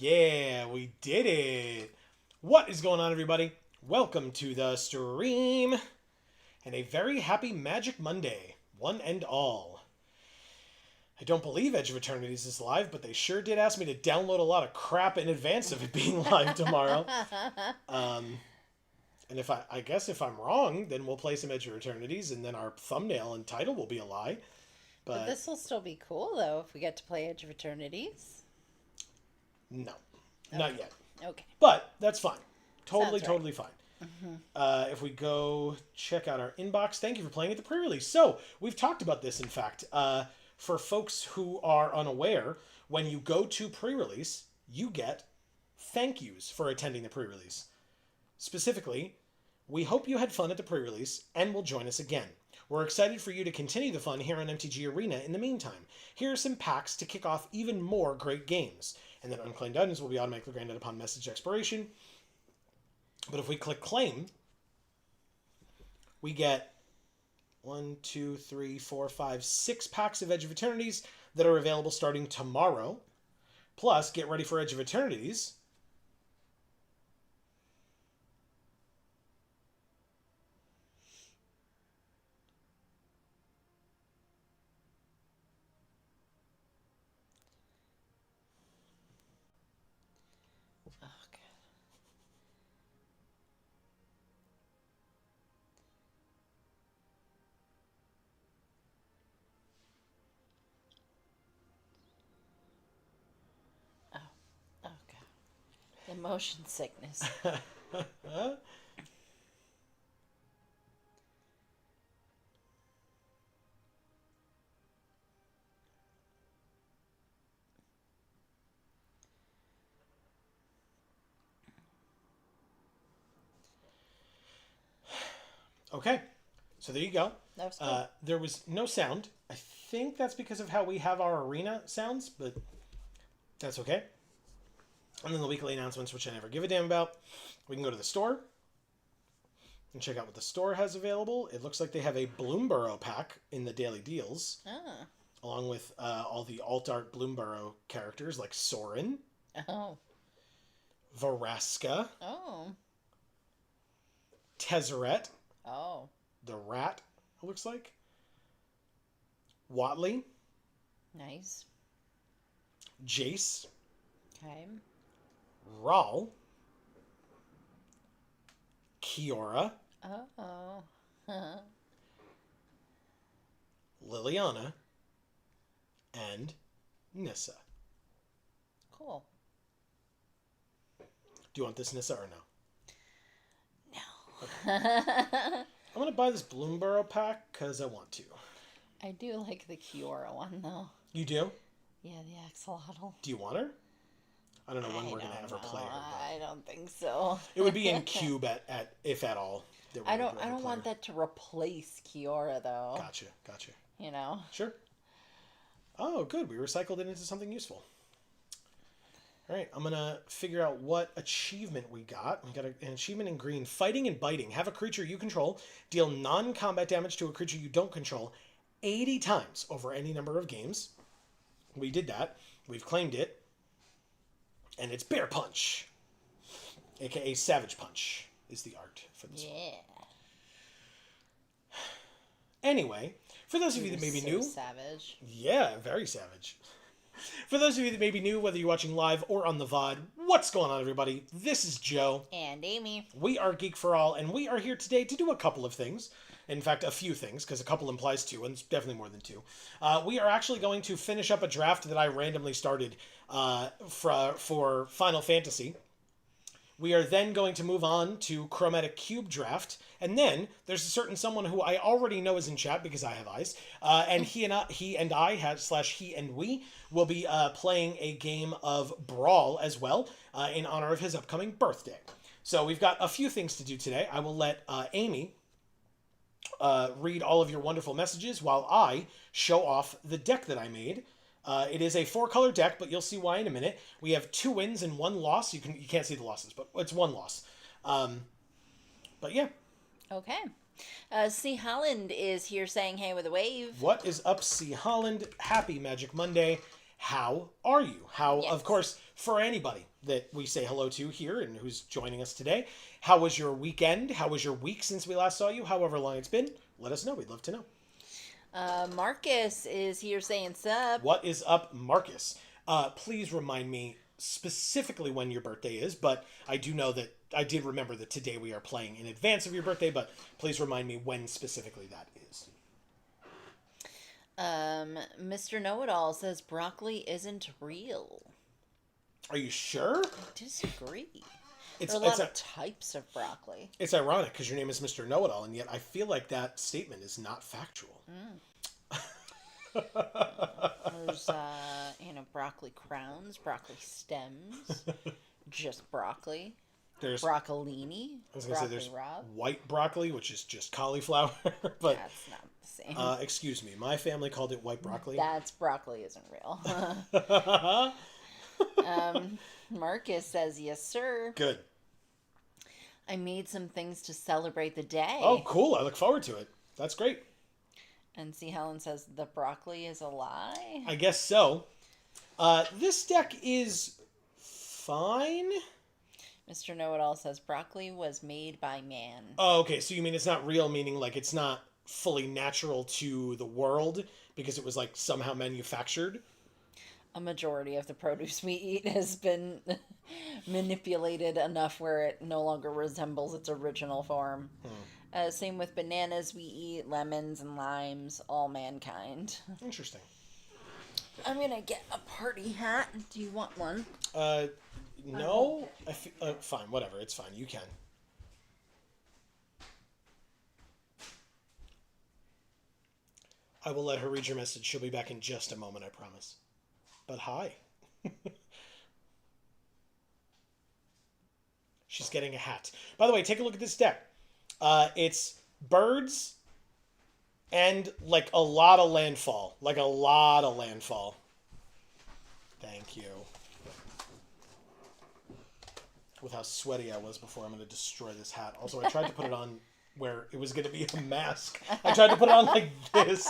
Yeah, we did it. What is going on, everybody? Welcome to the stream and a very happy Magic Monday, one and all. I don't believe Edge of Eternities is live, but they sure did ask me to download a lot of crap in advance of it being live tomorrow. And I guess if I'm wrong, then we'll play some Edge of Eternities, and then our thumbnail and title will be a lie. But this will still be cool, though, if we get to play Edge of Eternities. No, not yet. Okay. But that's fine. Sounds right. Totally fine. If we go check out our inbox, thank you for playing at the pre-release. So, we've talked about this, in fact. For folks who are unaware, when you go to pre-release, you get thank yous for attending the pre-release. Specifically, we hope you had fun at the pre-release and will join us again. We're excited for you to continue the fun here on MTG Arena in the meantime. Here are some packs to kick off even more great games. And then Unclaimed Items will be automatically granted upon message expiration. But if we click Claim, we get 6 packs of Edge of Eternities that are available starting tomorrow. Plus, get ready for Edge of Eternities. Motion sickness. Okay. So there you go. That was cool. There was no sound. I think that's because of how we have our arena sounds, but that's okay. And then the weekly announcements, which I never give a damn about. We can go to the store and check out what the store has available. It looks like they have a Bloomborough pack in the daily deals, along with all the alt art Bloomborough characters like Soren, Oh. Varaska, Oh. Tezzeret, Oh. the rat, it looks like, Watley, Nice. Jace, Okay. Rawl, Kiora, Oh. Liliana, and Nissa. Cool. Do you want this Nissa or no? No. I'm going to buy this Bloomborough pack because I want to. I do like the Kiora one, though. You do? Yeah, the axolotl. Do you want her? I don't know when we're going to have her play her. I don't think so. It would be in cube at if at all. I don't want that to replace Kiora, though. Gotcha. You know? Sure. Oh, good. We recycled it into something useful. All right, I'm going to figure out what achievement we got. We got an achievement in green. Fighting and biting. Have a creature you control deal non-combat damage to a creature you don't control 80 times over any number of games. We did that. We've claimed it. And it's Bear Punch. AKA Savage Punch is the art for this one. Yeah. Anyway, for those of you that may be So new... savage. Yeah, very savage. For those of you that may be new, whether you're watching live or on the VOD, what's going on, everybody? This is Joe. And Amy. We are Geek for All, and we are here today to do a couple of things. In fact, a few things, because a couple implies two, and it's definitely more than two. We are actually going to finish up a draft that I randomly started for Final Fantasy. We are then going to move on to Chromatic Cube Draft, and then there's a certain someone who I already know is in chat because I have eyes, and he and we will be playing a game of Brawl as well in honor of his upcoming birthday. So we've got a few things to do today. I will let Amy read all of your wonderful messages while I show off the deck that I made. It is a 4-color deck, but you'll see why in a minute. We have 2 wins and 1 loss. You can't see the losses, but it's 1 loss. But yeah. Okay. C. Holland is here saying hey with a wave. What is up, C. Holland? Happy Magic Monday. How are you? Yes. Of course, for anybody that we say hello to here and who's joining us today, how was your weekend? How was your week since we last saw you? However long it's been, let us know. We'd love to know. Marcus is here saying sup. What is up, Marcus? Please remind me specifically when your birthday is, but I do know that I did remember that today we are playing in advance of your birthday, but please remind me when specifically that is. Mr. Know-It-All says broccoli isn't real. Are you sure? I disagree. There are a lot of types of broccoli. It's ironic because your name is Mr. Know-It-All, and yet I feel like that statement is not factual. There's, broccoli crowns, broccoli stems, just broccoli. There's broccolini. I was going to say there's Rob. white broccoli, which is just cauliflower, but That's not the same. excuse me, my family called it white broccoli. That's broccoli isn't real. Marcus says yes, sir. Good. I made some things to celebrate the day. Oh, cool! I look forward to it. That's great. And C. Helen says the broccoli is a lie. I guess so. This deck is fine. Mr. Know-It-All says broccoli was made by man. Oh, okay. So you mean it's not real, meaning like it's not fully natural to the world because it was like somehow manufactured? A majority of the produce we eat has been manipulated enough where it no longer resembles its original form. Same with bananas we eat, lemons and limes, all mankind. Interesting. I'm gonna get a party hat. Do you want one? No. Fine, whatever. It's fine. You can. I will let her read your message. She'll be back in just a moment, I promise. But hi. She's getting a hat. By the way, take a look at this deck. It's birds and like a lot of landfall. Like a lot of landfall. Thank you. With how sweaty I was before, I'm going to destroy this hat. Also, I tried to put it on where it was going to be a mask. I tried to put it on like this.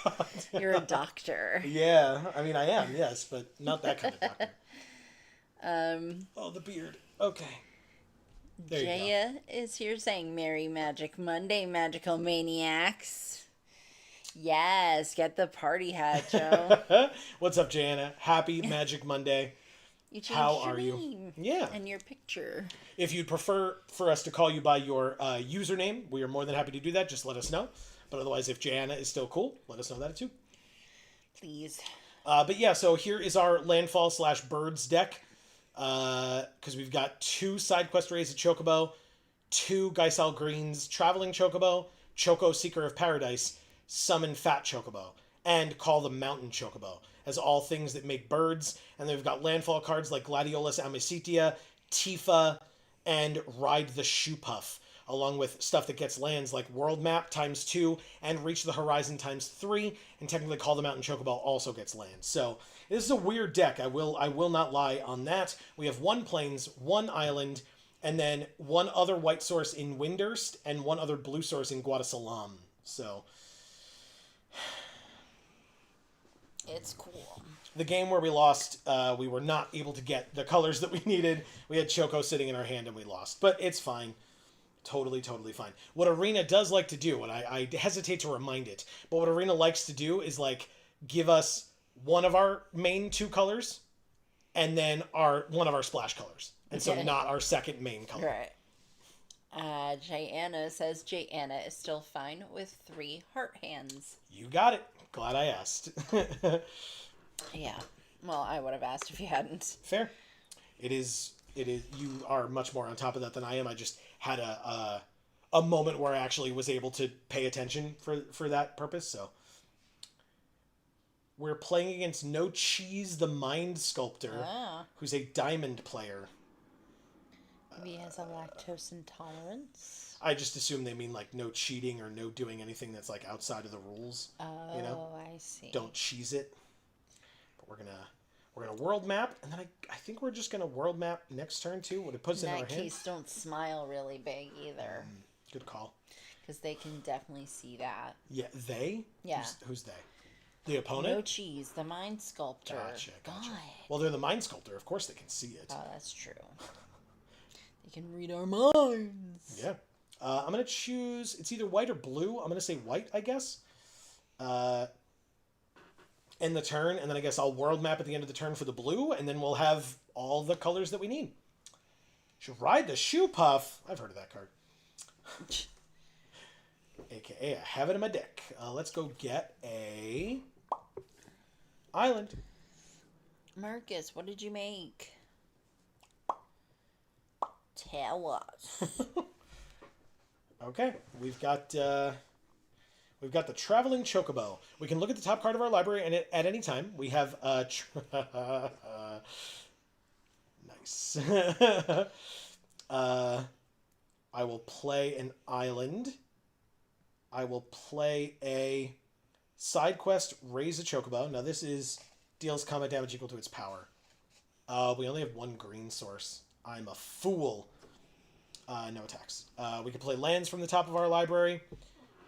God. You're a doctor. Yeah, I mean, I am, yes, but not that kind of doctor. Oh, the beard. Okay. There Jaya is here saying, Merry Magic Monday, Magical Maniacs. Yes, get the party hat, Joe. you go. What's up, Jana? Happy Magic Monday. You changed How your are you? name. Yeah. And your picture. If you'd prefer for us to call you by your username, we are more than happy to do that. Just let us know. But otherwise, if Jana is still cool, let us know that too. Please. But yeah, so here is our landfall / birds deck. Because we've got 2 side quest Rays of Chocobo, 2 Geisel Greens Traveling Chocobo, Choco Seeker of Paradise, Summon Fat Chocobo, and Call the Mountain Chocobo, as all things that make birds. And then we've got landfall cards like Gladiolus Amicitia, Tifa, and Ride the Shoe Puff, along with stuff that gets lands like World Map ×2 and Reach the Horizon ×3, and technically Call the Mountain Chocobo also gets lands. So this is a weird deck. I will not lie on that. We have 1 plains, 1 island, and then 1 other white source in Windurst and 1 other blue source in Guadasalam. So it's cool. The game where we lost, we were not able to get the colors that we needed. We had Choco sitting in our hand and we lost. But it's fine. Totally fine. What Arena does like to do, and I hesitate to remind it, but what Arena likes to do is like give us one of our main 2 colors and then one of our splash colors. And so not our second main color. Right. Jana says Jana is still fine with 3 heart hands. You got it. Glad I asked. Yeah. Well, I would have asked if you hadn't. Fair. It is. You are much more on top of that than I am. I just had a moment where I actually was able to pay attention for that purpose. So we're playing against No Cheese, the Mind Sculptor, who's a diamond player. Maybe he has a lactose intolerance. I just assume they mean like no cheating or no doing anything that's like outside of the rules. Oh, I see. Don't cheese it. But we're gonna world map, and then I think we're just gonna world map next turn too. Would it put us in our hand? In that case, don't smile really big either. Good call. Because they can definitely see that. Yeah, they? Yeah. Who's they? The opponent? No Cheese, the Mind Sculptor. Gotcha. God. Well, they're the Mind Sculptor. Of course they can see it. Oh, that's true. They can read our minds. Yeah. I'm going to choose... It's either white or blue. I'm going to say white, I guess. End the turn, and then I guess I'll world map at the end of the turn for the blue, and then we'll have all the colors that we need. Should Ride the Shoe Puff. I've heard of that card. AKA, I have it in my deck. Let's go get a island. Marcus, what did you make? Tell us. Okay, we've got the Traveling Chocobo. We can look at the top card of our library, and at any time we have nice. I will play an island. I will play a side quest, Raise a Chocobo. Now this deals combat damage equal to its power. We only have 1 green source. I'm a fool. No attacks. We can play lands from the top of our library.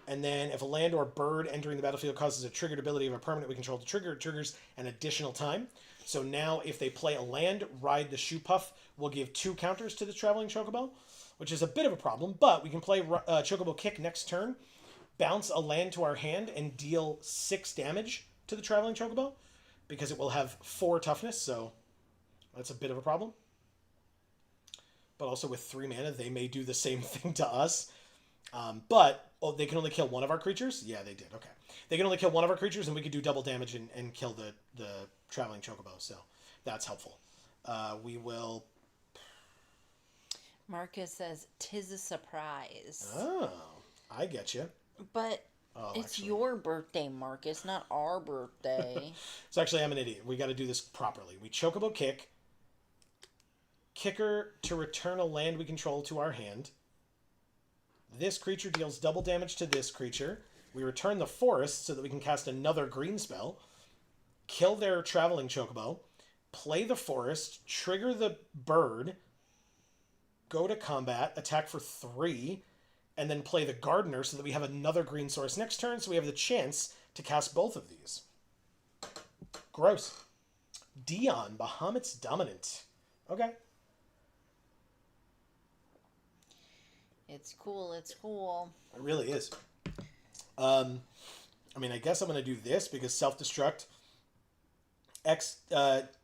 And then if a land or bird entering the battlefield causes a triggered ability of a permanent we control to trigger, it triggers an additional time. So now if they play a land, Ride the Shoe Puff will give 2 counters to the Traveling Chocobo, which is a bit of a problem. But we can play Chocobo Kick next turn, bounce a land to our hand, and deal 6 damage to the Traveling Chocobo, because it will have 4 toughness, so that's a bit of a problem. But also with 3 mana, they may do the same thing to us. They can only kill one of our creatures? Yeah, they did. Okay. They can only kill one of our creatures, and we could do double damage and kill the Traveling Chocobo, so that's helpful. We will... Marcus says, 'tis a surprise. Oh, I get you. But it's actually your birthday, Marcus, not our birthday. So actually, I'm an idiot. We got to do this properly. We Chocobo Kick. Kicker to return a land we control to our hand. This creature deals double damage to this creature. We return the forest so that we can cast another green spell. Kill their traveling chocobo. Play the forest. Trigger the bird. Go to combat. Attack for 3. And then play the gardener so that we have another green source next turn. So we have the chance to cast both of these. Gross. Dion, Bahamut's Dominant. Okay. It's cool. It's cool. It really is. I mean, I guess I'm going to do this because self-destruct X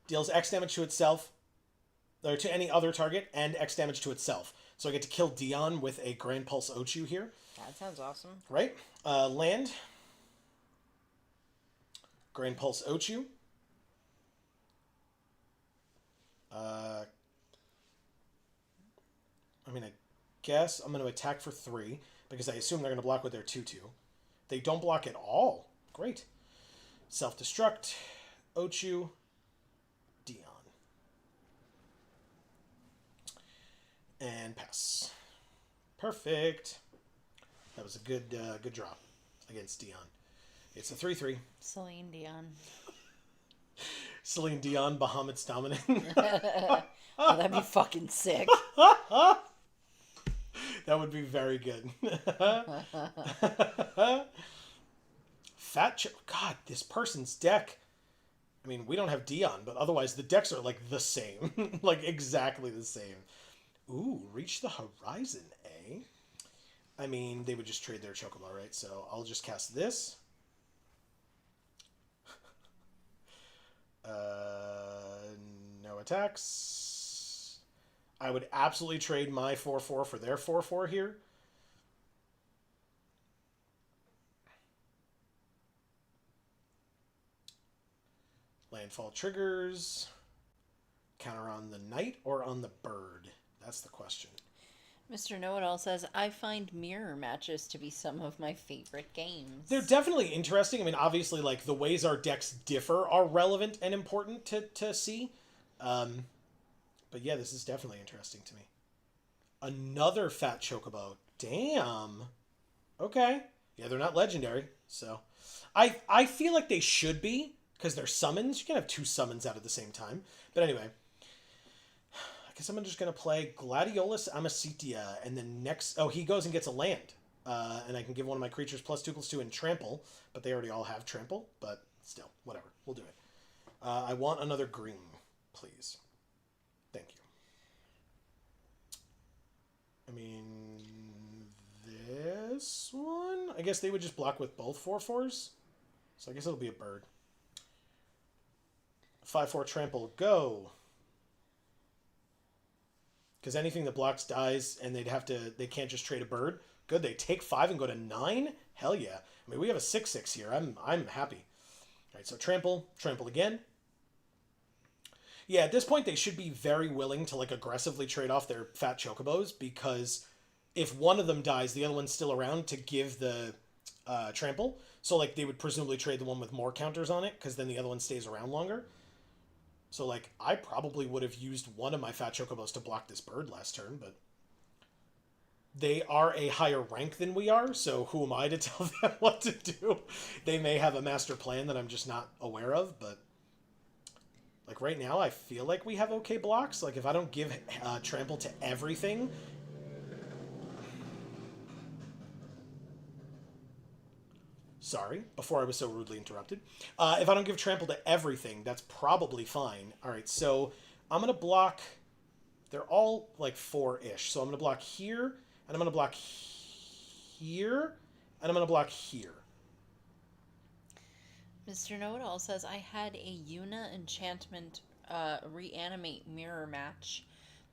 deals X damage to itself, or to any other target, and X damage to itself. So I get to kill Dion with a Grand Pulse Ochu here. That sounds awesome. Right? Land. Grand Pulse Ochu. I mean, I guess I'm going to attack for 3 because I assume they're going to block with their 2/2. They don't block at all. Great. Self-destruct. Ochu. Dion. And pass. Perfect. That was a good draw against Dion. It's a 3/3. Celine Dion. Celine Dion, Bahamut's Dominant. Oh, that'd be fucking sick. That would be very good. God, this person's deck. I mean, we don't have Dion, but otherwise the decks are like the same. Like exactly the same. Ooh, Reach the Horizon, eh? I mean, they would just trade their Chocobo, right? So I'll just cast this. No attacks. I would absolutely trade my 4/4 for their 4/4 here. Landfall triggers. Counter on the knight or on the bird? That's the question. Mr. Know-It-All says, I find mirror matches to be some of my favorite games. They're definitely interesting. I mean, obviously, like, the ways our decks differ are relevant and important to see. But yeah, this is definitely interesting to me. Another Fat Chocobo. Damn. Okay. Yeah, they're not legendary, so... I feel like they should be, because they're summons. You can have 2 summons out at the same time. But anyway... I guess I'm just going to play Gladiolus Amicitia, and then next... Oh, he goes and gets a land. And I can give one of my creatures +2/+2 and trample, but they already all have trample, but still, whatever. We'll do it. I want another green, please. Thank you. I mean, this one? I guess they would just block with both 4/4s. So I guess it'll be a bird. 5/4 trample, go! Because anything that blocks dies, and they can't just trade a bird. Good, they take 5 and go to 9? Hell yeah. I mean, we have a 6/6 here. I'm happy. All right, so trample again. Yeah, at this point, they should be very willing to, like, aggressively trade off their fat chocobos, because if one of them dies, the other one's still around to give the trample. So, like, they would presumably trade the one with more counters on it, because then the other one stays around longer. So, like, I probably would have used one of my Fat Chocobos to block this bird last turn, but they are a higher rank than we are, so who am I to tell them what to do? They may have a master plan that I'm just not aware of, but, like, right now I feel like we have okay blocks. Like, if I don't give trample to everything... Sorry, before I was so rudely interrupted. If I don't give trample to everything, that's probably fine. All right, so I'm going to block... They're all, like, 4-ish. So I'm going to block here, and I'm going to block here, and I'm going to block here. Mr. Know-It-All says, I had a Yuna enchantment reanimate mirror match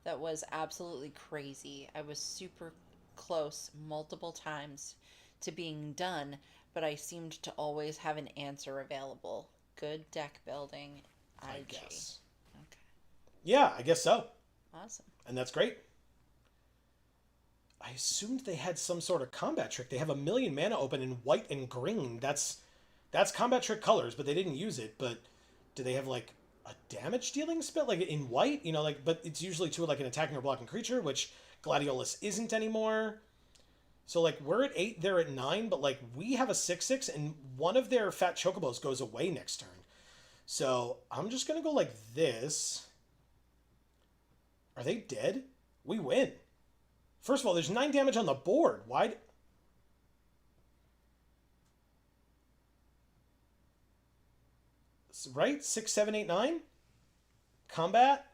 that was absolutely crazy. I was super close multiple times to being done, but I seemed to always have an answer available. Good deck building, IG. I guess. Okay. Yeah, I guess so. Awesome. And that's great. I assumed they had some sort of combat trick. They have 1 million mana open in white and green. That's combat trick colors, but they didn't use it. But do they have, like, a damage dealing spell? Like, in white? You know, like, but it's usually to, like, an attacking or blocking creature, which Gladiolus isn't anymore. So, like, we're at 8, they're at 9, but, like, we have a 6/6, and one of their fat chocobos goes away next turn. So, I'm just going to go like this. Are they dead? We win. First of all, there's 9 damage on the board. Why? Right? 6, 7, 8, 9? Combat?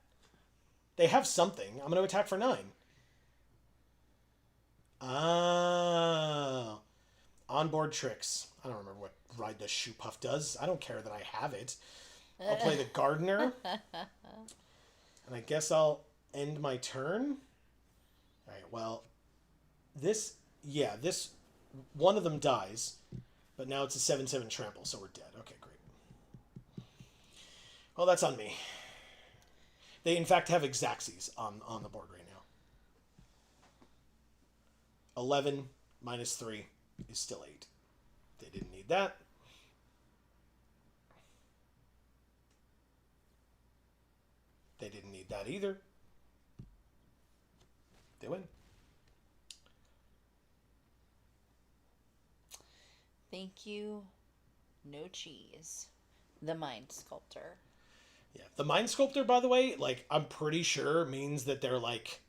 They have something. I'm going to attack for 9. Oh. Onboard tricks. I don't remember what Ride the Shoe Puff does. I don't care that I have it. I'll play the Gardener. And I guess I'll end my turn. Alright, well, this, yeah, this, one of them dies. But now it's a 7/7 trample, so we're dead. Okay, great. Well, that's on me. They, in fact, have Exaxes on the board right now. 11 minus 3 is still 8. They didn't need that. They didn't need that either. They win. Thank you. No cheese. The Mind Sculptor. Yeah. The Mind Sculptor, by the way, like, I'm pretty sure means that they're, like...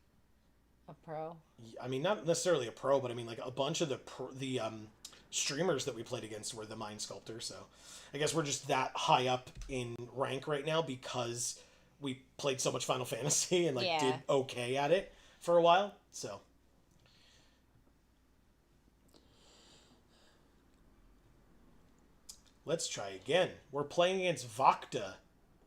A pro? I mean, not necessarily a pro, but I mean, like, a bunch of the streamers that we played against were the Mind Sculptor, so... I guess we're just that high up in rank right now because we played so much Final Fantasy and, like, did okay at it for a while, so... Let's try again. We're playing against Vakta,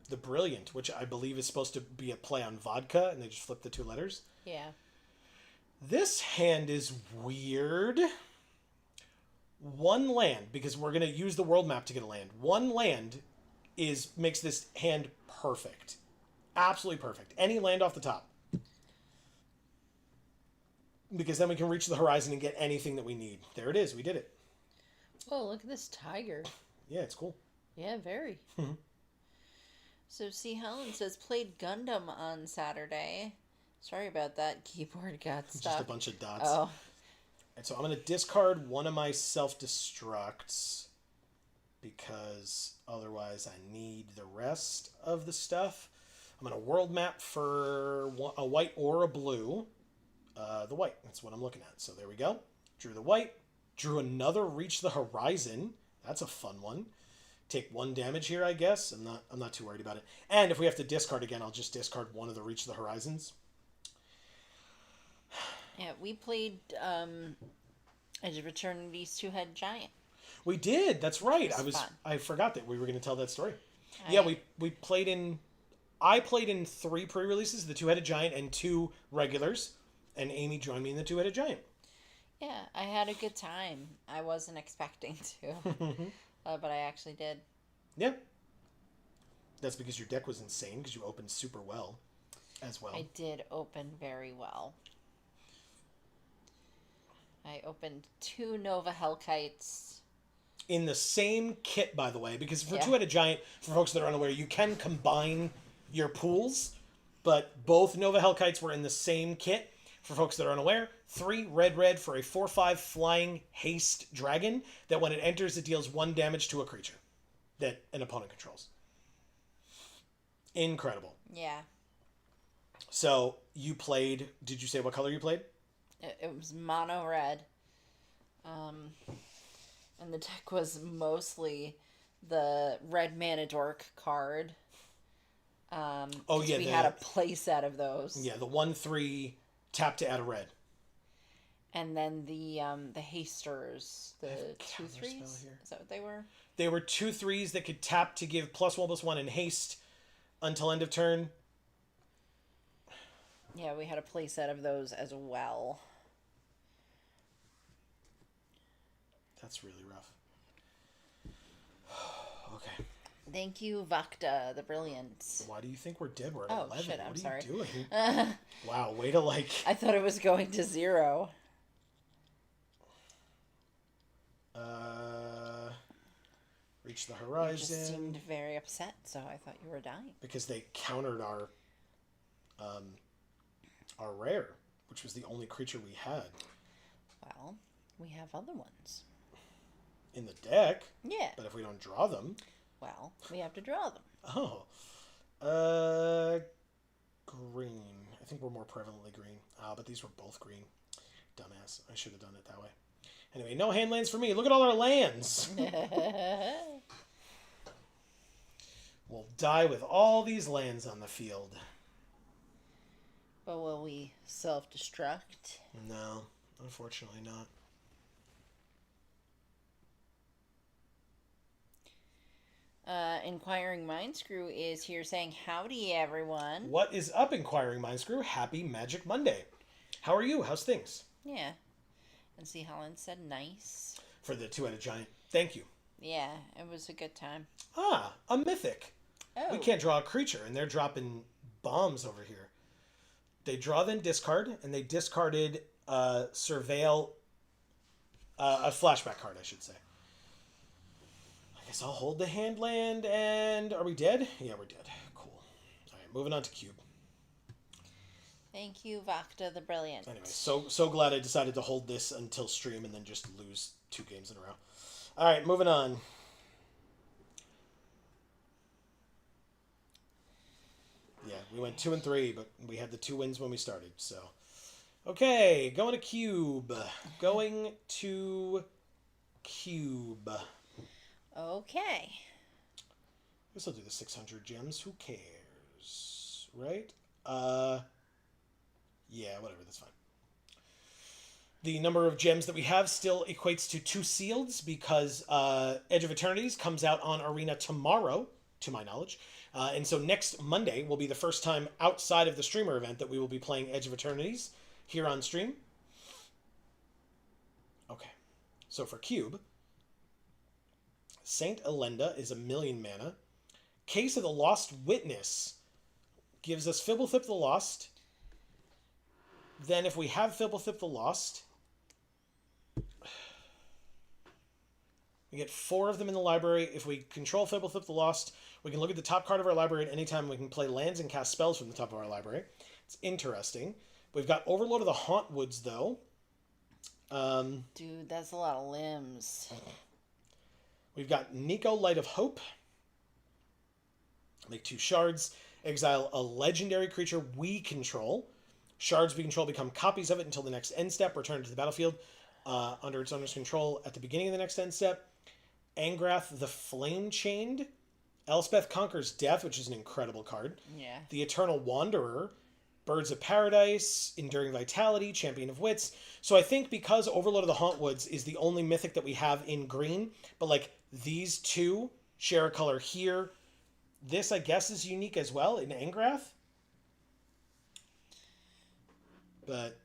the Brilliant, which I believe is supposed to be a play on vodka, and they just flip the 2 letters. Yeah. This hand is weird. 1 land, because we're going to use the world map to get a land. 1 land makes this hand perfect. Absolutely perfect. Any land off the top. Because then we can reach the horizon and get anything that we need. There it is. We did it. Oh, look at this tiger. Yeah, it's cool. Yeah, very. So, C. Helen says, played Gundam on Saturday. Sorry about that. Keyboard got stuck. Just a bunch of dots. Oh. And so I'm going to discard one of my self-destructs because otherwise I need the rest of the stuff. I'm going to world map for a white or a blue. The white. That's what I'm looking at. So there we go. Drew the white. Drew another Reach the Horizon. That's a fun one. Take 1 damage here, I guess. I'm not too worried about it. And if we have to discard again, I'll just discard one of the Reach the Horizons. Yeah, we played Edge of Eternity's Two-Head Giant. We did. That's right. Fun. I forgot that we were going to tell that story. Yeah, we played in. I played in 3 pre-releases: the Two-Headed Giant and 2 regulars, and Amy joined me in the Two-Headed Giant. Yeah, I had a good time. I wasn't expecting to, but I actually did. Yeah. That's because your deck was insane, because you opened super well, as well. I did open very well. I opened 2 Nova Hellkites. In the same kit, by the way, because for Two-Headed Giant, for folks that are unaware, you can combine your pools, but both Nova Hellkites were in the same kit. For folks that are unaware, 3 red for a 4/5 flying haste dragon that when it enters, it deals 1 damage to a creature that an opponent controls. Incredible. Yeah. So you played, did you say what color you played? It was mono red. And the deck was mostly the red Manadork card. We had a play set of those. Yeah, the 1/3 tap to add a red. And then the hasters, the 2/3s. Is that what they were? They were 2/3s that could tap to give +1/+1 and haste until end of turn. Yeah, we had a play set of those as well. That's really rough. Okay. Thank you, Vakta, the Brilliant. Why do you think we're dead? We're at 11. Shit, I'm sorry. What are you doing? Wow, way to like... I thought it was going to 0. Reach the horizon. You just seemed very upset, so I thought you were dying. Because they countered our rare, which was the only creature we had. Well, we have other ones. In the deck? Yeah. But if we don't draw them... Well, we have to draw them. Oh. Green. I think we're more prevalently green. But these were both green. Dumbass. I should have done it that way. Anyway, no hand lands for me. Look at all our lands. We'll die with all these lands on the field. But will we self-destruct? No, unfortunately not. Inquiring Mindscrew is here saying, howdy, everyone. What is up, Inquiring Mindscrew? Happy Magic Monday. How are you? How's things? Yeah. And see, Helen said nice. For the two-headed giant. Thank you. Yeah, it was a good time. Ah, a mythic. Oh. We can't draw a creature, and they're dropping bombs over here. They draw, then discard, and they discarded Surveil... a flashback card, I should say. I guess I'll hold the hand land, and... Are we dead? Yeah, we're dead. Cool. Alright, moving on to Cube. Thank you, Vakta the Brilliant. Anyway, so glad I decided to hold this until stream and then just lose 2 games in a row. Alright, moving on. Yeah, we went 2 and 3, but we had the 2 wins when we started, so... Okay, going to Cube. Going to Cube. Okay. I guess I'll do the 600 gems. Who cares? Right? Yeah, whatever, that's fine. The number of gems that we have still equates to 2 sealeds because Edge of Eternities comes out on Arena tomorrow, to my knowledge. And so next Monday will be the first time outside of the streamer event that we will be playing Edge of Eternities here on stream. Okay. So for Cube, Saint Elenda is 1,000,000 mana. Case of the Lost Witness gives us Fibblethip the Lost. Then if we have Fibblethip the Lost, we get 4 of them in the library. If we control Fibblethip the Lost, we can look at the top card of our library at any time. We can play lands and cast spells from the top of our library. It's interesting. We've got Overlord of the Hauntwoods, though. Dude, that's a lot of limbs. We've got Nico, Light of Hope. Make 2 shards. Exile a legendary creature we control. Shards we control become copies of it until the next end step. Return to the battlefield under its owner's control at the beginning of the next end step. Angrath the Flame Chained. Elspeth Conquers Death, which is an incredible card. Yeah. The Eternal Wanderer. Birds of Paradise, Enduring Vitality, Champion of Wits. So I think because Overlord of the Hauntwoods is the only mythic that we have in green, but like these 2 share a color here. This, I guess, is unique as well in Angrath. But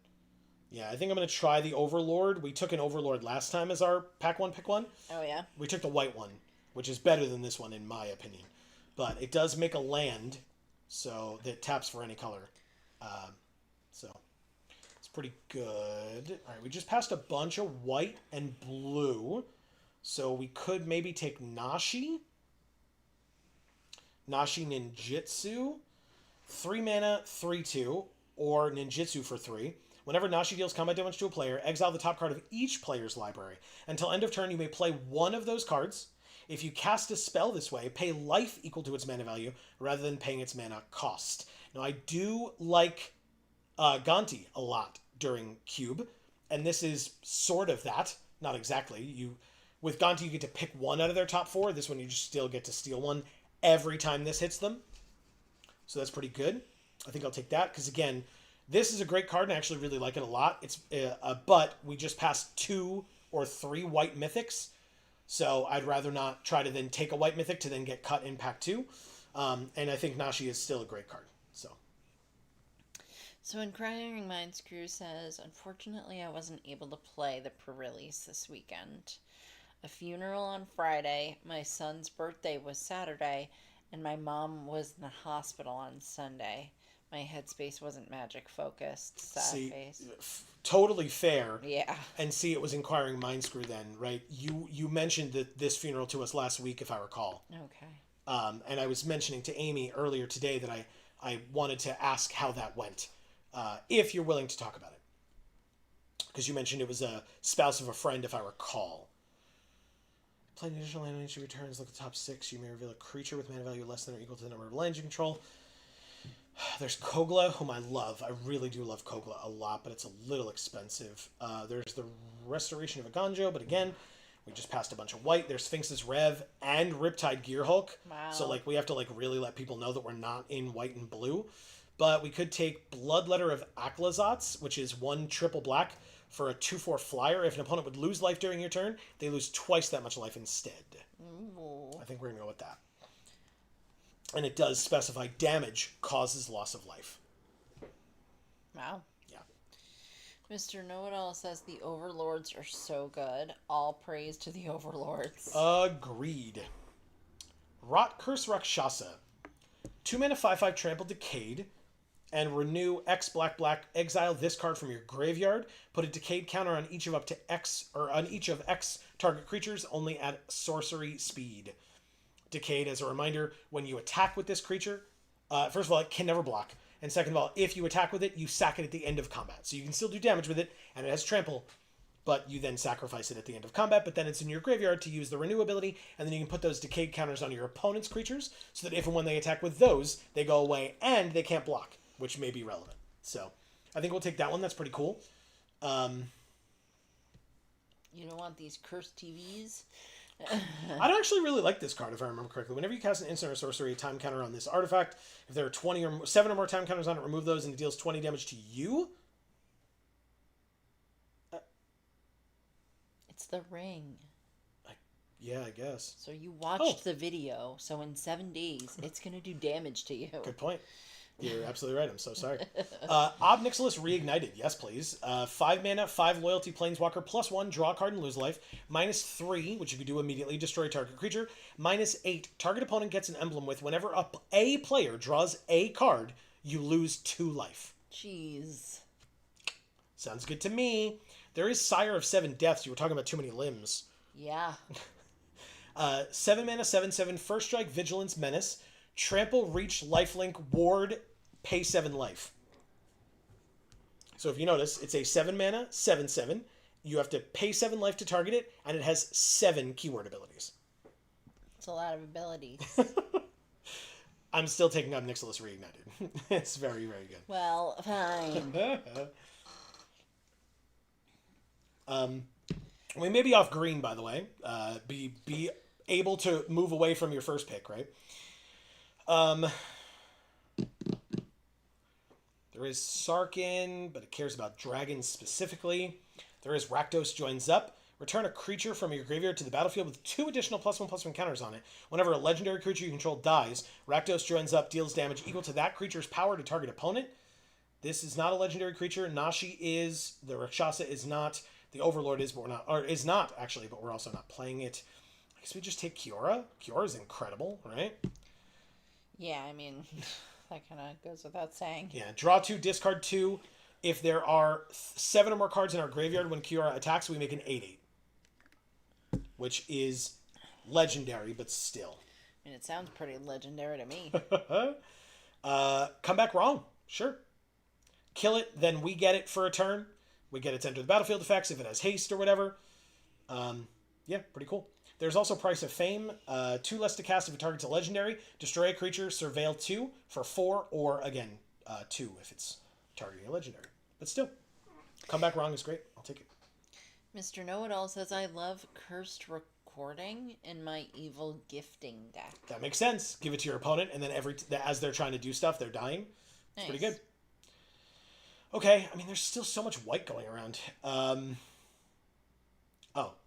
yeah, I think I'm going to try the Overlord. We took an Overlord last time as our pack 1, pick 1. Oh, yeah? We took the white one, which is better than this one in my opinion. But it does make a land, so that taps for any color. So it's pretty good. All right, we just passed a bunch of white and blue. So we could maybe take Nashi. Nashi Ninjutsu. 3 mana, 3/2. Or Ninjutsu for 3. Whenever Nashi deals combat damage to a player, exile the top card of each player's library. Until end of turn, you may play one of those cards. If you cast a spell this way, pay life equal to its mana value rather than paying its mana cost. Now, I do like Gonti a lot during Cube, and this is sort of that. Not exactly. With Gonti, you get to pick one out of their top 4. This one, you just still get to steal one every time this hits them. So that's pretty good. I think I'll take that, because again, this is a great card, and I actually really like it a lot. It's but we just passed 2 or 3 white mythics, so I'd rather not try to then take a white mythic to then get cut in pack 2. And I think Nashi is still a great card. So Inquiring Mindscrew says, unfortunately I wasn't able to play the pre-release this weekend. A funeral on Friday, my son's birthday was Saturday, and my mom was in the hospital on Sunday. My headspace wasn't magic focused. Sad face. Totally fair. Yeah. And see, it was Inquiring Mindscrew then, right? You mentioned this funeral to us last week, if I recall. Okay. And I was mentioning to Amy earlier today that I wanted to ask how that went, if you're willing to talk about it. because you mentioned it was a spouse of a friend, if I recall. Playing additional land on each of your turns, look at the top 6. You may reveal a creature with mana value less than or equal to the number of lands you control. There's Kogla, whom I love. I really do love Kogla a lot, but it's a little expensive. There's the Restoration of Aganjo, but again, we just passed a bunch of white. There's Sphinx's Rev and Riptide Gearhulk. Wow. So, like, we have to, like, really let people know that we're not in white and blue. But we could take Bloodletter of Aklazats, which is 1 triple black for a 2/4 flyer. If an opponent would lose life during your turn, they lose twice that much life instead. Ooh. I think we're going to go with that. And it does specify damage causes loss of life. Wow. Yeah. Mr. Know-It-All says the Overlords are so good. All praise to the Overlords. Agreed. Rot Curse Rakshasa. 2 mana 5/5 Trample Decayed. And renew X black black. Exile this card from your graveyard. Put a Decayed counter on each of up to X, or on each of X target creatures, only at sorcery speed. Decayed, as a reminder, when you attack with this creature, first of all, it can never block. And second of all, if you attack with it, you sack it at the end of combat. So you can still do damage with it, and it has trample, but you then sacrifice it at the end of combat, but then it's in your graveyard to use the renew ability, and then you can put those decayed counters on your opponent's creatures, so that if and when they attack with those, they go away, and they can't block, which may be relevant. So, I think we'll take that one. That's pretty cool. You don't want these cursed TVs? I'd actually really like this card, if I remember correctly. Whenever you cast an instant or sorcery, time counter on this artifact, if there are 7 or more time counters on it, remove those, and it deals 20 damage to you. It's the ring. Yeah, I guess. So you watched the video, so in 7 days, it's going to do damage to you. Good point. You're absolutely right. I'm so sorry. Ob Nixilis Reignited. Yes, please. 5 mana, 5 loyalty planeswalker, +1, draw a card and lose life. -3, which you could do immediately, destroy target creature. -8, target opponent gets an emblem with. Whenever a player draws a card, you lose 2 life. Jeez. Sounds good to me. There is Sire of 7 Deaths. You were talking about too many limbs. Yeah. 7 mana, 7/7, first strike, vigilance, menace. Trample, reach, lifelink, ward, pay 7 life. So if you notice, it's a 7 mana, 7/7. You have to pay 7 life to target it, and it has 7 keyword abilities. It's a lot of abilities. I'm still taking up Nixilis Reignited. It's very, very good. Well, fine. We may be off green, by the way. Be able to move away from your first pick, right? There is Sarkin, but it cares about dragons specifically. There is Rakdos Joins Up. Return a creature from your graveyard to the battlefield with 2 additional +1/+1 counters on it. Whenever a legendary creature you control dies, Rakdos Joins Up deals damage equal to that creature's power to target opponent. This is not a legendary creature. Nashi is. The Rakshasa is not. The Overlord is, but we're not. Or is not, actually, but we're also not playing it. I guess we just take Kiora. Kiora's incredible, right? Yeah, I mean, that kind of goes without saying. Yeah, draw 2, discard 2. If there are 7 or more cards in our graveyard when Kiora attacks, we make an 8/8. Which is legendary, but still. I mean, it sounds pretty legendary to me. Come back wrong. Sure. Kill it, then we get it for a turn. We get its enter the battlefield effects if it has haste or whatever. Yeah, pretty cool. There's also Price of Fame. 2 less to cast if it targets a legendary. Destroy a creature, surveil 2 for 4, or again, 2 if it's targeting a legendary. But still, come back wrong is great. I'll take it. Mr. Know-It-All says, I love cursed recording in my evil gifting deck. That makes sense. Give it to your opponent, and then as they're trying to do stuff, they're dying. It's pretty good. Okay, I mean, there's still so much white going around.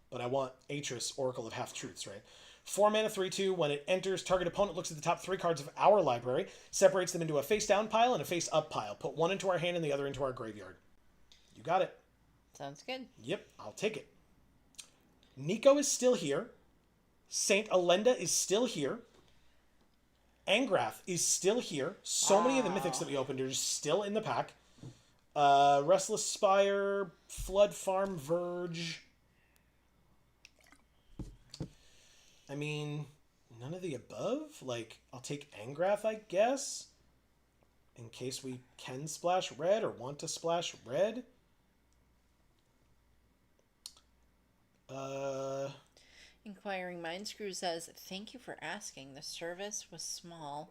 But I want Atris, Oracle of Half-Truths, right? 4 mana, 3/2. When it enters, target opponent looks at the top 3 cards of our library, separates them into a face-down pile and a face-up pile. Put 1 into our hand and the other into our graveyard. You got it. Sounds good. Yep, I'll take it. Nico is still here. Saint Alenda is still here. Angrath is still here. So many of the mythics that we opened are just still in the pack. Restless Spire, Flood Farm Verge. I mean, none of the above. Like, I'll take Angrath, I guess. In case we can splash red or want to splash red. Inquiring Mind Screw says, "Thank you for asking. The service was small,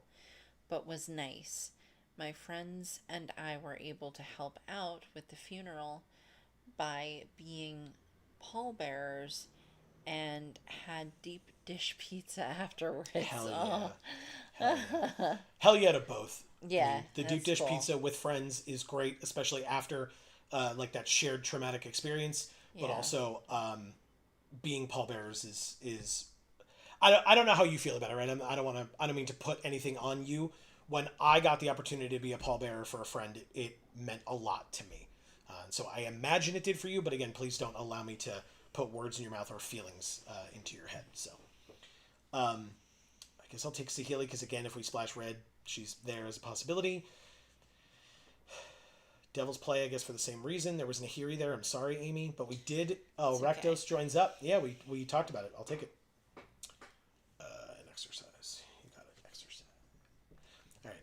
but was nice. My friends and I were able to help out with the funeral by being pallbearers and had deep dish pizza afterwards." Hell yeah. Oh, Hell yeah. Hell yeah to both. I yeah, mean, the deep that's dish cool. pizza with friends is great, especially after like that shared traumatic experience. But Yeah. also, being pallbearers is I don't know how you feel about it, right? I don't mean to put anything on you. When I got the opportunity to be a pallbearer for a friend, it meant a lot to me. So I imagine it did for you, but again, please don't allow me to put words in your mouth or feelings into your head. So I guess I'll take Saheeli because again, if we splash red, she's there as a possibility. Devil's Play, I guess, for the same reason. There was Nahiri there. I'm sorry, Amy, but we did. Oh, It's okay. Rakdos joins up. Yeah, we talked about it. I'll take it. An exercise. You got it. Exercise.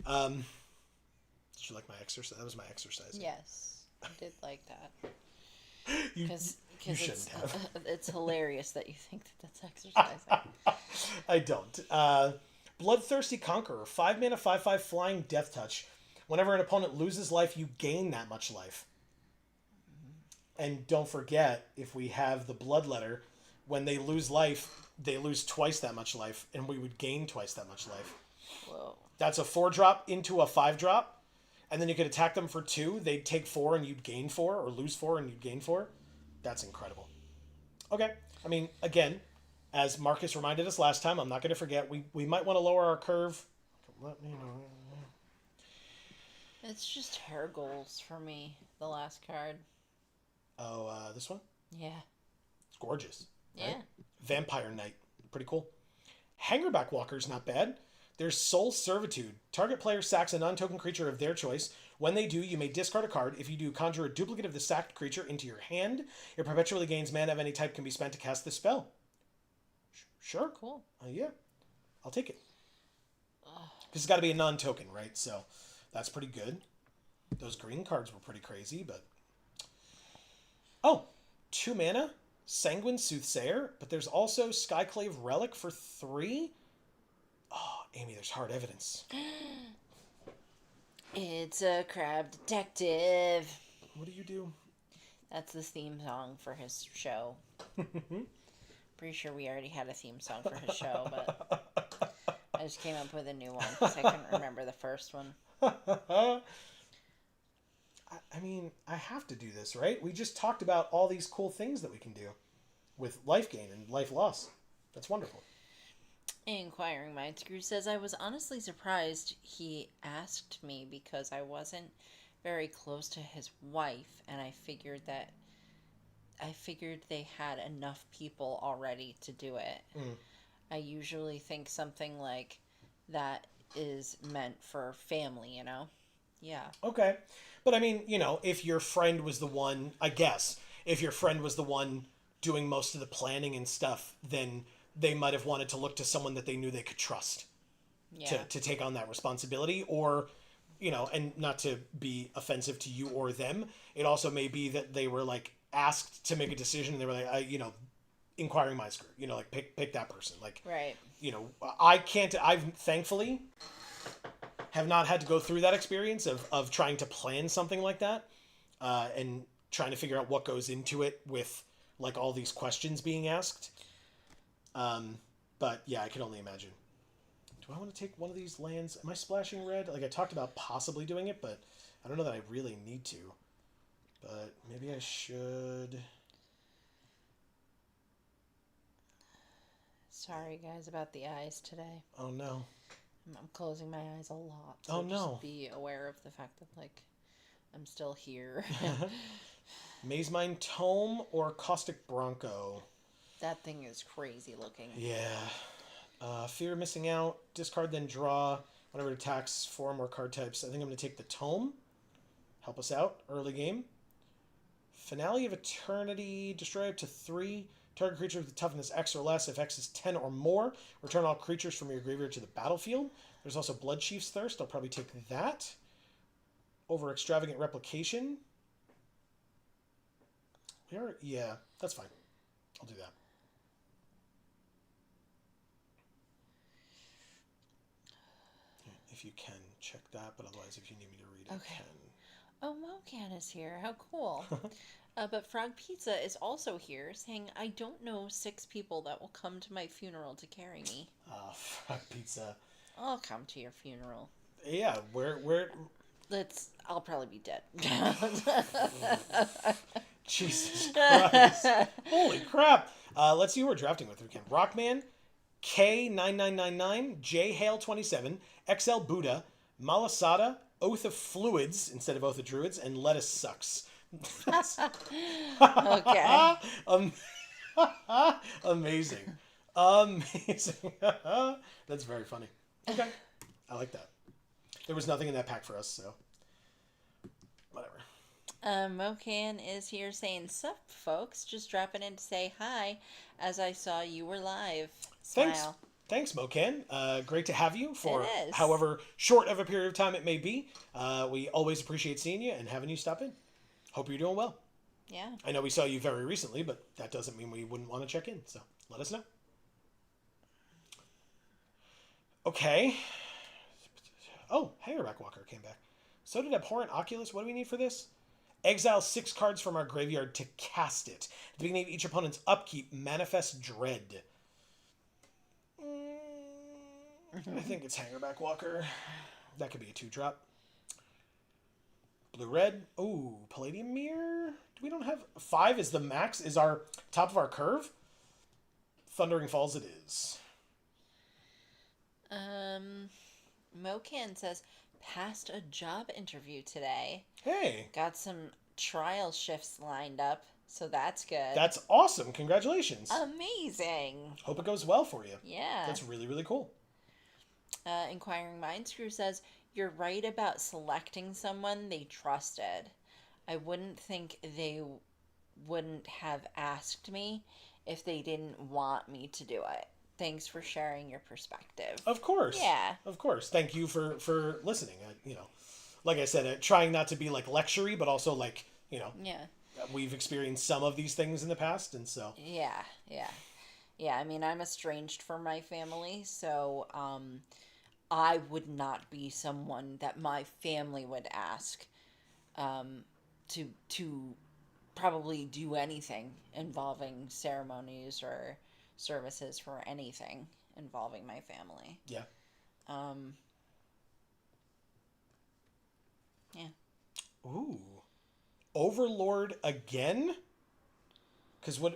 All right. Did you like my exercise? That was my exercise. Yes, I did like that. You, Because you shouldn't have. it's hilarious that you think that that's exercising. I don't. Bloodthirsty Conqueror. 5 mana, 5/5 flying death touch. Whenever an opponent loses life, you gain that much life. And don't forget, if we have the Bloodletter, when they lose life, they lose twice that much life, and we would gain twice that much life. Whoa. That's a 4-drop into a 5-drop, and then you could attack them for 2. They'd take 4 and you'd gain 4, or lose 4 and you'd gain 4. That's incredible. Okay. I mean, again, as Marcus reminded us last time, I'm not going to forget, we might want to lower our curve. Let me know. It's just hair goals for me, the last card. Oh, this one? Yeah. It's gorgeous. Yeah. Right? Vampire Knight. Pretty cool. Hangerback Walker's not bad. There's Soul Servitude. Target player sacks a non-token creature of their choice. When they do, you may discard a card. If you do, conjure a duplicate of the sacked creature into your hand. It perpetually gains mana of any type can be spent to cast the spell. Sure. Cool. Yeah. I'll take it. Because it's got to be a non-token, right? So that's pretty good. Those green cards were pretty crazy, but... Oh, 2 mana, Sanguine Soothsayer, but there's also Skyclave Relic for 3? Oh, Amy, there's hard evidence. It's a crab detective. What do you do? That's the theme song for his show. Pretty sure we already had a theme song for his show, but I just came up with a new one because I couldn't remember the first one. I mean, I have to do this, right? We just talked about all these cool things that we can do with life gain and life loss. That's wonderful. Inquiring Mind Screw says, "I was honestly surprised he asked me because I wasn't very close to his wife, and I figured they had enough people already to do it. I usually think something like that is meant for family, you know?" Yeah. Okay. But I mean, if your friend was the one, I guess, if your friend was the one doing most of the planning and stuff, then they might have wanted to look to someone that they knew they could trust to take on that responsibility. Or, and not to be offensive to you or them, it also may be that they were like asked to make a decision and they were like, inquiring my screw, like pick that person. Like, right. I've thankfully have not had to go through that experience of trying to plan something like that and trying to figure out what goes into it with like all these questions being asked. But yeah, I can only imagine. Do I want to take one of these lands? Am I splashing red? Like I talked about possibly doing it, but I don't know that I really need to. But maybe I should. Sorry, guys, about the eyes today. Oh no. I'm closing my eyes a lot. So oh no. Just be aware of the fact that like I'm still here. Maze Mine Tome or Caustic Bronco? That thing is crazy looking. Yeah. Fear of missing out. Discard, then draw. Whenever it attacks 4 or more card types. I think I'm going to take the Tome. Help us out. Early game. Finale of Eternity. Destroy up to 3. Target creature with toughness X or less. If X is 10 or more, return all creatures from your graveyard to the battlefield. There's also Bloodchief's Thirst. I'll probably take that over Extravagant Replication. Yeah, that's fine. I'll do that. if you can check that, but otherwise, if you need me to read it, Okay. I can. Oh, Mocan is here. How cool. But Frog Pizza is also here saying, I don't know 6 people that will come to my funeral to carry me. Frog Pizza. I'll come to your funeral. Yeah, where? I'll probably be dead. Jesus Christ. Holy crap. Let's see who we're drafting with. We can Rockman, K9999, J Hale 27, XL Buddha, Malasada, Oath of Fluids instead of Oath of Druids, and Lettuce Sucks. Okay. Amazing. Amazing. That's very funny. Okay. I like that. There was nothing in that pack for us, so whatever. Mocan is here saying, sup, folks? Just dropping in to say hi as I saw you were live. Smile. Thanks, Mocan. Great to have you for It is. however short of a period of time it may be. We always appreciate seeing you and having you stop in. Hope you're doing well. Yeah. I know we saw you very recently, but that doesn't mean we wouldn't want to check in, so let us know. Okay. Oh, Hangerback Walker came back. So did Abhorrent Oculus. What do we need for this? Exile 6 cards from our graveyard to cast it. At the beginning of each opponent's upkeep, manifest dread. I think it's Hangerback Walker. That could be a 2-drop. Blue-red. Ooh, Palladium Mirror. We don't have... 5 is the max, is our top of our curve. Thundering Falls it is. Mocan says, passed a job interview today. Hey. Got some trial shifts lined up, so that's good. That's awesome. Congratulations. Amazing. Hope it goes well for you. Yeah. That's really, really cool. Inquiring Mindscrew says, you're right about selecting someone they trusted. I wouldn't think they wouldn't have asked me if they didn't want me to do it. Thanks for sharing your perspective. Of course. Yeah. Of course. Thank you for listening. Like I said, trying not to be like lectury, but also like, Yeah. we've experienced some of these things in the past, and so. Yeah. I mean, I'm estranged from my family, so I would not be someone that my family would ask to probably do anything involving ceremonies or services for anything involving my family. Yeah. Yeah. Ooh. Overlord again? Because we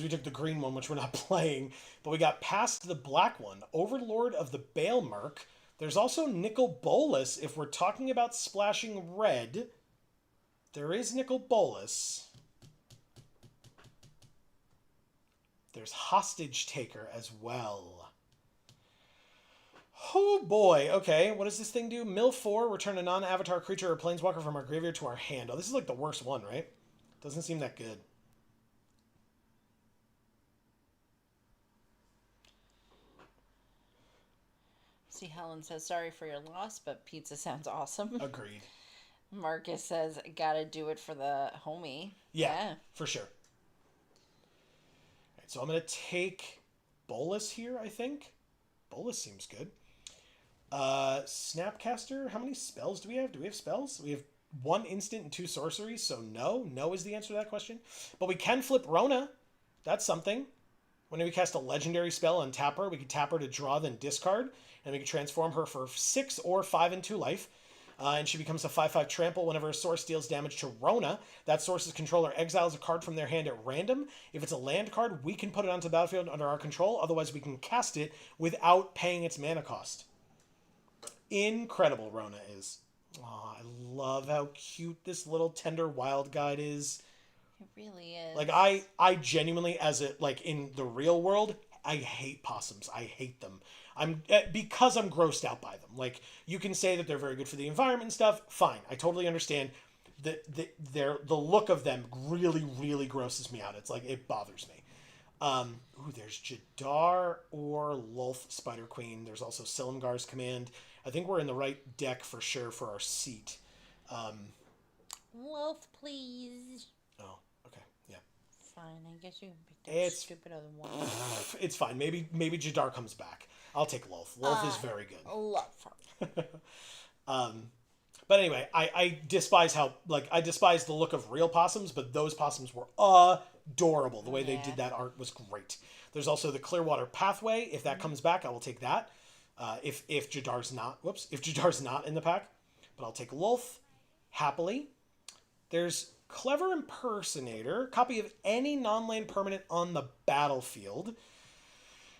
took the green one, which we're not playing, but we got past the black one. Overlord of the Baelmerk. There's also Nicol Bolas if we're talking about splashing red. There is Nicol Bolas. There's Hostage Taker as well. Oh boy. Okay, what does this thing do? Mill 4, return a non-avatar creature or planeswalker from our graveyard to our hand. Oh, this is like the worst one, right? Doesn't seem that good. See, Helen says, sorry for your loss, but pizza sounds awesome. Agreed. Marcus says, gotta do it for the homie. Yeah. For sure. All right, so I'm going to take Bolas here, I think. Bolas seems good. Snapcaster, how many spells do we have? Do we have spells? We have 1 instant and 2 sorceries, so no. No is the answer to that question. But we can flip Rona. That's something. When we cast a legendary spell on tap her, we can tap her to draw, then discard, and we can transform her for 6 or 5 and 2 life. And she becomes a 5/5 trample whenever a source deals damage to Rona. That source's controller exiles a card from their hand at random. If it's a land card, we can put it onto the battlefield under our control. Otherwise, we can cast it without paying its mana cost. Incredible, Rona is. Oh, I love how cute this little tender wild guide is. It really is. Like, I genuinely, in the real world, I hate possums. I hate them. Because I'm grossed out by them. Like, you can say that they're very good for the environment and stuff. Fine. I totally understand. The look of them really, really grosses me out. It's like, it bothers me. There's Jadar or Lulth Spider Queen. There's also Silumgar's Command. I think we're in the right deck for sure for our seat. Wolf, please. Oh, okay. Yeah. Fine, I guess you can pick that stupid other one. It's fine. Maybe Jadar comes back. I'll take Lulth. Lulth is very good. Love But anyway, I despise I despise the look of real possums, but those possums were adorable. The way they did that art was great. There's also the Clearwater Pathway. If that comes back, I will take that. If Jadar's not, if Jadar's not in the pack, but I'll take Lolth happily. There's Clever Impersonator, copy of any non-land permanent on the battlefield.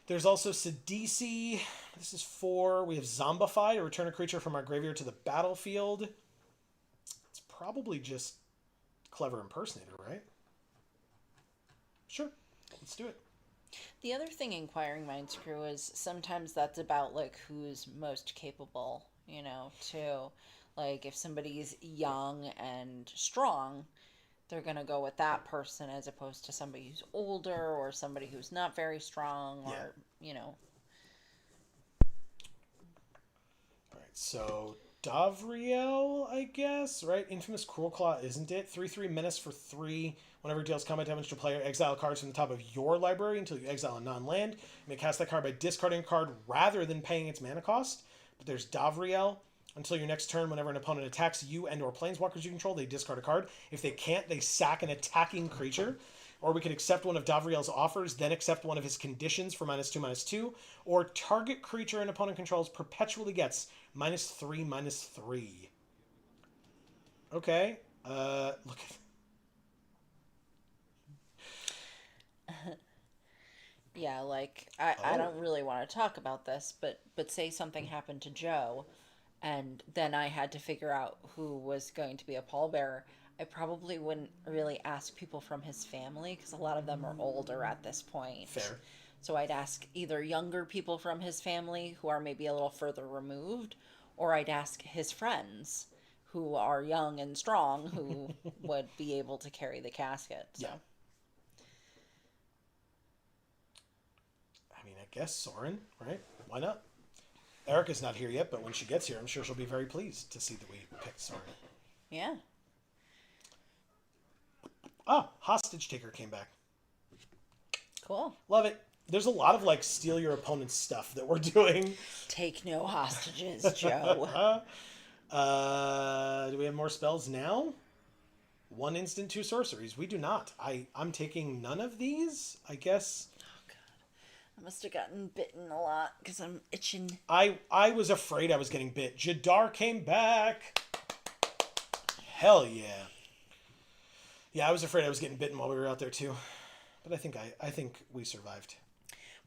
There's also Sidisi. This is 4. We have Zombify, to return a creature from our graveyard to the battlefield. It's probably just Clever Impersonator, right? Sure. Let's do it. The other thing Inquiring Minds Crew is sometimes that's about, like, who's most capable, too. Like, if somebody's young and strong, they're going to go with that person as opposed to somebody who's older or somebody who's not very strong or, All right, so Davriel, I guess, right? Infamous Cruel Claw, isn't it? 3/3 menace for 3. Whenever it deals combat damage to a player, exile cards from the top of your library until you exile a non-land. You may cast that card by discarding a card rather than paying its mana cost. But there's Davriel. Until your next turn, whenever an opponent attacks you and or planeswalkers you control, they discard a card. If they can't, they sack an attacking creature. Or we could accept one of Davriel's offers, then accept one of his conditions for -2/-2. Or target creature an opponent controls perpetually gets -3/-3. Okay. Look at... Yeah, like, I don't really want to talk about this, but say something happened to Joe, and then I had to figure out who was going to be a pallbearer. I probably wouldn't really ask people from his family, because a lot of them are older at this point. Fair. So I'd ask either younger people from his family, who are maybe a little further removed, or I'd ask his friends, who are young and strong, who would be able to carry the casket. So. Yeah. I mean, I guess Soren, right? Why not? Erica's not here yet, but when she gets here, I'm sure she'll be very pleased to see that we picked Soren. Yeah. Ah, Hostage Taker came back. Cool. Love it. There's a lot of, like, steal your opponent's stuff that we're doing. Take no hostages, Joe. Do we have more spells now? 1 instant, 2 sorceries. We do not. I'm taking none of these, I guess. I must have gotten bitten a lot because I'm itching. I was afraid I was getting bit. Jadar came back. Hell yeah. Yeah, I was afraid I was getting bitten while we were out there too. But I think we survived.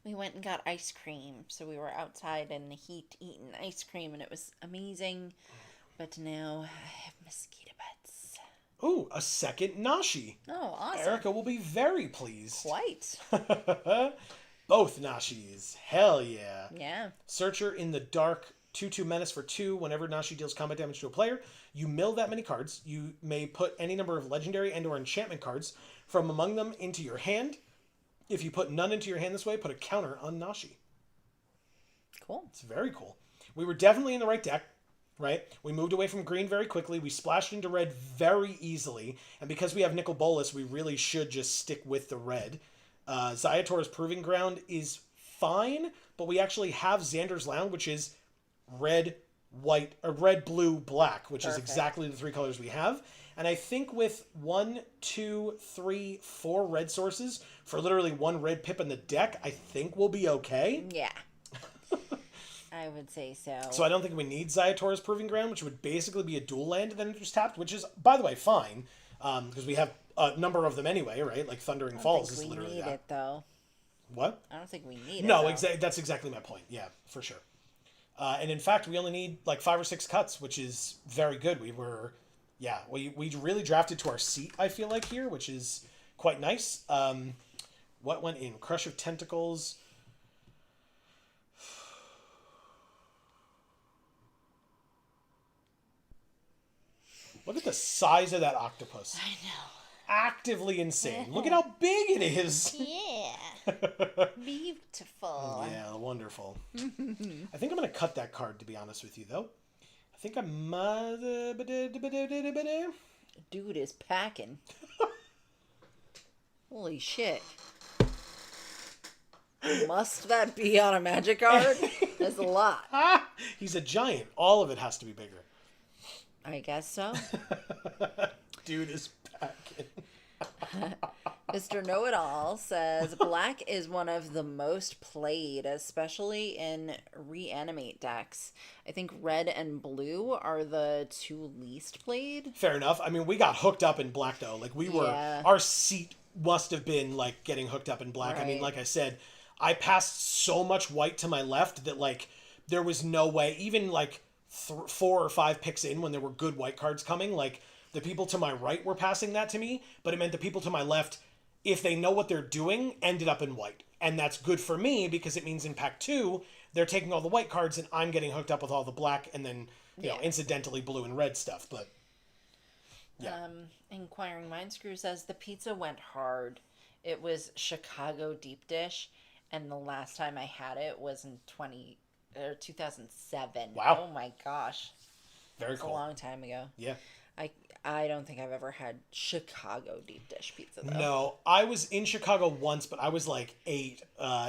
We went and got ice cream. So we were outside in the heat eating ice cream and it was amazing. But now I have mosquito bites. Ooh, a second Nashi. Oh, awesome. Erica will be very pleased. Quite. Both Nashis. Hell yeah. Yeah. Searcher in the Dark, 2/2 menace for 2. Whenever Nashi deals combat damage to a player, you mill that many cards. You may put any number of legendary and or enchantment cards from among them into your hand. If you put none into your hand this way, put a counter on Nashi. Cool. It's very cool. We were definitely in the right deck, right? We moved away from green very quickly. We splashed into red very easily. And because we have Nicol Bolas, we really should just stick with the red. Zayator's Proving Ground is fine, but we actually have Xander's Lounge, which is red, white, or red, blue, black, which is exactly the 3 colors we have. And I think with 1, 2, 3, 4 red sources for literally 1 red pip in the deck, I think we'll be okay. Yeah. I would say so. So I don't think we need Zayator's Proving Ground, which would basically be a dual land that enters tapped, which is, by the way, fine, because we have a number of them anyway, right? Like Thundering Falls is literally that. We need it, though. What? I don't think we need it. No, that's exactly my point. Yeah, for sure. And in fact, we only need like 5 or 6 cuts, which is very good. We really drafted to our seat, I feel like, here, which is quite nice. What went in? Crush of Tentacles. Look at the size of that octopus. I know. Actively insane. Look at how big it is. Yeah. Beautiful. Yeah, wonderful. I think I'm going to cut that card, to be honest with you, though. I think I might... Dude is packing. Holy shit. Must that be on a magic card? That's a lot. He's a giant. All of it has to be bigger. I guess so. Dude is back. Mr. Know-It-All says black is one of the most played, especially in reanimate decks. I think red and blue are the two least played. Fair enough. I mean, we got hooked up in black though. Like we were, our seat must have been like getting hooked up in black. Right. I mean, like I said, I passed so much white to my left that like there was no way, even like 4 or 5 picks in when there were good white cards coming, like the people to my right were passing that to me, but it meant the people to my left, if they know what they're doing, ended up in white. And that's good for me because it means in pack 2, they're taking all the white cards and I'm getting hooked up with all the black and then, you know, incidentally blue and red stuff. But, yeah. Inquiring Mind Screw says the pizza went hard. It was Chicago deep dish, and the last time I had it was in 2007. Wow. Oh my gosh. Very cool. A long time ago. Yeah. I don't think I've ever had Chicago deep dish pizza, though. No, I was in Chicago once, but I was like 8.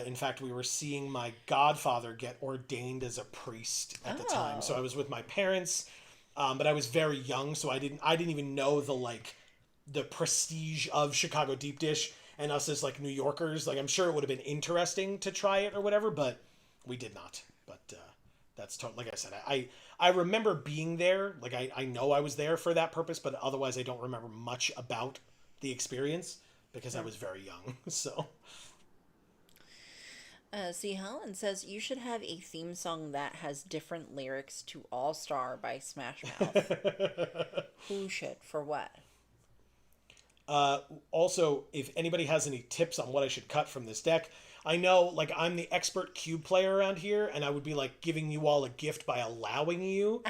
In fact, we were seeing my godfather get ordained as a priest at the time. So I was with my parents, but I was very young, so I didn't even know the prestige of Chicago deep dish, and us as like New Yorkers. Like I'm sure it would have been interesting to try it or whatever, but we did not. But that's totally, like I said, I remember being there. Like I know I was there for that purpose, but otherwise I don't remember much about the experience because I was very young. So. C. Holland says you should have a theme song that has different lyrics to All Star by Smash Mouth. Who should? For what? Also, if anybody has any tips on what I should cut from this deck, I know, like, I'm the expert cube player around here, and I would be, like, giving you all a gift by allowing you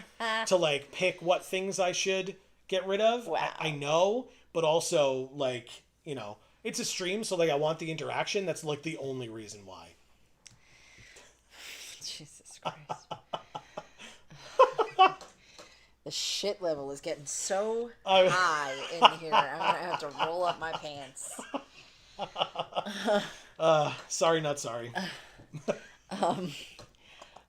to, like, pick what things I should get rid of. Wow. I know, but also, like, you know, it's a stream, so, like, I want the interaction. That's, like, the only reason why. Jesus Christ. The shit level is getting so high in here. I'm going to have to roll up my pants. Sorry, not sorry.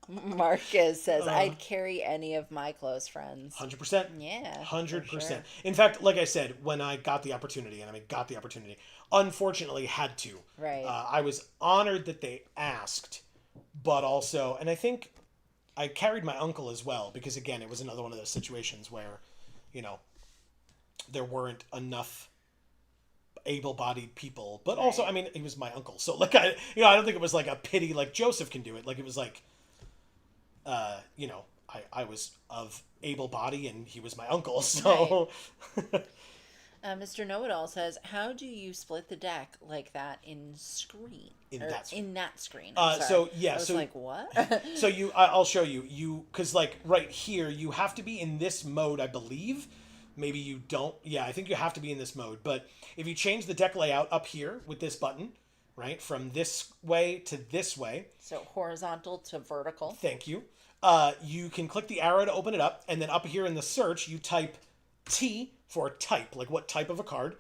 Marcus says, I'd carry any of my close friends. 100%. Yeah. 100%. Sure. In fact, like I said, when I got the opportunity, unfortunately had to. Right. I was honored that they asked, but also, and I think I carried my uncle as well, because again, it was another one of those situations where, you know, there weren't enough able-bodied people, but also, I mean, he was my uncle, so like I don't think it was like a pity like Joseph can do it. Like it was like, you know, I was of able body and he was my uncle, so. Right. Mr. Know-It-All says, how do you split the deck like that in screen? In that screen. So yeah, I was so like, what? So I'll show you, because like right here you have to be in this mode, I believe. Maybe you don't. Yeah, I think you have to be in this mode. But if you change the deck layout up here with this button, right, from this way to this way. So horizontal to vertical. Thank you. You can click the arrow to open it up, and then up here in the search, you type T for type, like what type of a card,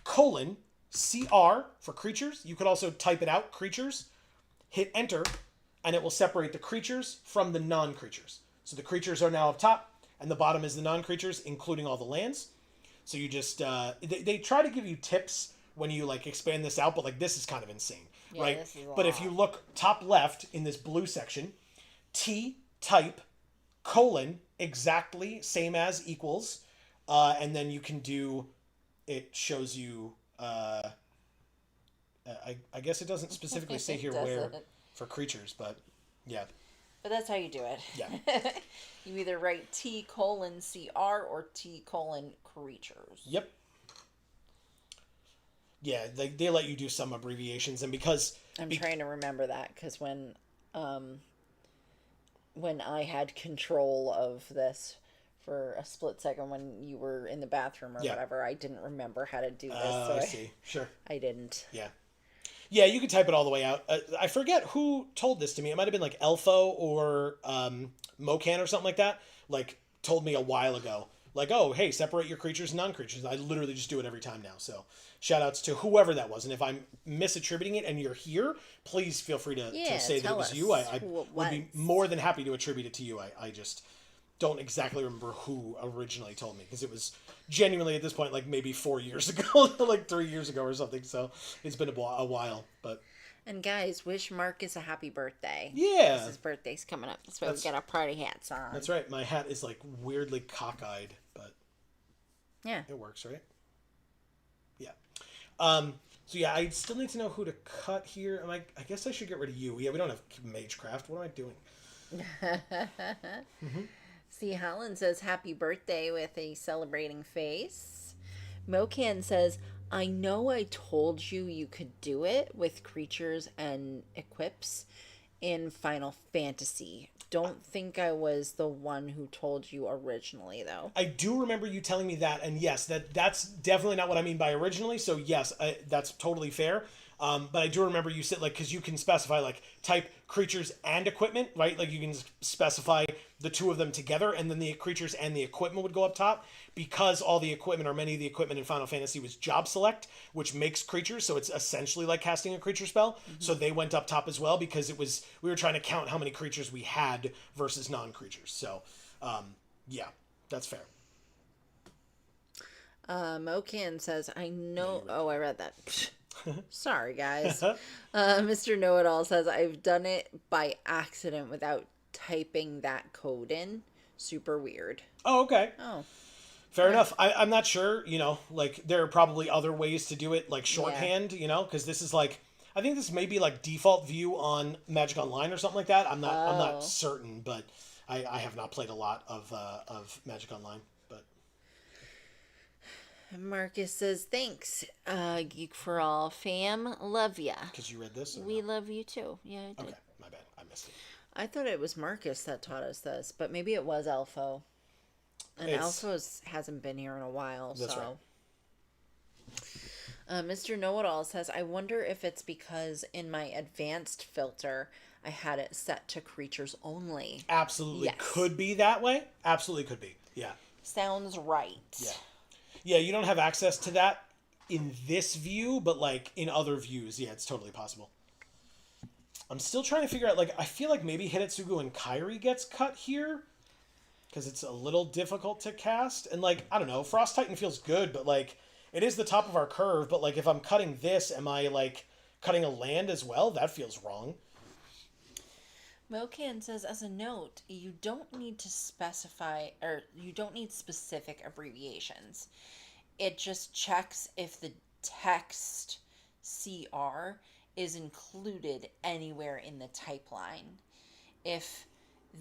colon, CR for creatures. You could also type it out, creatures, hit enter, and it will separate the creatures from the non-creatures. So the creatures are now up top, and the bottom is the non-creatures, including all the lands. So you just, they try to give you tips when you, like, expand this out, but, like, this is kind of insane, right? This is a but lot. if you look top left in this blue section, T, type, colon, exactly, same as, equals, and then you can do, it shows you, I guess it doesn't specifically say here where for creatures, but, yeah. But that's how you do it. Yeah. You either write T colon CR or T colon creatures. Yep. Yeah, they let you do some abbreviations, and because... I'm trying to remember that, because when I had control of this for a split second when you were in the bathroom or whatever, I didn't remember how to do this. So I see. Sure. I didn't. Yeah. Yeah, you could type it all the way out. I forget who told this to me. It might have been like Elfo or Mocan or something like that. Like, told me a while ago. like, oh, hey, separate your creatures and non-creatures. I literally just do it every time now. So shout outs to whoever that was. And if I'm misattributing it and you're here, please feel free to say that it was you. I would be more than happy to attribute it to you. I just don't exactly remember who originally told me, because it was genuinely at this point like maybe 4 years ago, like 3 years ago or something. So it's been a while, but. And guys, wish Marcus a happy birthday. Yeah. His birthday's coming up. That's why we got our party hats on. That's right. My hat is like weirdly cockeyed, but yeah, it works, right? Yeah. So yeah, I still need to know who to cut here. I guess I should get rid of you. Yeah, we don't have Magecraft. What am I doing? See, Holland says happy birthday with a celebrating face. Mocan says, I know I told you you could do it with creatures and equips in Final Fantasy. Don't think I was the one who told you originally, though. I do remember you telling me that, and yes, that's definitely not what I mean by originally, so yes, that's totally fair. But I do remember you said, like, because you can specify, like, type creatures and equipment, right? Like, you can specify the two of them together, and then the creatures and the equipment would go up top, because all the equipment, or many of the equipment in Final Fantasy, was job select, which makes creatures, so it's essentially like casting a creature spell. Mm-hmm. So they went up top as well, because we were trying to count how many creatures we had versus non-creatures. So, yeah, that's fair. Mocan says, I know... Oh, I read that. Sorry, guys. Mr. Know-It-All says, I've done it by accident without typing that code in. Super weird. Oh, okay. Oh. Fair enough. I'm not sure, like, there are probably other ways to do it, like shorthand, because this is like, I think this may be like default view on Magic Online or something like that. I'm not certain, but I have not played a lot of Magic Online. Marcus says, thanks, Geek for All fam. Love ya. Because you read this? We love you too. Yeah, I did. Okay, my bad. I missed it. I thought it was Marcus that taught us this, but maybe it was Elfo. And Elfo hasn't been here in a while, that's so. Right. Mr. Know-It-All says, I wonder if it's because in my advanced filter, I had it set to creatures only. Absolutely. Yes. Could be that way. Absolutely could be. Yeah. Sounds right. Yeah. Yeah, you don't have access to that in this view, but, like, in other views, yeah, it's totally possible. I'm still trying to figure out, like, I feel like maybe Hidetsugu and Kairi gets cut here, because it's a little difficult to cast. And, like, I don't know, Frost Titan feels good, but, like, it is the top of our curve, but, like, if I'm cutting this, am I, like, cutting a land as well? That feels wrong. Mocan says, as a note, you don't need to specify, or you don't need specific abbreviations. It just checks if the text CR is included anywhere in the type line. If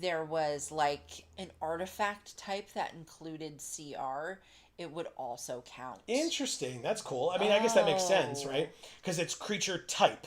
there was like an artifact type that included CR, it would also count. Interesting. That's cool. I mean, I guess that makes sense, right? Because it's creature type.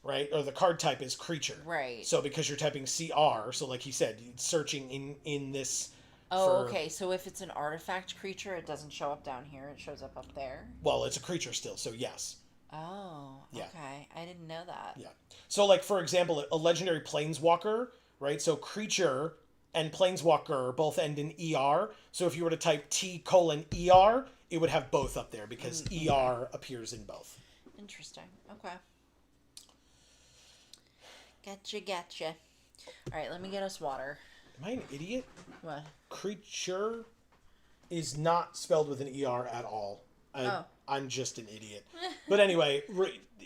Right? Or the card type is creature. Right. So because you're typing CR, so like he said, searching in this. Oh, okay. So if it's an artifact creature, it doesn't show up down here. It shows up there. Well, it's a creature still, so yes. Oh, yeah. Okay. I didn't know that. Yeah. So like, for example, a legendary planeswalker, right? So creature and planeswalker both end in ER. So if you were to type T:ER, it would have both up there because ER appears in both. Interesting. Okay. Gotcha. All right, let me get us water. Am I an idiot? What? Creature is not spelled with an ER at all. I'm just an idiot. But anyway,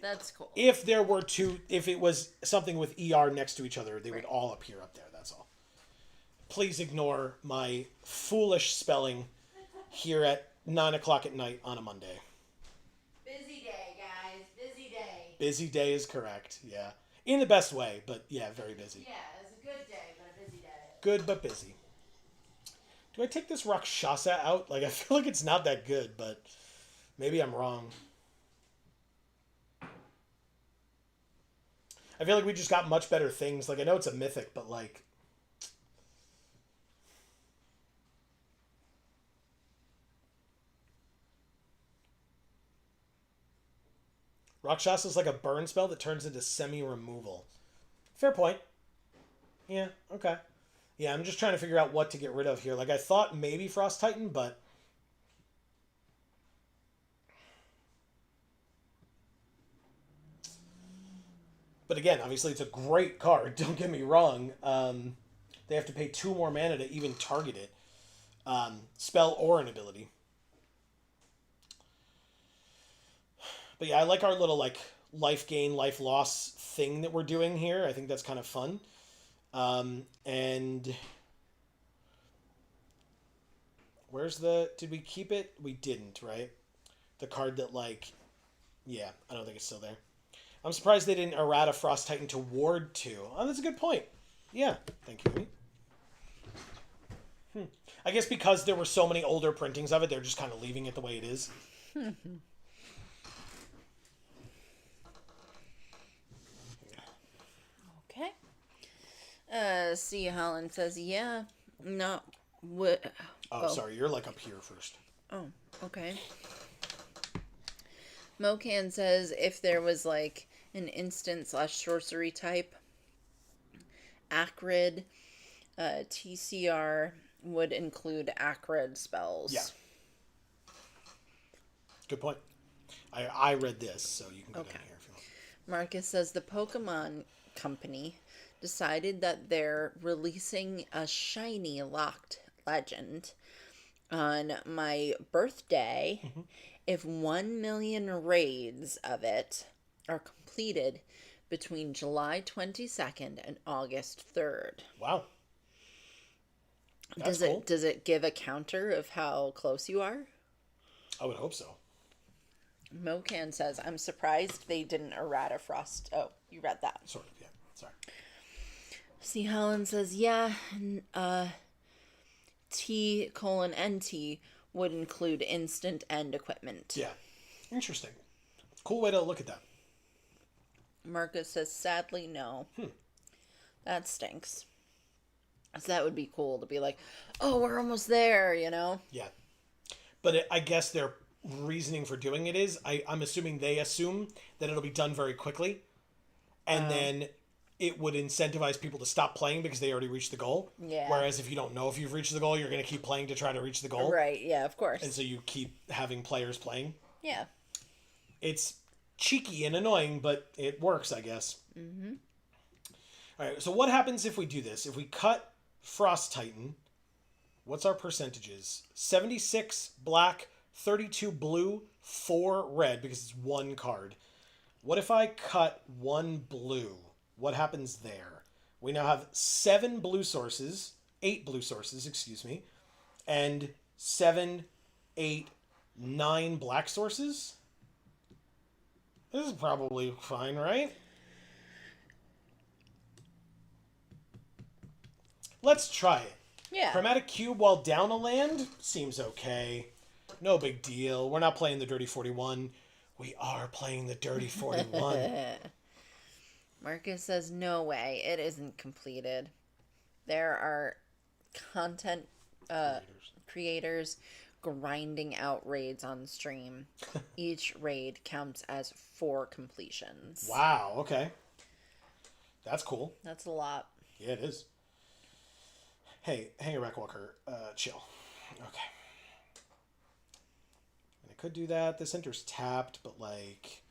that's cool. If it was something with ER next to each other, they would all appear up there. That's all. Please ignore my foolish spelling here at 9:00 at night on a Monday. Busy day, guys. Busy day. Busy day is correct. Yeah. In the best way, but yeah, very busy. Yeah, it's a good day, but a busy day. Good, but busy. Do I take this Rakshasa out? Like, I feel like it's not that good, but maybe I'm wrong. I feel like we just got much better things. Like, I know it's a mythic, but like... Rakshasa is like a burn spell that turns into semi-removal. Fair point. Yeah, okay. Yeah, I'm just trying to figure out what to get rid of here. Like, I thought maybe Frost Titan, but... But again, obviously it's a great card. Don't get me wrong. They have to pay 2 more mana to even target it. Spell or an ability. But yeah, I like our little like life gain, life loss thing that we're doing here. I think that's kind of fun. And where's the... Did we keep it? We didn't, right? The card that like... Yeah, I don't think it's still there. I'm surprised they didn't errata Frost Titan to Ward 2. Oh, that's a good point. Yeah, thank you. I guess because there were so many older printings of it, they're just kind of leaving it the way it is. Okay. C. Holland says, yeah, no, what? Oh, sorry, you're like up here first. Oh, okay. Mocan says, if there was like an instant / sorcery type, Acrid, TCR would include Acrid spells. Yeah. Good point. I read this, so you can go down here if you want. Marcus says the Pokemon Company decided that they're releasing a shiny locked legend on my birthday if 1 million raids of it are completed between July 22nd and August 3rd. Wow. That's cool. Does it give a counter of how close you are? I would hope so. Mocan says, I'm surprised they didn't errata Frost. Oh, you read that. Sort of, yeah. Sorry. C. Holland says, yeah, T:(NT) would include instant end equipment. Yeah. Interesting. Cool way to look at that. Marcus says, sadly, no. That stinks. So that would be cool to be like, oh, we're almost there, you know? Yeah. But I guess their reasoning for doing it is, I'm assuming they assume that it'll be done very quickly. And then it would incentivize people to stop playing because they already reached the goal. Yeah. Whereas if you don't know if you've reached the goal, you're going to keep playing to try to reach the goal. Right, yeah, of course. And so you keep having players playing. Yeah. It's cheeky and annoying, but it works, I guess. Mm-hmm. All right, so what happens if we do this? If we cut Frost Titan, what's our percentages? 76 black, 32 blue, 4 red, because it's one card. What if I cut 1 blue? What happens there? We now have 8 blue sources, excuse me, and 7, 8, 9 black sources. This is probably fine, right? Let's try it. Yeah. Chromatic Cube while down a land seems okay. No big deal. We're not playing the Dirty 41. We are playing the Dirty 41. Marcus says, no way, it isn't completed. There are content creators grinding out raids on stream. Each raid counts as 4 completions. Wow, okay. That's cool. That's a lot. Yeah, it is. Hey, Hangerback Walker, chill. Okay. I could do that. This enter's tapped, but like...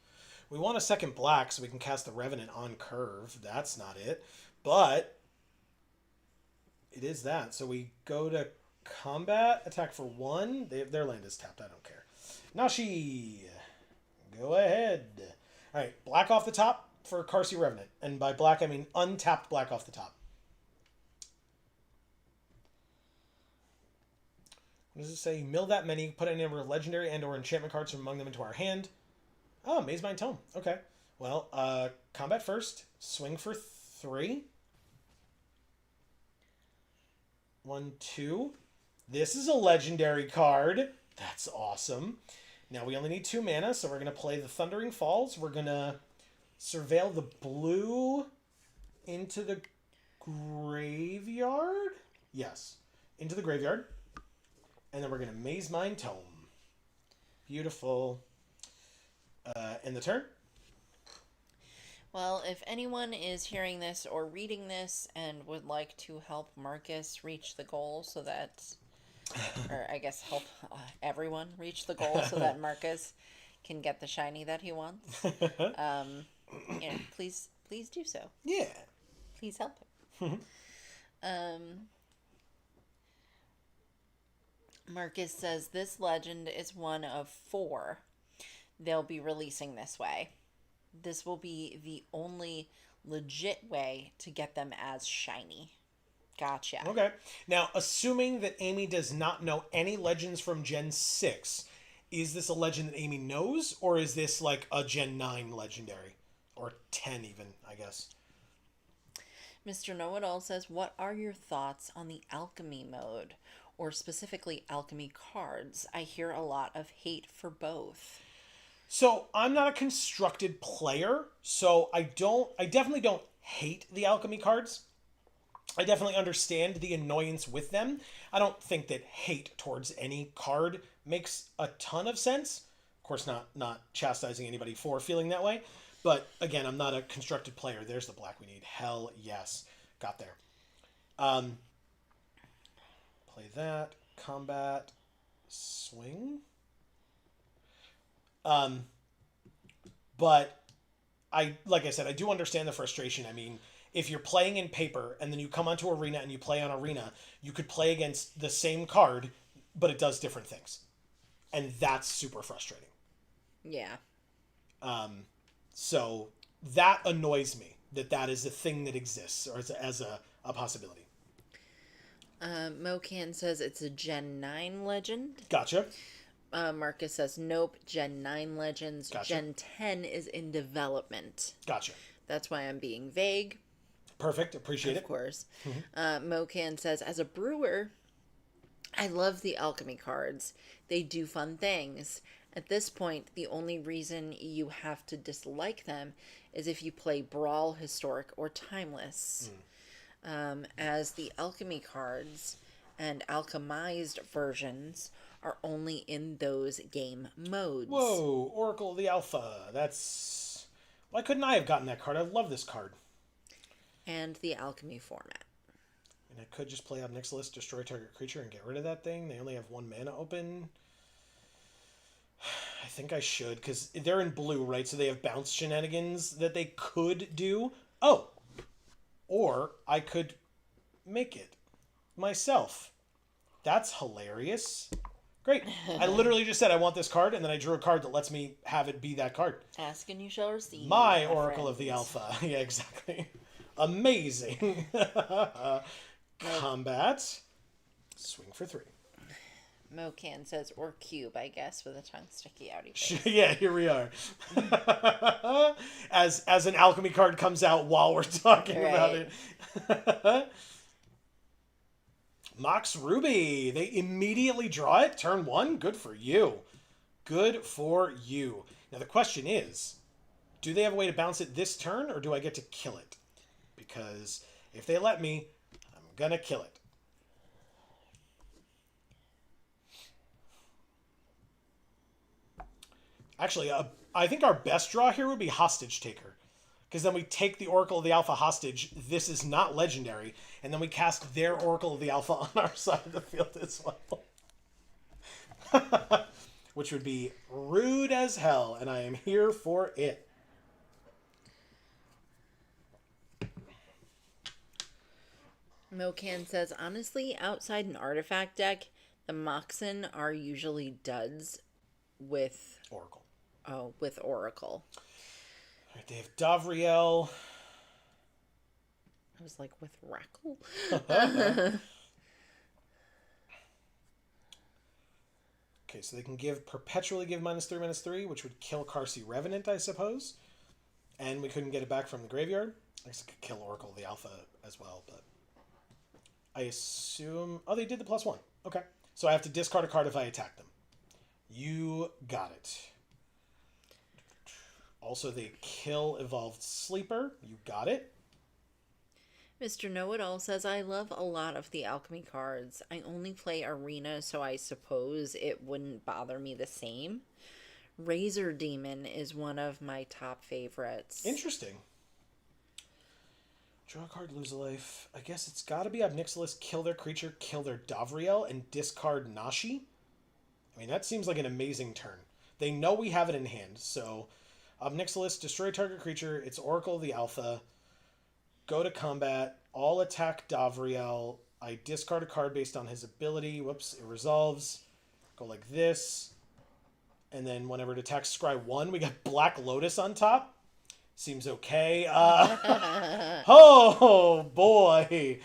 We want a second black so we can cast the Revenant on curve. That's not it. But it is that. So we go to combat, attack for 1. Their land is tapped. I don't care. Nashi, go ahead. All right, black off the top for Karsi Revenant. And by black, I mean untapped black off the top. What does it say? Mill that many, put any number of legendary and or enchantment cards from among them into our hand. Oh, Maze Mind Tome. Okay. Well, combat first. Swing for 3. 1, 2. This is a legendary card. That's awesome. Now we only need 2 mana, so we're going to play the Thundering Falls. We're going to surveil the blue into the graveyard. Yes. Into the graveyard. And then we're going to Maze Mind Tome. Beautiful. End the turn. Well, if anyone is hearing this or reading this and would like to help Marcus reach the goal so that, or I guess help everyone reach the goal so that Marcus can get the shiny that he wants, please do so. Yeah. Please help him. Um, Marcus says this legend is one of 4 they'll be releasing this way. This will be the only legit way to get them as shiny. Gotcha. Okay. Now, assuming that Amy does not know any legends from Gen 6, is this a legend that Amy knows, or is this like a Gen 9 legendary? Or 10 even, I guess. Mr. Know-It-All says, what are your thoughts on the alchemy mode, or specifically alchemy cards? I hear a lot of hate for both. So, I'm not a constructed player, so I definitely don't hate the alchemy cards. I definitely understand the annoyance with them. I don't think that hate towards any card makes a ton of sense. Of course, not chastising anybody for feeling that way. But again, I'm not a constructed player. There's the black we need. Hell yes. Got there. Play that. Combat. Swing. But like I said, I do understand the frustration. I mean, if you're playing in paper and then you come onto Arena and you play on Arena, you could play against the same card, but it does different things. And that's super frustrating. Yeah. So that annoys me that is a thing that exists, or as a possibility. Mocan says it's a Gen 9 legend. Gotcha. Marcus says, nope, Gen 9 legends. Gotcha. Gen 10 is in development. Gotcha. That's why I'm being vague. Perfect. Appreciate it. Of course. Mocan says, as a brewer, I love the alchemy cards. They do fun things. At this point, the only reason you have to dislike them is if you play Brawl, Historic, or Timeless. As the alchemy cards and alchemized versions are only in those game modes. Whoa, Oracle of the Alpha. That's... Why couldn't I have gotten that card? I love this card. And the alchemy format. And I could just play out Nixilis, destroy target creature, and get rid of that thing. They only have 1 mana open. I think I should, because they're in blue, right? So they have bounce shenanigans that they could do. Oh! Or I could make it myself. That's hilarious. Great. I literally just said I want this card, and then I drew a card that lets me have it be that card. Ask and you shall receive. My Oracle of the Alpha. Yeah, exactly. Amazing. Combat. Swing for 3. Mocan says, or cube, I guess, with a tongue sticky outy face. Yeah, here we are. As an alchemy card comes out while we're talking about it. Mox Ruby. They immediately draw it. Turn 1. Good for you. Good for you. Now the question is, do they have a way to bounce it this turn, or do I get to kill it? Because if they let me, I'm gonna kill it. Actually, I think our best draw here would be Hostage Taker. Because then we take the Oracle of the Alpha hostage. This is not legendary. And then we cast their Oracle of the Alpha on our side of the field as well. Which would be rude as hell. And I am here for it. Mocan says, honestly, outside an artifact deck, the Moxen are usually duds with... Oracle. Oh, with Oracle. All right, they have Davriel. I was like, with Rackle? Okay, so they can perpetually give -3/-3, which would kill Karsi Revenant, I suppose. And we couldn't get it back from the graveyard. I guess it could kill Oracle of the Alpha as well, but... I assume... Oh, they did the +1. Okay. So I have to discard a card if I attack them. You got it. Also, they kill Evolved Sleeper. You got it. Mr. Know-It-All says, I love a lot of the alchemy cards. I only play Arena, so I suppose it wouldn't bother me the same. Razor Demon is one of my top favorites. Interesting. Draw a card, lose a life. I guess it's got to be Obnixilis, kill their creature, kill their Davriel, and discard Nashi. I mean, that seems like an amazing turn. They know we have it in hand, so Obnixilis, destroy target creature. It's Oracle of the Alpha. Go to combat. All attack Davriel. I discard a card based on his ability. Whoops, it resolves. Go like this. And then whenever it attacks Scry 1, we got Black Lotus on top. Seems okay. Oh, boy.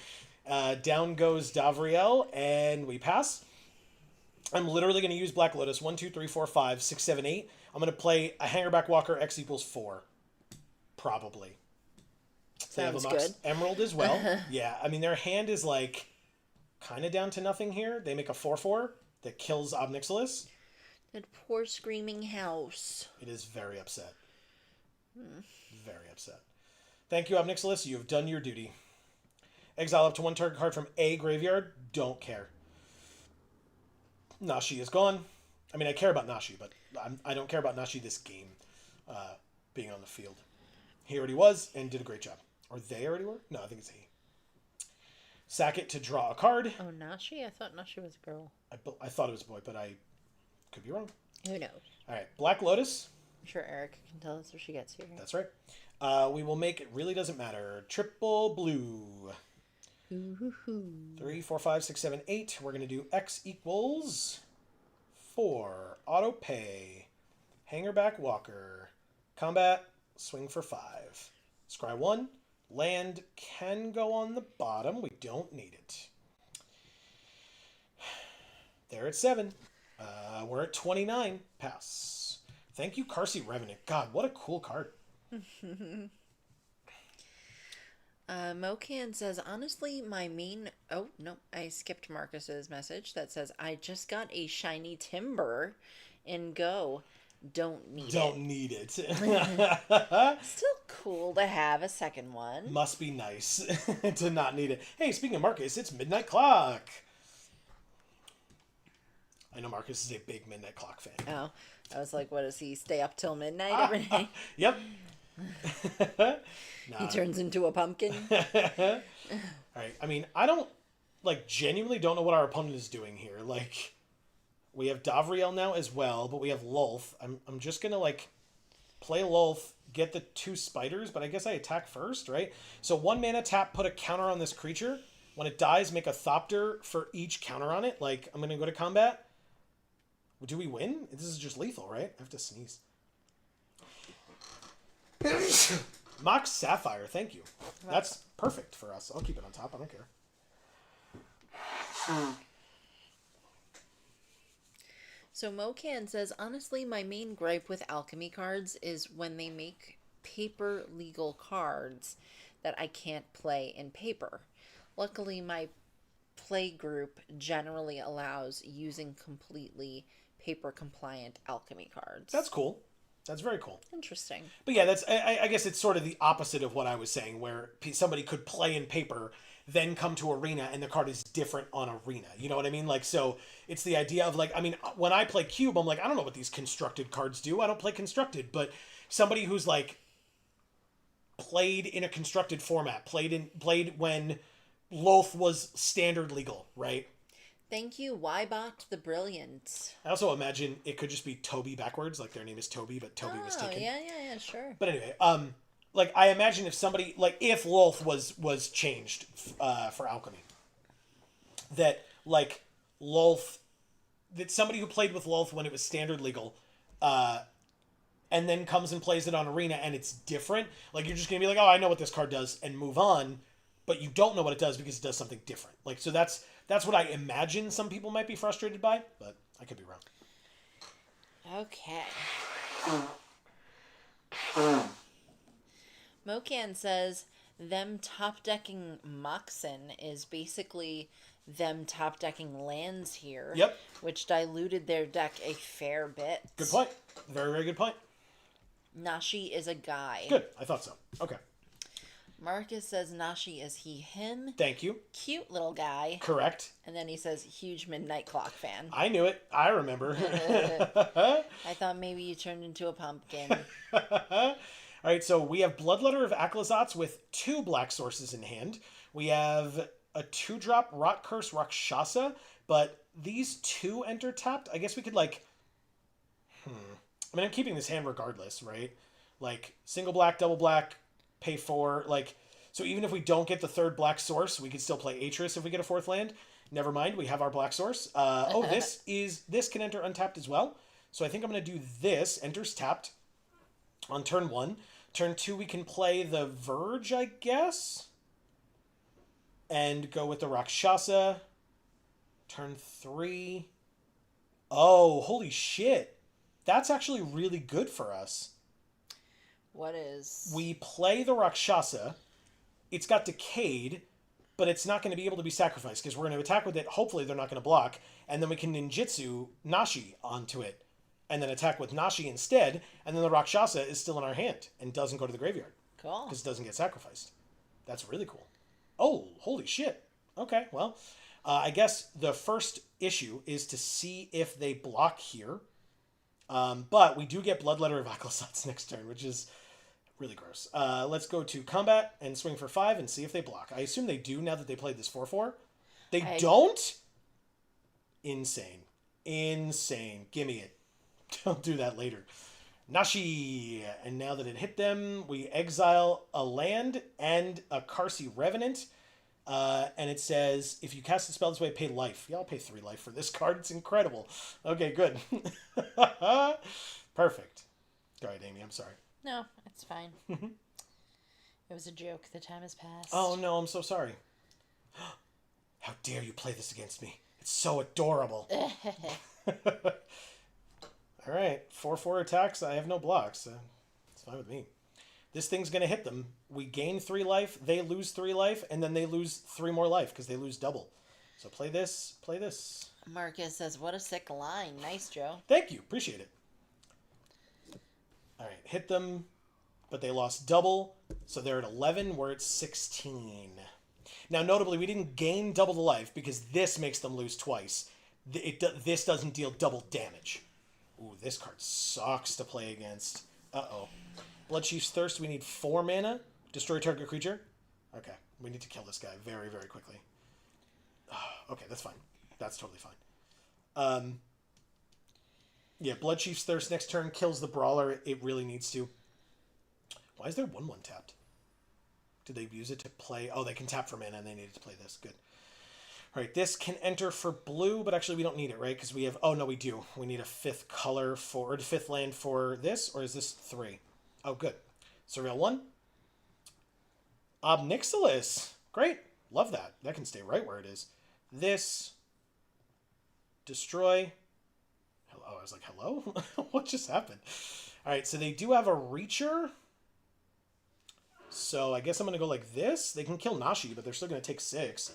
Down goes Davriel, and we pass. I'm literally going to use Black Lotus. 1, 2, 3, 4, 5, 6, 7, 8. I'm going to play a Hangerback Walker, X equals 4. Probably. They have a Sounds Mox good. Emerald as well. Yeah, I mean, their hand is like kind of down to nothing here. They make a 4/4 that kills Obnixilis. That poor screaming house. It is very upset. Very upset. Thank you, Obnixilis. You have done your duty. Exile up to one target card from a graveyard. Don't care. Nashi is gone. I mean, I care about Nashi, but I don't care about Nashi this game being on the field. He already was and did a great job. Or they already were? No, I think it's he. Sack it to draw a card. Oh, Nashi? I thought Nashi was a girl. I thought it was a boy, but I could be wrong. Who knows? All right, Black Lotus. I'm sure Erica can tell us if she gets here. That's right. We will make it really doesn't matter. Triple blue. 3, 4, 5, 6, 7, 8. We're going to do X equals 4. Auto pay. Hangerback Walker. Combat. Swing for 5. Scry 1. Land can go on the bottom. We don't need it. They're at 7. We're at 29. Pass. Thank you, Carsey Revenant. God, what a cool card. Mocan says, honestly, my main... Oh, no, I skipped Marcus's message that says, I just got a shiny timber in Go. Don't need it. Still cool to have a second one. Must be nice to not need it. Hey, speaking of Marcus, it's Midnight Clock. I know Marcus is a big Midnight Clock fan. Oh, I was like, what does he stay up till midnight every night? Yep. He turns into a pumpkin. All right. I mean, I don't, genuinely don't know what our opponent is doing here. We have Davriel now as well, but we have Lulth. I'm just going to, play Lulth, get the 2 spiders, but I guess I attack first, right? So 1 mana tap, put a counter on this creature. When it dies, make a Thopter for each counter on it. I'm going to go to combat. Do we win? This is just lethal, right? I have to sneeze. Mox Sapphire, thank you. That's perfect for us. I'll keep it on top. I don't care. So Mocan says, honestly, my main gripe with alchemy cards is when they make paper legal cards that I can't play in paper. Luckily, my play group generally allows using completely paper compliant alchemy cards. That's cool. That's very cool. Interesting. But yeah, I guess it's sort of the opposite of what I was saying, where somebody could play in paper, then come to Arena, and the card is different on Arena. You know what I mean? So it's the idea of when I play Cube, I'm I don't know what these constructed cards do. I don't play constructed, but somebody who's played in a constructed format, played when Loth was standard legal, right? Thank you, Ybot the Brilliant. I also imagine it could just be Toby backwards, their name is Toby, but Toby was taken. Yeah, sure. But anyway, I imagine if somebody, if Lulth was changed for alchemy, that Lulth, that somebody who played with Lulth when it was standard legal, and then comes and plays it on Arena and it's different, you're just gonna be oh, I know what this card does and move on, but you don't know what it does because it does something different. So that's what I imagine some people might be frustrated by, but I could be wrong. Okay. Mocan says, them top-decking Moxen is basically them top-decking lands here. Yep. Which diluted their deck a fair bit. Good point. Very, very good point. Nashi is a guy. Good. I thought so. Okay. Marcus says Nashi is he, him. Thank you. Cute little guy. Correct. And then he says, huge Midnight Clock fan. I knew it. I remember. I thought maybe you turned into a pumpkin. All All right, so we have Bloodletter of Aclazotz with 2 black sources in hand. We have a 2-drop Rot Curse Rakshasa, but these 2 enter tapped. I guess we could, like... I mean, I'm keeping this hand regardless, right? Like, single black, double black, pay 4. Like, so even if we don't get the 3rd black source, we could still play Atris if we get a 4th land. Never mind, we have our black source. This can enter untapped as well. So I think I'm going to do this. Enters tapped on turn 1. Turn 2, we can play the Verge, I guess. And go with the Rakshasa. Turn 3. Oh, holy shit. That's actually really good for us. What is? We play the Rakshasa. It's got Decayed, but it's not going to be able to be sacrificed because we're going to attack with it. Hopefully they're not going to block. And then we can ninjutsu Nashi onto it. And then attack with Nashi instead. And then the Rakshasa is still in our hand and doesn't go to the graveyard. Cool. Because it doesn't get sacrificed. That's really cool. Oh, holy shit. Okay, well, I guess the first issue is to see if they block here. But we do get Bloodletter of Aclazotz next turn, which is really gross. Let's go to combat and swing for 5 and see if they block. I assume they do now that they played this 4/4. They don't? Insane. Insane. Gimme it. Don't do that later. Nashi. And now that it hit them, we exile a land and a Karsi Revenant. And it says, if you cast a spell this way, pay life. Yeah, I'll pay 3 life for this card. It's incredible. Okay, good. Perfect. Go ahead, Amy. I'm sorry. No, it's fine. It was a joke. The time has passed. Oh, no, I'm so sorry. How dare you play this against me? It's so adorable. All right, 4/4 attacks. I have no blocks. It's fine with me. This thing's going to hit them. We gain 3 life, they lose 3 life, and then they lose 3 more life because they lose double. So play this, play this. Marcus says, what a sick line. Nice, Joe. Thank you. Appreciate it. All right, hit them, but they lost double. So they're at 11, we're at 16. Now, notably, we didn't gain double the life because this makes them lose twice. This doesn't deal double damage. Ooh, this card sucks to play against. Uh-oh. Bloodchief's Thirst, we need 4 mana. Destroy target creature. Okay, we need to kill this guy very, very quickly. Okay, that's fine. That's totally fine. Yeah, Bloodchief's Thirst next turn kills the Brawler. It really needs to. Why is there 1/1 tapped? Did they use it to play? Oh, they can tap for mana and they needed to play this. Good. All right, this can enter for blue, but actually we don't need it, right? Because we have... Oh, no, we do. We need a 5th color for... Or 5th land for this, or is this 3? Oh, good. Surveil 1. Obnixilis. Great. Love that. That can stay right where it is. This. Destroy. Hello. I was like, hello? What just happened? All right, so they do have a Reacher. So I guess I'm going to go like this. They can kill Nashi, but they're still going to take 6.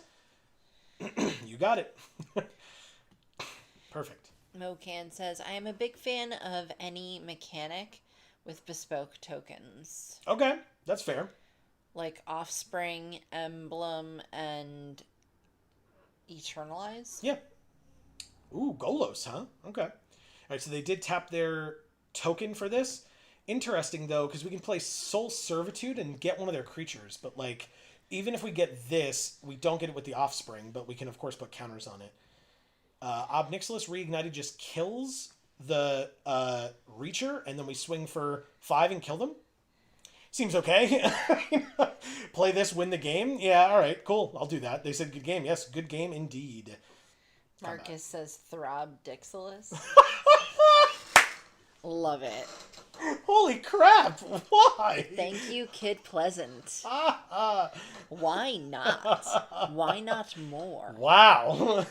You got it. Perfect. Mocan says, I am a big fan of any mechanic with bespoke tokens. Okay, that's fair. Like Offspring, Emblem, and Eternalize. Yeah. Ooh, Golos, huh? Okay. All right, so they did tap their token for this. Interesting, though, because we can play Soul Servitude and get one of their creatures. But, like, even if we get this, we don't get it with the Offspring, but we can, of course, put counters on it. Obnixilis Reignited just kills the Reacher, and then we swing for 5 and kill them. Seems okay. Play this, win the game. Yeah, all right, cool. I'll do that. They said good game. Yes, good game indeed. Marcus says Throb Dixilis. Love it. Holy crap! Why? Thank you, Kid Pleasant. Why not? Why not more? Wow.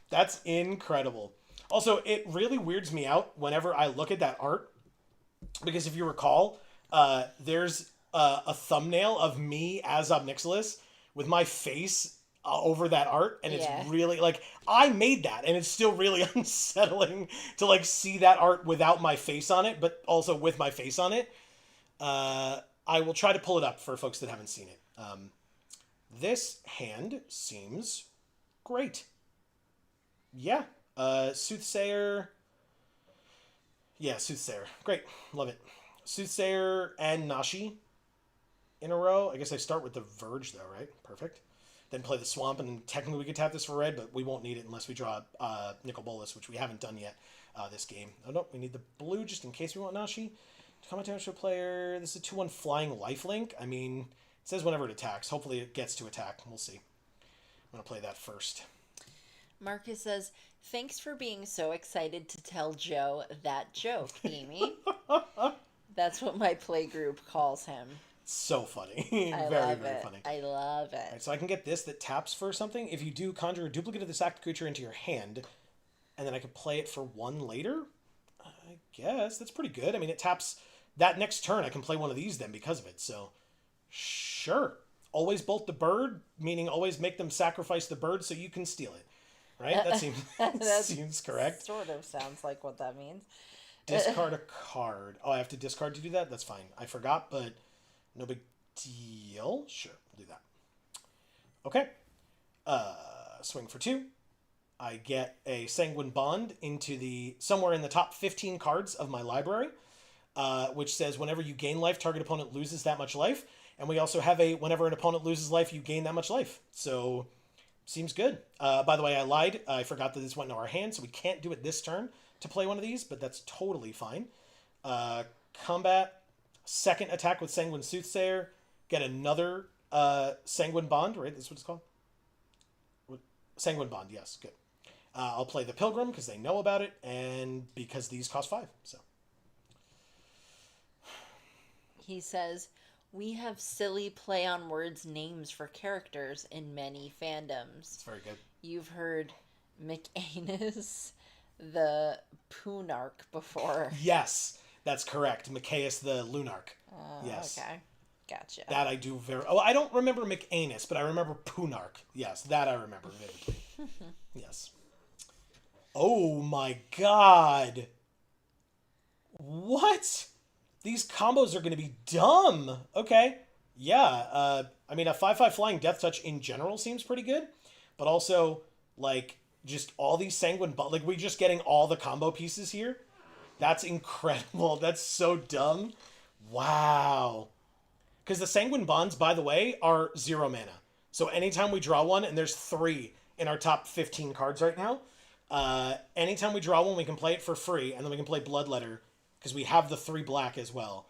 That's incredible. Also, it really weirds me out whenever I look at that art. Because if you recall, there's a thumbnail of me as Obnixilis with my face over that art, and it's really, like, I made that, and it's still really unsettling to, like, see that art without my face on it, but also with my face on it. I will try to pull it up for folks that haven't seen it. This hand seems great. Yeah. Soothsayer. Yeah, Soothsayer. Great. Love it. Soothsayer and Nashi in a row. I guess I start with the Verge, though, right? Perfect. Then play the Swamp, and then technically we could tap this for red, but we won't need it unless we draw Nicol Bolas, which we haven't done yet this game. Oh, no, we need the blue just in case we want Nashi. Combat damage to a player. This is a 2/1 flying lifelink. I mean, it says whenever it attacks. Hopefully it gets to attack. We'll see. I'm going to play that first. Marcus says, thanks for being so excited to tell Joe that joke, Amy. That's what my playgroup calls him. So funny. I very, love very it. funny. I love it. Right, so I can get this that taps for something. If you do, conjure a duplicate of this active creature into your hand, and then I can play it for 1 later? I guess. That's pretty good. I mean, it taps... That next turn, I can play one of these then because of it, so... Sure. Always bolt the bird, meaning always make them sacrifice the bird so you can steal it. Right? That seems, seems correct. Sort of sounds like what that means. Discard a card. Oh, I have to discard to do that? That's fine. I forgot, but no big deal. Sure, we'll do that. Okay. Swing for 2. I get a Sanguine Bond into somewhere in the top 15 cards of my library, which says whenever you gain life, target opponent loses that much life. And we also have a whenever an opponent loses life, you gain that much life. So, seems good. By the way, I lied. I forgot that this went into our hand, so we can't do it this turn to play one of these, but that's totally fine. Combat, second attack with Sanguine Soothsayer, get another Sanguine Bond, right? That's what it's called? Sanguine Bond, yes, good. I'll play the Pilgrim because they know about it, and because these cost 5, so. He says, we have silly play on words names for characters in many fandoms. It's very good. You've heard McAnus the Poonarch before. Yes, that's correct. Micaeus the Lunarch. Yes. Okay. Gotcha. That I do very... Oh, I don't remember McAnus, but I remember Poonarch. Yes, that I remember vividly. Yes. Oh my god. What? These combos are going to be dumb. Okay. Yeah. I mean, a 5/5 flying Death Touch in general seems pretty good. But also, like, just all these Sanguine... Like, we just getting all the combo pieces here. That's incredible. That's so dumb. Wow. Because the Sanguine Bonds, by the way, are 0 mana. So anytime we draw one, and there's 3 in our top 15 cards right now, anytime we draw one, we can play it for free, and then we can play Bloodletter, because we have the 3 black as well.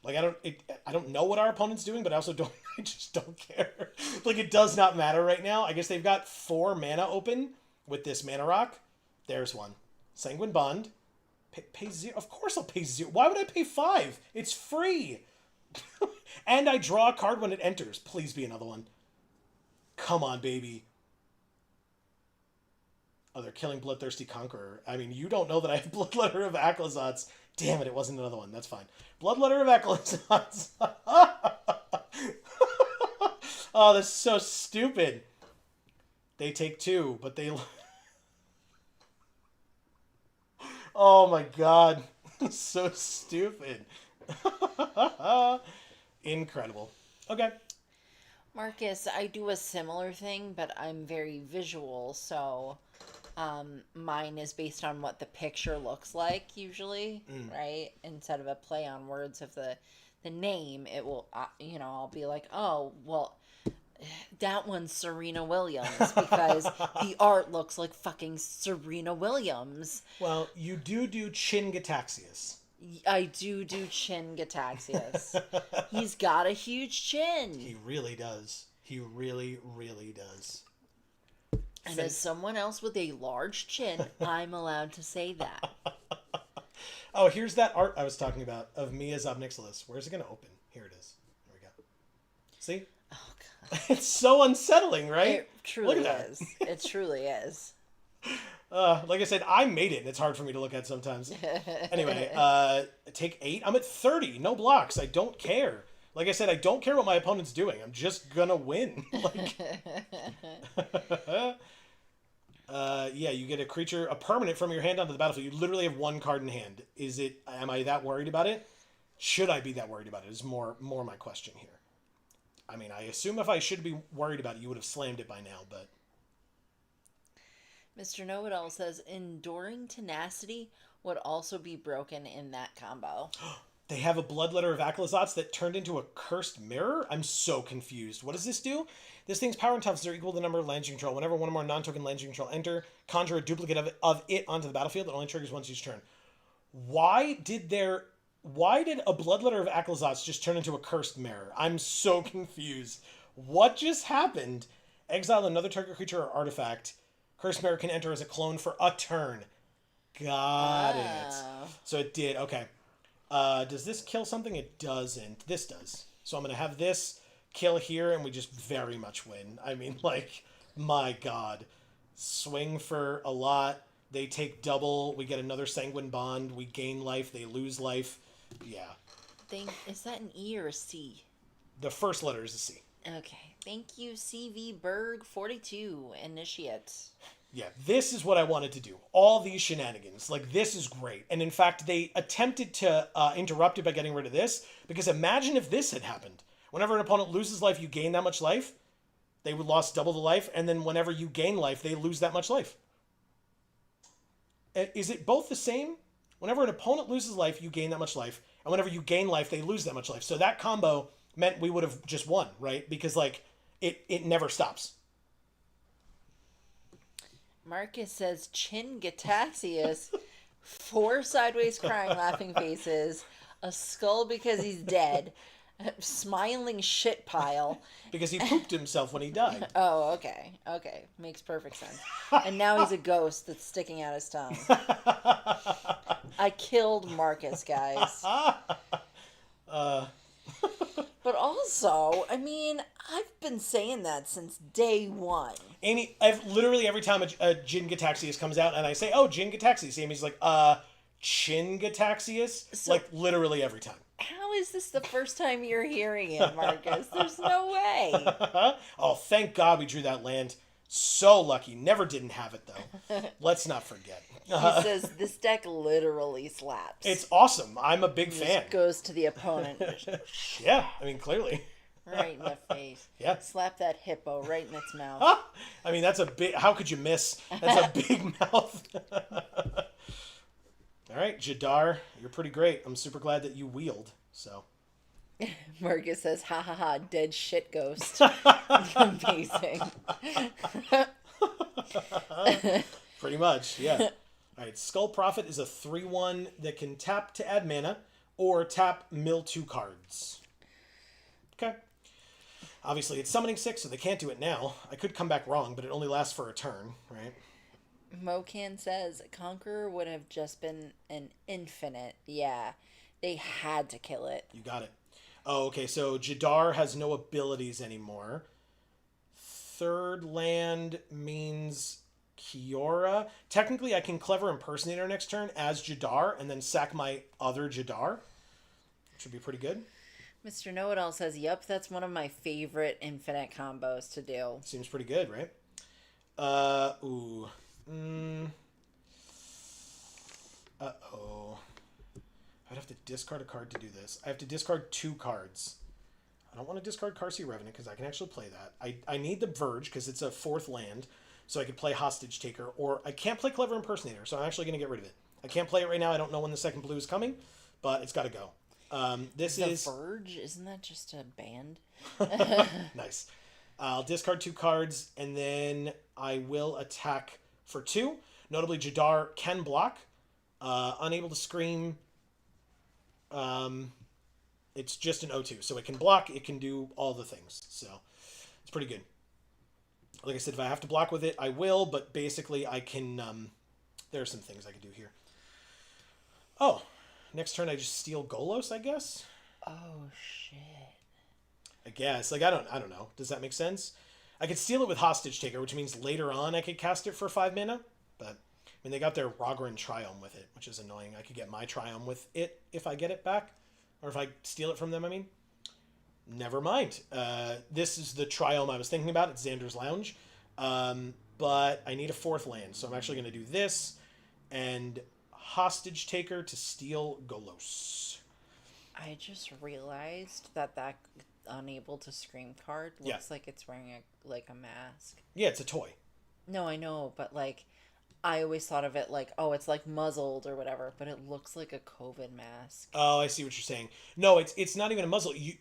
Like, I don't know what our opponent's doing, but I also don't, I just don't care. Like, it does not matter right now. I guess they've got 4 mana open with this Mana Rock. There's one. Sanguine Bond. Pay 0. Of course I'll pay 0. Why would I pay 5? It's free. And I draw a card when it enters. Please be another one. Come on, baby. Oh, they're killing Bloodthirsty Conqueror. I mean, you don't know that I have Bloodletter of Aclazotz. Damn it, it wasn't another one. That's fine. Bloodletter of Aclazotz. Oh, that's so stupid. They take 2, but they... Oh my god. So stupid. Incredible. Okay. Marcus, I do a similar thing, but I'm very visual, so mine is based on what the picture looks like usually, right? Instead of a play on words of the name, it will, I'll be like, oh, well, that one's Serena Williams because the art looks like fucking Serena Williams. Well, you do Chingataxius. I do Chin Gataxius. He's got a huge chin. He really does. He really, really does. And as someone else with a large chin, I'm allowed to say that. Oh, here's that art I was talking about of Mia Zobnixilis. Where's it going to open? Here it is. There we go. See? Oh, God. It's so unsettling, right? It truly is. It truly is. Like I said, I made it, and it's hard for me to look at sometimes. Anyway, take 8. I'm at 30. No blocks. I don't care. Like I said, I don't care what my opponent's doing. I'm just gonna win. Like, yeah, you get a creature, a permanent from your hand onto the battlefield. You literally have 1 card in hand. Am I that worried about it? Should I be that worried about it is more my question here. I mean, I assume if I should be worried about it, you would have slammed it by now, but... Mr. Know-It-All says, Enduring Tenacity would also be broken in that combo. They have a bloodletter of Aclazotz that turned into a cursed mirror? I'm so confused. What does this do? This thing's power and toughness are equal to the number of lands you control. Whenever one or more non-token lands you control enter, conjure a duplicate of it onto the battlefield. It only triggers once each turn. Why did a bloodletter of Aclazotz just turn into a cursed mirror? I'm so confused. What just happened? Exile another target creature or artifact. Cursed mirror can enter as a clone for a turn. Got it. So it did. Okay. Does this kill something? It doesn't. This does. So I'm going to have this kill here, and we just very much win. I mean, like, my God. Swing for a lot. They take double. We get another Sanguine Bond. We gain life. They lose life. Yeah. Is that an E or a C? The first letter is a C. Okay. Thank you, CV Berg 42 Initiate. Yeah, this is what I wanted to do. All these shenanigans. Like, this is great. And in fact, they attempted to interrupt it by getting rid of this. Because imagine if this had happened. Whenever an opponent loses life, you gain that much life. They would lost double the life. And then whenever you gain life, they lose that much life. Is it both the same? Whenever an opponent loses life, you gain that much life. And whenever you gain life, they lose that much life. So that combo meant we would have just won, right? Because, like, it never stops. Marcus says, Chin Gataxius, 4 sideways crying laughing faces, a skull because he's dead, smiling shit pile. Because he pooped himself when he died. Oh, okay. Okay. Makes perfect sense. And now he's a ghost that's sticking out his tongue. I killed Marcus, guys. But also, I mean, I've been saying that since day one. Amy, literally every time a Jin Gataxius comes out and I say, oh, Jin Gataxius, Amy's like, Chin Gataxius? So, like, literally every time. How is this the first time you're hearing it, Marcus? There's no way. Oh, thank God we drew that land. So lucky. Never didn't have it, though. Let's not forget. He says, this deck literally slaps. It's awesome. I'm a big fan. Just goes to the opponent. Yeah, I mean, clearly. Right in the face. Yeah. Slap that hippo right in its mouth. I mean, that's a big... How could you miss? That's a big mouth. All right, Jadar, you're pretty great. I'm super glad that you wheeled, so... Marcus says, ha ha ha, dead shit ghost. Amazing. Pretty much, yeah. All right, Skull Prophet is a 3/1 that can tap to add mana or tap mill 2 cards. Okay. Obviously, it's summoning 6, so they can't do it now. I could come back wrong, but it only lasts for a turn, right? Mocan says, Conqueror would have just been an infinite. Yeah, they had to kill it. You got it. Oh, okay, so Jadar has no abilities anymore. Third land means Kiora. Technically, I can Clever Impersonator next turn as Jadar and then sack my other Jadar. Should be pretty good. Mr. Know-It-All says, yep, that's one of my favorite infinite combos to do. Seems pretty good, right? Ooh. Uh-oh. I'd have to discard a card to do this. I have to discard 2 cards. I don't want to discard Carsey Revenant because I can actually play that. I need the Verge because it's a 4th land, so I could play Hostage Taker, or I can't play Clever Impersonator, so I'm actually going to get rid of it. I can't play it right now. I don't know when the second blue is coming, but it's got to go. The Verge? Isn't that just a band? Nice. I'll discard 2 cards, and then I will attack for 2. Notably, Jadar can block. Unable to scream. It's just an O2, so it can block, it can do all the things, so it's pretty good. Like I said, if I have to block with it, I will, but basically I can, there are some things I can do here. Oh, next turn I just steal Golos, I guess? Oh, shit. I guess, like, I don't know, does that make sense? I could steal it with Hostage Taker, which means later on I could cast it for 5 mana, but, I mean, they got their Rogran Triome with it, which is annoying. I could get my Triome with it if I get it back. Or if I steal it from them, I mean. Never mind. This is the Triome I was thinking about. It's Xander's Lounge. But I need a 4th land. So I'm actually going to do this. And Hostage Taker to steal Golos. I just realized that unable to scream card looks like it's wearing a mask. Yeah, it's a toy. No, I know. But, like, I always thought of it like, oh, it's like muzzled or whatever, but it looks like a COVID mask. Oh, I see what you're saying. No, it's not even a muzzle. It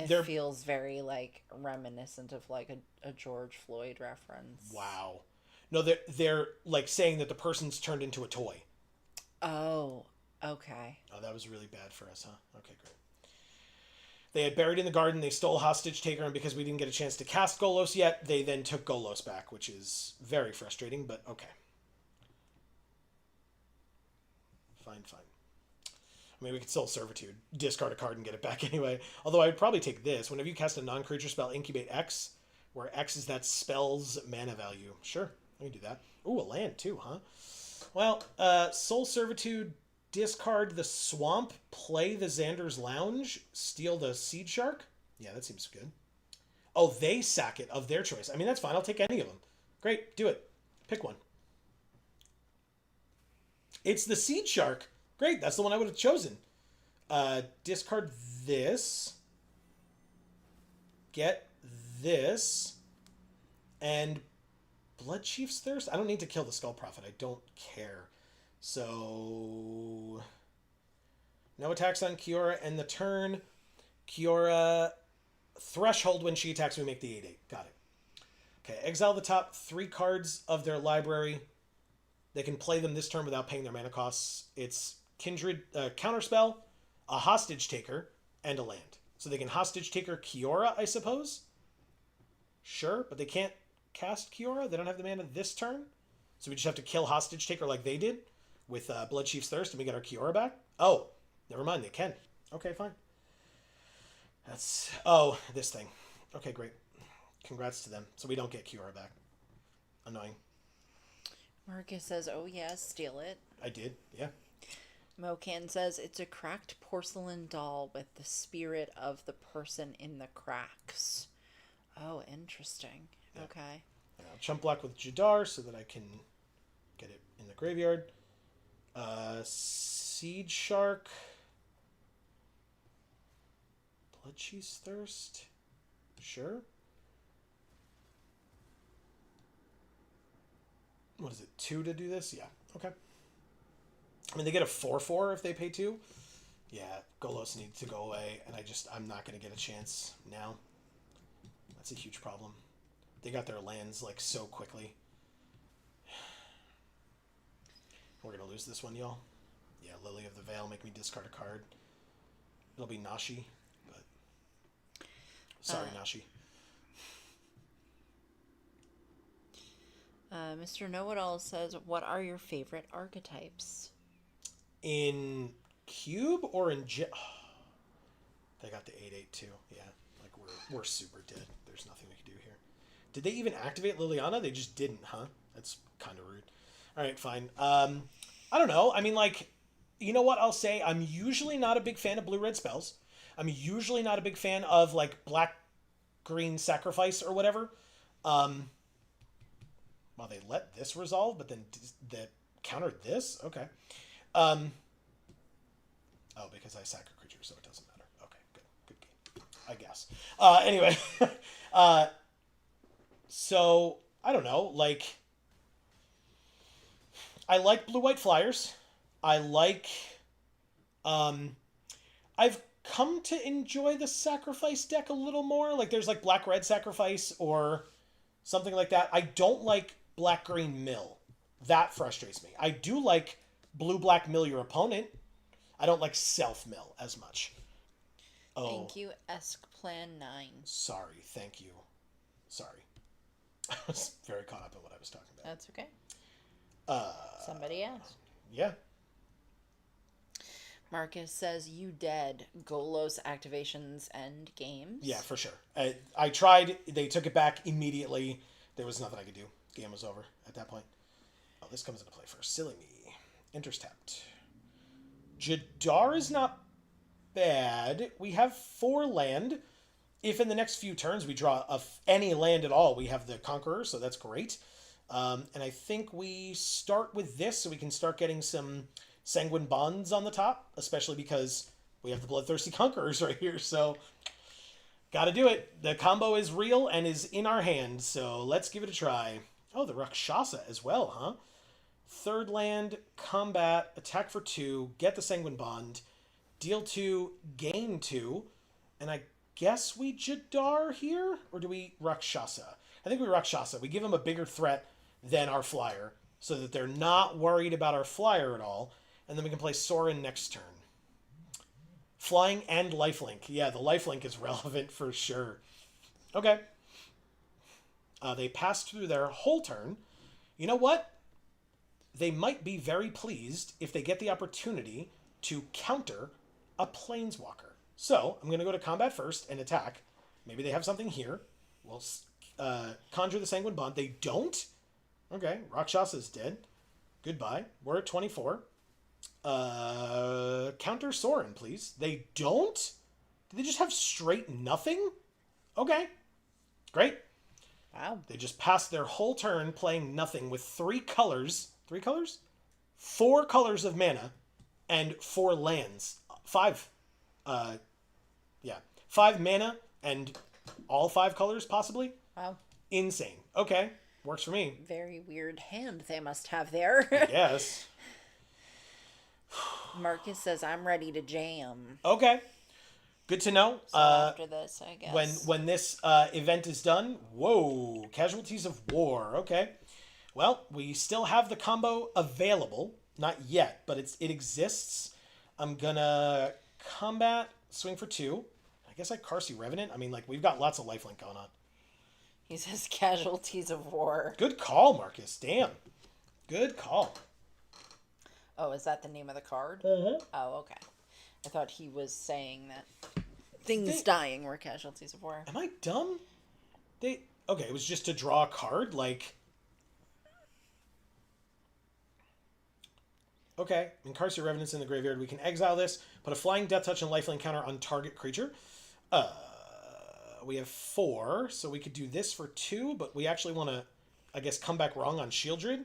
They're feels very like reminiscent of like a George Floyd reference. wow. No, they're like saying that the person's turned into a toy. Oh, okay. Oh, that was really bad for us, huh? Okay, great. They had buried in the garden. They stole hostage taker, and because we didn't get a chance to cast Golos yet, they then took Golos back, which is very frustrating. But okay, fine, fine. I mean, we could still Servitude, discard a card and get it back anyway. Although I would probably take this. Whenever you cast a non-creature spell, incubate X, where X is that spell's mana value. Sure, I can do that. Ooh, a land too, huh? Well, Soul Servitude, discard the Swamp, play the Xander's Lounge, steal the Seed Shark. Yeah, that seems good. Oh, they sack it of their choice. I mean, that's fine. I'll take any of them. Great, do it. Pick one. It's the Seed Shark. Great, that's the one I would have chosen. Discard this. Get this. And Blood Chief's Thirst? I don't need to kill the Skull Prophet. I don't care. So no attacks on Kiora and the turn. Kiora Threshold, when she attacks, we make the 8/8. Got it. Okay, exile the top 3 cards of their library. They can play them this turn without paying their mana costs. It's Kindred Counterspell, a Hostage Taker, and a land. So they can Hostage Taker Kiora, I suppose? Sure, but they can't cast Kiora. They don't have the mana this turn. So we just have to kill Hostage Taker like they did with Blood Chief's Thirst, and we get our Kiora back? Oh, never mind, they can. Okay, fine. That's... Oh, this thing. Okay, great. Congrats to them. So we don't get Kiora back. Annoying. Marcus says, oh yes, steal it. I did, yeah. Mocan says, it's a cracked porcelain doll with the spirit of the person in the cracks. Oh, interesting. Yeah. Okay. And I'll chump block with Jadar so that I can get it in the graveyard. Seed Shark. Blood Cheese Thirst. Sure. What is it, 2 to do this? Yeah, okay. I mean, they get a 4/4 if they pay 2. Yeah, Golos needs to go away, and I'm not going to get a chance now. That's a huge problem. They got their lands, like, so quickly. We're going to lose this one, y'all. Yeah, Lily of the Veil, make me discard a card. It'll be Nashi, but... Sorry, Nashi. Mr. Know-It-All says, what are your favorite archetypes? In Cube or in... They got the 8/8 too. Yeah, like we're super dead. There's nothing we can do here. Did they even activate Liliana? They just didn't, huh? That's kind of rude. All right, fine. I don't know. I mean, like, you know what I'll say? I'm usually not a big fan of blue-red spells. I'm usually not a big fan of, like, black-green sacrifice or whatever. Well, they let this resolve, but then that countered this? Okay. Oh, because I sack a creature, so it doesn't matter. Okay, good game, I guess. Anyway, so I don't know. Like, I like blue-white flyers. I like. I've come to enjoy the sacrifice deck a little more. Like, there's like black-red sacrifice or something like that. I don't like black-green mill. That frustrates me. I do like blue-black mill your opponent. I don't like self-mill as much. Oh. Thank you, Plan 9. Sorry, thank you. Sorry. I was very caught up in what I was talking about. That's okay. Somebody asked. Yeah. Marcus says, you dead. Golos activations end games. Yeah, for sure. I tried. They took it back immediately. There was nothing I could do. Game was over at that point. Oh, this comes into play first. Silly me. Enters tapped. Jadar is not bad. We have 4 land. If in the next few turns we draw any land at all, we have the Conqueror, so that's great. And I think we start with this so we can start getting some Sanguine Bonds on the top, especially because we have the Bloodthirsty Conquerors right here, so gotta do it. The combo is real and is in our hand, so let's give it a try. Oh, the Rakshasa as well, huh? Third land, combat, attack for 2, get the Sanguine Bond, deal 2, gain 2, and I guess we Jadar here? Or do we Rakshasa? I think we Rakshasa. We give them a bigger threat than our flyer, so that they're not worried about our flyer at all, and then we can play Sorin next turn. Flying and lifelink. Yeah, the lifelink is relevant for sure. Okay. They passed through their whole turn. You know what? They might be very pleased if they get the opportunity to counter a Planeswalker. So, I'm going to go to combat first and attack. Maybe they have something here. We'll conjure the Sanguine Bond. They don't? Okay, Rakshasa's dead. Goodbye. We're at 24. Counter Sorin, please. They don't? Do they just have straight nothing? Okay. Great. Wow. They just passed their whole turn playing nothing with 3 colors. 3 colors? 4 colors of mana and 4 lands. 5. Yeah. 5 mana and all 5 colors, possibly? Wow. Insane. Okay. Works for me. Very weird hand they must have there. Yes. Marcus says, I'm ready to jam. Okay. Good to know. So after this, I guess. When this event is done, whoa, Casualties of War. Okay. Well, we still have the combo available. Not yet, but it exists. I'm gonna combat, swing for 2. I guess I Carsey Revenant. I mean, like, we've got lots of lifelink going on. He says Casualties of War. Good call, Marcus. Damn. Good call. Oh, is that the name of the card? Mm-hmm. Oh, okay. I thought he was saying that things dying were Casualties of War. Am I dumb? Okay, it was just to draw a card, like... Okay, Incarcerate Revenants in the graveyard. We can exile this, put a Flying Death Touch and Lifelink counter on target creature. We have 4, so we could do this for 2, but we actually want to, I guess, come back wrong on Shieldred.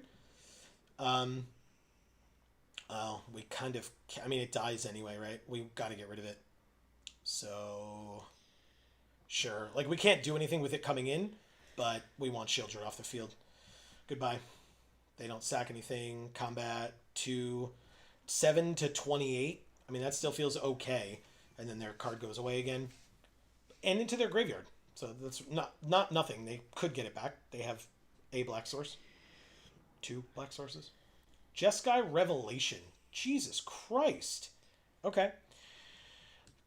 Oh, we kind of... I mean, it dies anyway, right? We've got to get rid of it. So... Sure. Like, we can't do anything with it coming in, but we want Shieldred off the field. Goodbye. They don't sack anything. Combat 2... 7 to 28. I mean, that still feels okay. And then their card goes away again. And into their graveyard. So that's not nothing. They could get it back. They have a black source. 2 black sources. Jeskai Revelation. Jesus Christ. Okay.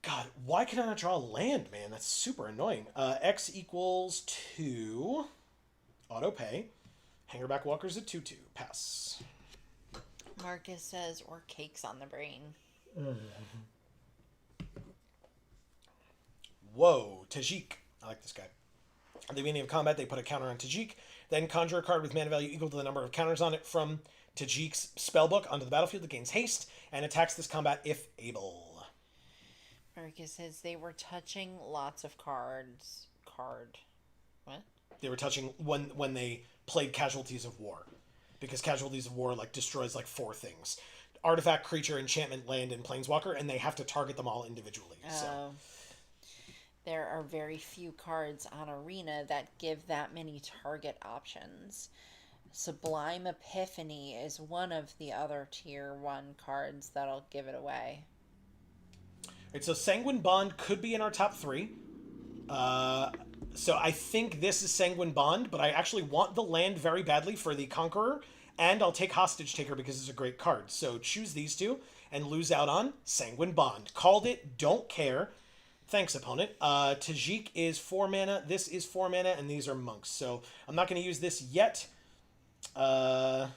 God, why can I not draw a land, man? That's super annoying. X equals 2. Auto pay. Hangerback Walker's at 2/2. Pass. Marcus says, or cakes on the brain. Whoa, Tajik. I like this guy. At the beginning of combat, they put a counter on Tajik, then conjure a card with mana value equal to the number of counters on it from Tajik's spellbook onto the battlefield that gains haste and attacks this combat if able. Marcus says they were touching lots of cards. What? They were touching when they played Casualties of War. Because Casualties of War like destroys like 4 things. Artifact, creature, enchantment, land, and planeswalker, and they have to target them all individually. So there are very few cards on Arena that give that many target options. Sublime Epiphany is one of the other tier 1 cards that'll give it away. Right, so Sanguine Bond could be in our top 3. So I think this is Sanguine Bond, but I actually want the land very badly for the Conqueror, and I'll take Hostage Taker because it's a great card. So choose these 2 and lose out on Sanguine Bond. Called it, don't care. Thanks, opponent. Tajik is 4 mana, this is 4 mana, and these are monks. So I'm not going to use this yet. How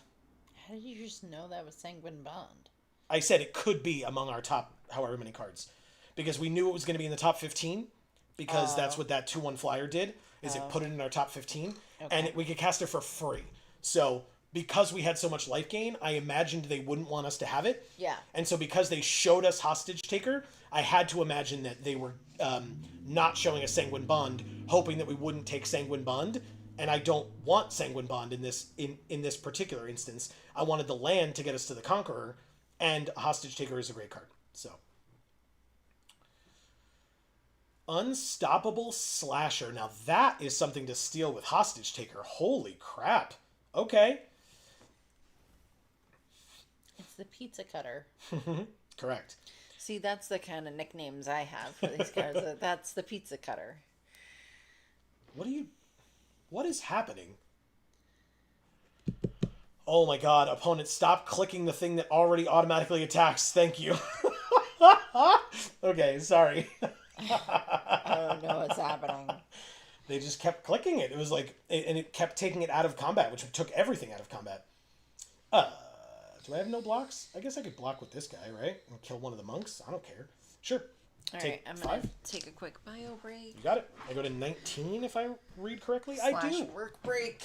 did you just know that was Sanguine Bond? I said it could be among our top however many cards. Because we knew it was going to be in the top 15. Because that's what that 2/1 flyer did, is it put it in our top 15. Okay. And we could cast it for free. So, because we had so much life gain, I imagined they wouldn't want us to have it. Yeah. And so because they showed us Hostage Taker, I had to imagine that they were not showing us Sanguine Bond, hoping that we wouldn't take Sanguine Bond. And I don't want Sanguine Bond in this particular instance. I wanted the land to get us to the Conqueror, and Hostage Taker is a great card. So... Unstoppable Slasher. Now that is something to steal with Hostage Taker. Holy crap. Okay. the pizza cutter. Correct. See, that's the kind of nicknames I have for these cards. That's the pizza cutter. What is happening? Oh my god, opponent, stop clicking the thing that already automatically attacks. Thank you. Okay, sorry. I don't know what's happening. They just kept clicking it. It was like, and it kept taking it out of combat, which took everything out of combat. Do I have no blocks? I guess I could block with this guy, right? And kill one of the monks. I don't care. Sure. All right, I'm going to take a quick bio break. You got it. I go to 19 if I read correctly. I do. Work break.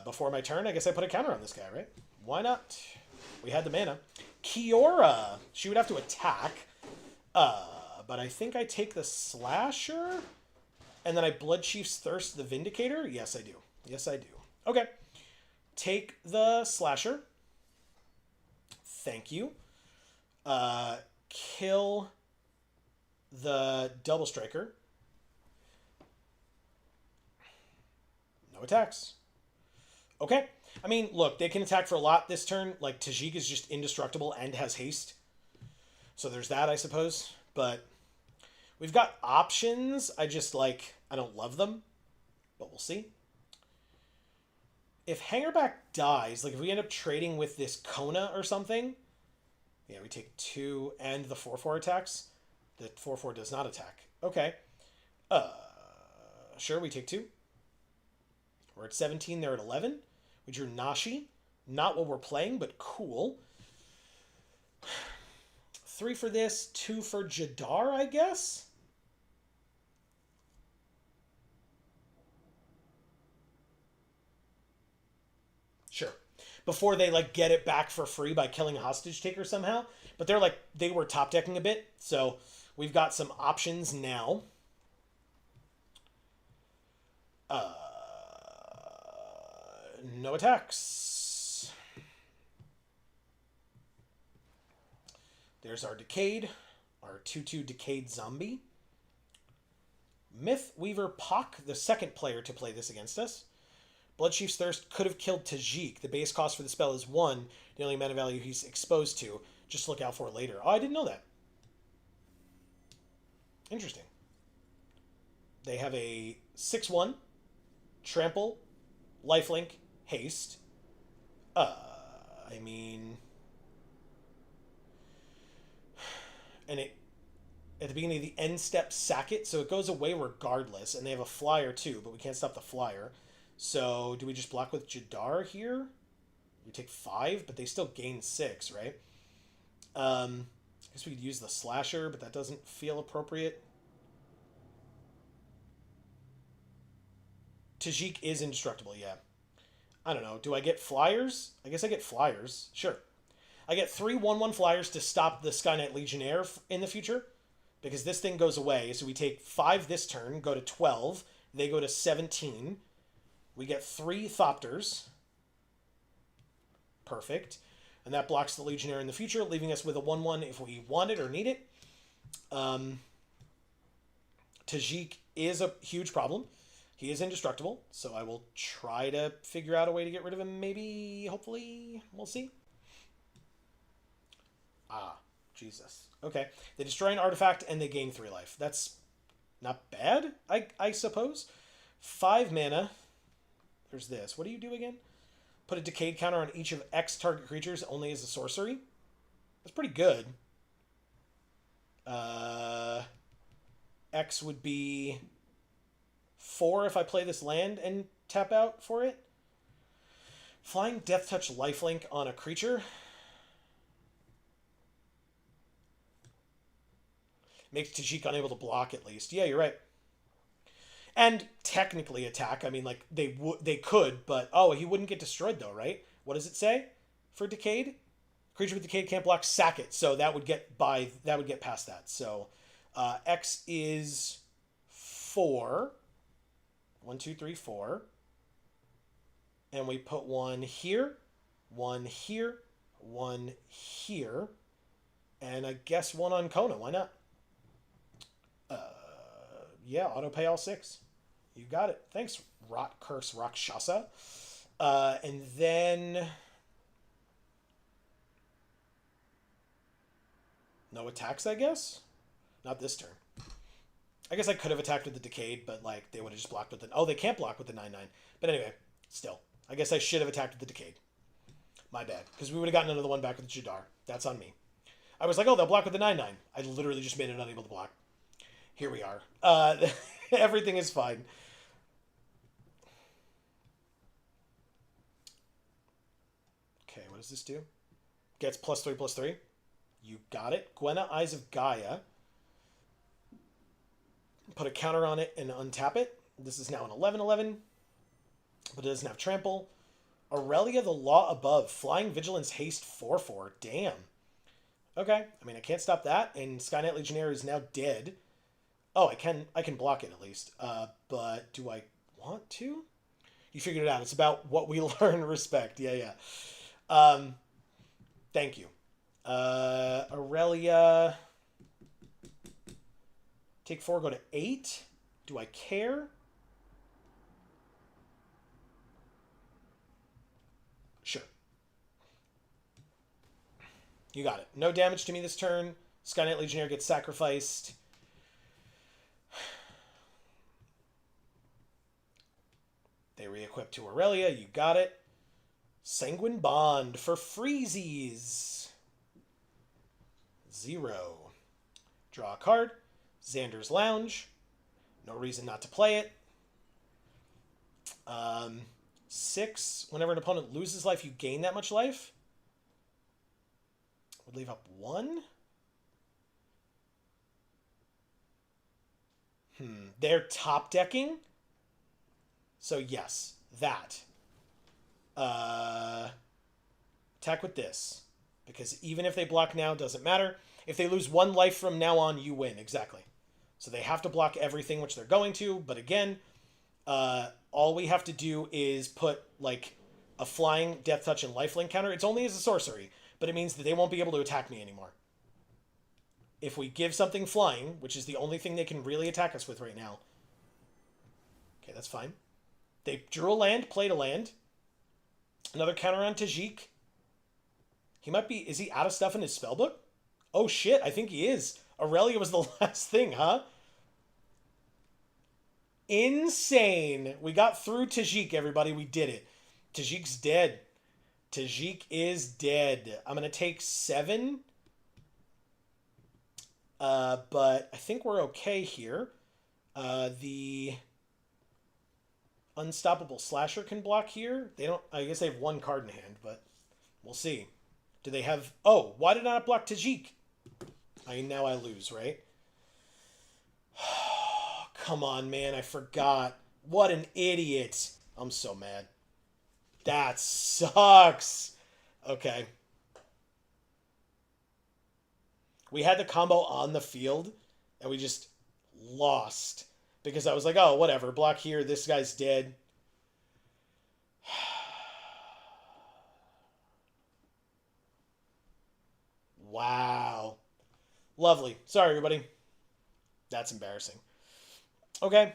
Before my turn, I guess I put a counter on this guy, right? Why not? We had the mana. Kiora. She would have to attack. But I think I take the Slasher. And then I Bloodchief's Thirst the Vindicator? Yes, I do. Yes, I do. Okay. Take the Slasher. Thank you. Kill the Double Striker. No attacks. Okay. I mean, look, they can attack for a lot this turn. Like, Tajik is just indestructible and has haste. So there's that, I suppose. But we've got options. I don't love them. But we'll see. If Hangerback dies, like if we end up trading with this Kona or something, yeah, we take 2 and the 4/4 attacks. The 4/4 does not attack. Okay. Sure, we take 2. We're at 17, they're at 11. We drew Nashi. Not what we're playing, but cool. 3 for this, 2 for Jadar, I guess? Sure. Before they, get it back for free by killing a hostage taker somehow. But they were top decking a bit, so we've got some options now. No attacks. There's our Decayed, our 2/2 Decayed Zombie. Myth Weaver Pock, the second player to play this against us. Bloodchief's Thirst could have killed Tajik. The base cost for the spell is 1, the only mana value he's exposed to. Just look out for it later. Oh, I didn't know that. Interesting. They have a 6/1, Trample, Lifelink, Haste. And it, at the beginning of the end step, sack it, so it goes away regardless, and they have a flyer too, but we can't stop the flyer. So, do we just block with Jadar here? We take 5, but they still gain 6, right? I guess we could use the Slasher, but that doesn't feel appropriate. Tajik is indestructible, yeah. I don't know. Do I get flyers? I guess I get flyers. Sure. I get 3 1/1 flyers to stop the Skynight Legionnaire in the future, because this thing goes away. So we take 5 this turn, go to 12. They go to 17. We get 3 Thopters. Perfect. And that blocks the Legionnaire in the future, leaving us with a 1/1 if we want it or need it. Tajik is a huge problem. He is indestructible, so I will try to figure out a way to get rid of him, maybe, hopefully. We'll see. Jesus. Okay. They destroy an artifact and they gain 3 life. That's not bad, I suppose. 5 mana. There's this. What do you do again? Put a Decayed counter on each of X target creatures only as a sorcery. That's pretty good. X would be 4 if I play this land and tap out for it. Flying Death Touch Lifelink on a creature makes Tajik unable to block at least. Yeah, you're right. And technically attack. I mean, they could, but he wouldn't get destroyed though, right? What does it say for Decayed? Creature with Decayed can't block, sack it. So that would get past that. So X is 4. 1, 2, 3, 4. And we put 1 here, 1 here, 1 here, and I guess 1 on Kona. Why not? Yeah, auto pay all 6. You got it. Thanks, Rot Curse Rakshasa. And then No attacks, I guess? Not this turn. I guess I could have attacked with the Decayed, but like they would have just blocked with the... Oh, they can't block with the 9/9. But anyway, still. I guess I should have attacked with the Decayed. My bad. Because we would have gotten another one back with Jadar. That's on me. I was like, oh, they'll block with the 9/9. I literally just made it unable to block. Here we are. Everything is fine. Okay, what does this do? Gets +3/+3. You got it. Gwenna, Eyes of Gaia. Put a counter on it and untap it. This is now an 11/11. But it doesn't have trample. Aurelia, the Law Above. Flying Vigilance Haste 4/4. Damn. Okay. I mean, I can't stop that. And Skynet Legionnaire is now dead. Oh, I can block it at least. But do I want to? You figured it out. It's about what we learn, respect. Yeah. Thank you. Aurelia. Take 4, go to 8. Do I care? Sure. You got it. No damage to me this turn. Skynet Legionnaire gets sacrificed. They re-equip to Aurelia. You got it. Sanguine Bond for freezies. 0. Draw a card. Xander's Lounge. No reason not to play it. 6. Whenever an opponent loses life, you gain that much life. Would leave up 1. They're top decking. So yes, that. Attack with this. Because even if they block now, doesn't matter. If they lose 1 life from now on, you win. Exactly. So they have to block everything, which they're going to. But again, all we have to do is put like a flying, death touch, and lifelink counter. It's only as a sorcery, but it means that they won't be able to attack me anymore. If we give something flying, which is the only thing they can really attack us with right now. Okay, that's fine. They drew a land, played a land. Another counter on Tajik. He might be... Is he out of stuff in his spellbook? Oh shit, I think he is. Aurelia was the last thing, huh? Insane. We got through Tajik, everybody. We did it. Tajik's dead. Tajik is dead. I'm going to take 7. But I think we're okay here. The Unstoppable Slasher can block here. They don't... I guess they have 1 card in hand, but we'll see. Do they have... Oh, why did I not block Tajik? Now I lose, right? Come on, man. I forgot. What an idiot. I'm so mad. That sucks. Okay. We had the combo on the field, and we just lost. Because I was like, oh, whatever. Block here. This guy's dead. Wow. Lovely. Sorry, everybody. That's embarrassing. Okay.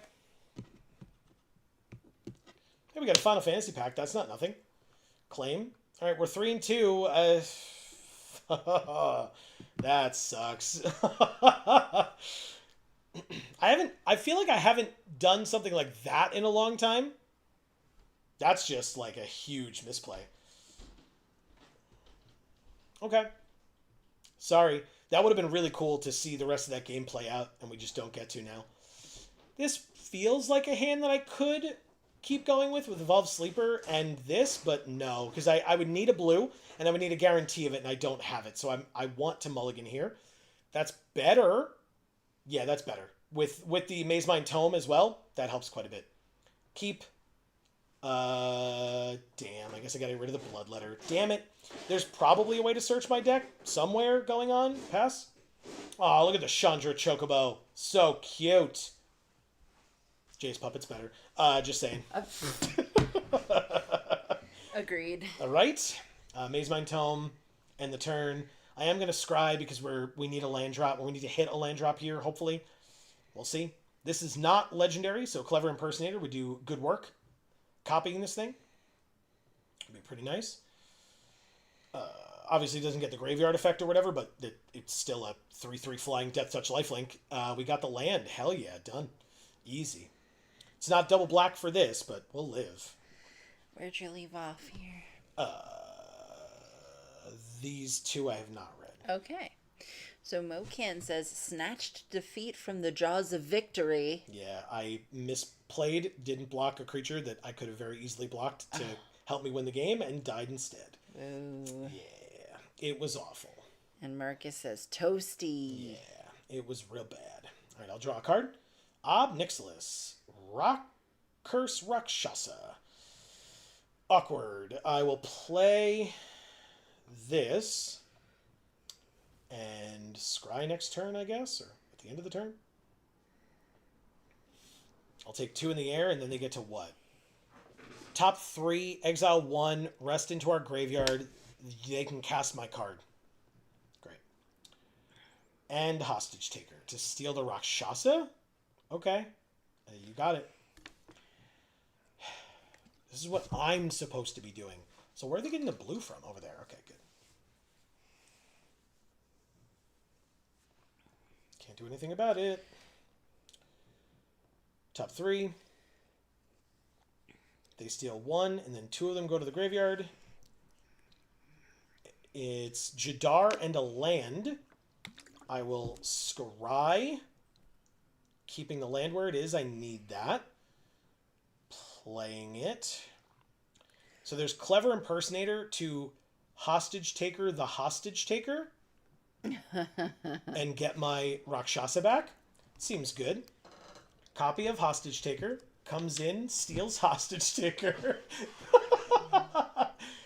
Hey, we got a Final Fantasy pack. That's not nothing. Claim. All right, we're 3-2. That sucks. I feel like I haven't done something like that in a long time. That's just like a huge misplay. Okay. Sorry. That would have been really cool to see the rest of that game play out, and we just don't get to now. This feels like a hand that I could keep going with Evolved Sleeper and this, but no, because I would need a blue, and I would need a guarantee of it, and I don't have it, so I want to mulligan here. That's better. Yeah, that's better. With the Maze Mind Tome as well, that helps quite a bit. Keep. Damn, I guess I gotta get rid of the Bloodletter. Damn it. There's probably a way to search my deck somewhere going on. Pass. Oh, look at the Chandra Chocobo. So cute. Jay's Puppet's better. Just saying. Agreed. All right. Maze Mind Tome. End the turn. I am going to scry because we need a land drop. We need to hit a land drop here, hopefully. We'll see. This is not legendary, so Clever Impersonator would do good work copying this thing. Would be pretty nice. Obviously doesn't get the graveyard effect or whatever, but it's still a 3/3 flying Death Touch lifelink. We got the land. Hell yeah, done. Easy. It's not double black for this, but we'll live. Where'd you leave off here? These two I have not read. Okay. So Mocan says, snatched defeat from the jaws of victory. Yeah, I misplayed, didn't block a creature that I could have very easily blocked to help me win the game, and died instead. Ooh. Yeah, it was awful. And Marcus says, toasty. Yeah, it was real bad. All right, I'll draw a card. Ob Nixilis. Curse Rakshasa. Awkward. I will play this and scry next turn, I guess, or at the end of the turn. I'll take 2 in the air, and then they get to what? Top 3, exile 1, rest into our graveyard. They can cast my card. Great. And Hostage Taker to steal the Rakshasa? Okay. You got it. This is what I'm supposed to be doing. So where are they getting the blue from? Over there. Okay, good. Can't do anything about it. Top 3. They steal 1, and then 2 of them go to the graveyard. It's Jadar and a land. I will scry. Keeping the land where it is. I need that. Playing it. So there's Clever Impersonator to Hostage Taker the Hostage Taker. And get my Rakshasa back. Seems good. Copy of Hostage Taker. Comes in, steals Hostage Taker.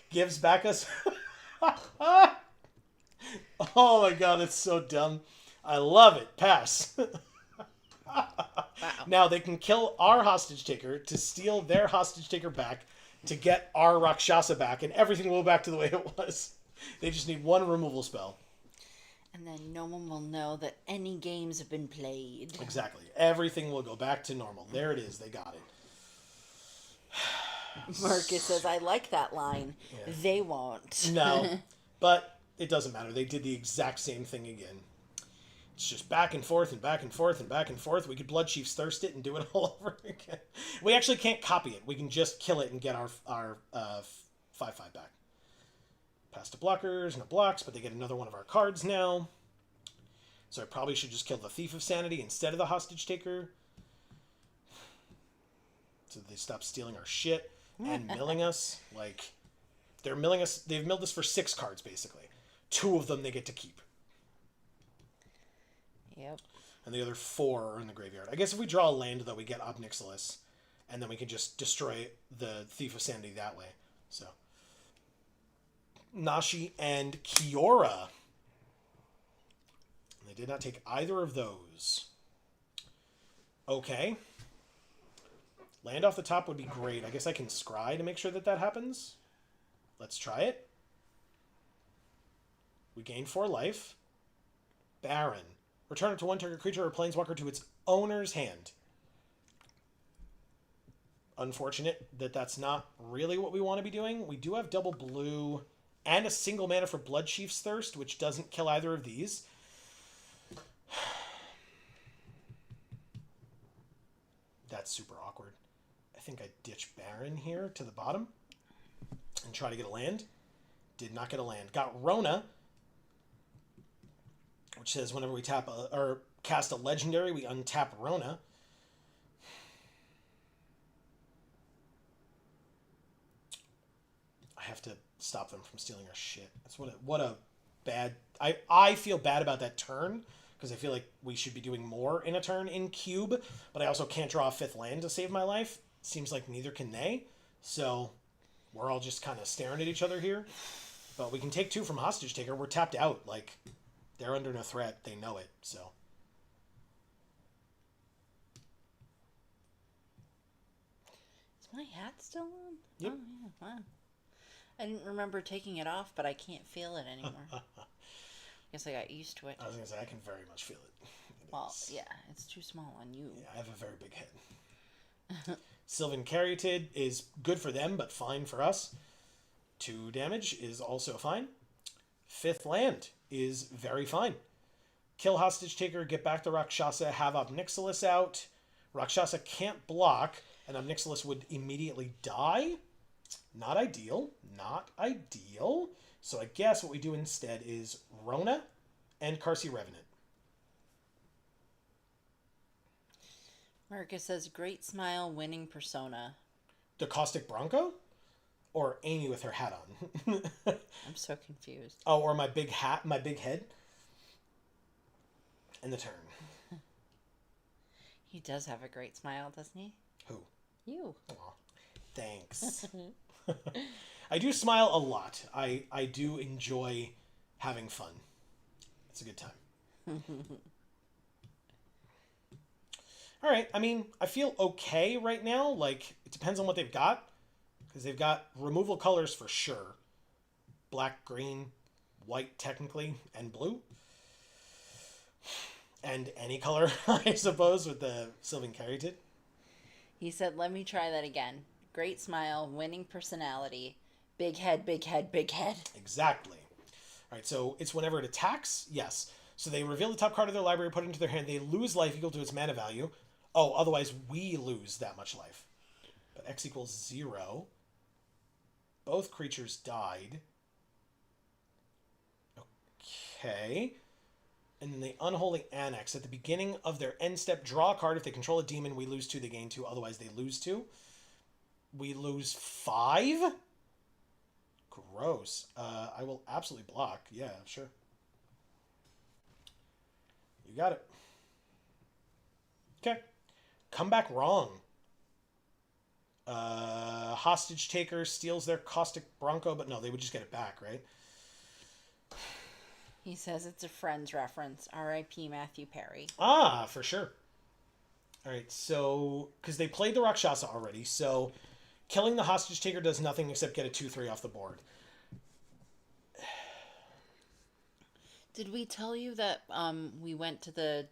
Gives back us... Oh my god, it's so dumb. I love it. Pass. Wow. Now they can kill our Hostage Taker to steal their Hostage Taker back to get our Rakshasa back, and everything will go back to the way it was. They just need 1 removal spell. And then no one will know that any games have been played. Exactly. Everything will go back to normal. There it is. They got it. Marcus says, I like that line. Yeah. They won't. No. But it doesn't matter. They did the exact same thing again. It's just back and forth and back and forth and back and forth. We could Blood Chief's Thirst it and do it all over again. We actually can't copy it. We can just kill it and get our 5/5 back. Pass to blockers, no blocks, but they get another one of our cards now. So I probably should just kill the Thief of Sanity instead of the Hostage Taker. So they stop stealing our shit and milling us. Like, they're milling us. They've milled us for 6 cards, basically. 2 of them they get to keep. Yep. And the other 4 are in the graveyard. I guess if we draw a land, though, we get Ob Nixilis. And then we can just destroy the Thief of Sanity that way. So... Nashi and Kiora. They did not take either of those. Okay. Land off the top would be great. I guess I can scry to make sure that that happens. Let's try it. We gain 4 life. Baron. Return it to 1 target creature or planeswalker to its owner's hand. Unfortunate that that's not really what we want to be doing. We do have double blue... and a single mana for Blood Chief's Thirst, which doesn't kill either of these. That's super awkward. I think I ditch Baron here to the bottom and try to get a land. Did not get a land. Got Rona, which says whenever we tap or cast a legendary, we untap Rona. I have to stop them from stealing our shit. That's what a bad... I feel bad about that turn, because I feel like we should be doing more in a turn in Cube, but I also can't draw a 5th land to save my life. Seems like neither can they. So we're all just kind of staring at each other here. But we can take 2 from Hostage Taker. We're tapped out. Like, they're under no threat. They know it, so... Is my hat still on? Yep. Oh, yeah. Wow. I didn't remember taking it off, but I can't feel it anymore. Guess I got used to it. I was going to say, I can very much feel it. Well, yeah, it's too small on you. Yeah, I have a very big head. Sylvan Caryatid is good for them, but fine for us. 2 damage is also fine. Fifth land is very fine. Kill Hostage Taker, get back the Rakshasa, have Obnixilis out. Rakshasa can't block, and Obnixilis would immediately die. Not ideal. Not ideal. So I guess what we do instead is Rona and Karsi Revenant. Marcus says, great smile, winning persona. The Caustic Bronco? Or Amy with her hat on? I'm so confused. Oh, or my big hat, my big head? And the turn. He does have a great smile, doesn't he? Who? You. Aw, thanks. I do smile a lot. I do enjoy having fun. It's a good time. All right. I mean, I feel okay right now. Like, it depends on what they've got. Because they've got removal colors for sure. Black, green, white technically, and blue. And any color, I suppose, with the Sylvan Caryatid. He said, let me try that again. Great smile, winning personality, big head, big head, big head. Exactly. All right, so it's whenever it attacks, yes. So they reveal the top card of their library, put it into their hand. They lose life equal to its mana value. Oh, otherwise we lose that much life. But X equals 0. Both creatures died. Okay. And then the Unholy Annex. At the beginning of their end step, draw a card. If they control a demon, we lose 2, they gain 2. Otherwise, they lose 2. We lose 5? Gross. I will absolutely block. Yeah, sure. You got it. Okay. Come back wrong. Hostage Taker steals their Caustic Bronco, but no, they would just get it back, right? He says it's a Friends reference. R.I.P. Matthew Perry. Ah, for sure. All right, so because they played the Rakshasa already, so killing the Hostage Taker does nothing except get a 2/3 off the board. Did we tell you that we went to the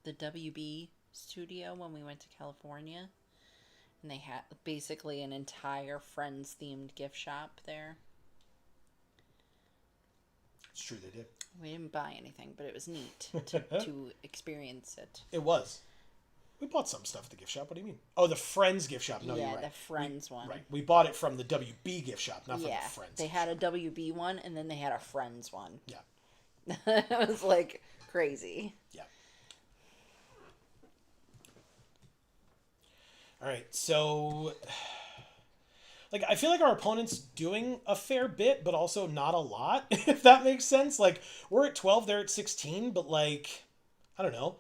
WB studio when we went to California, and they had basically an entire Friends themed gift shop there? It's true, they did. We didn't buy anything, but it was neat to experience it. It was. We bought some stuff at the gift shop. What do you mean? Oh, the Friends gift shop. No, yeah, you're right. the Friends one. Right. We bought it from the WB gift shop, not from the Friends. They had a WB one, and then they had a Friends one. Yeah. It was like crazy. Yeah. All right, so like I feel like our opponent's doing a fair bit, but also not a lot, if that makes sense. Like we're at 12, they're at 16, but like I don't know.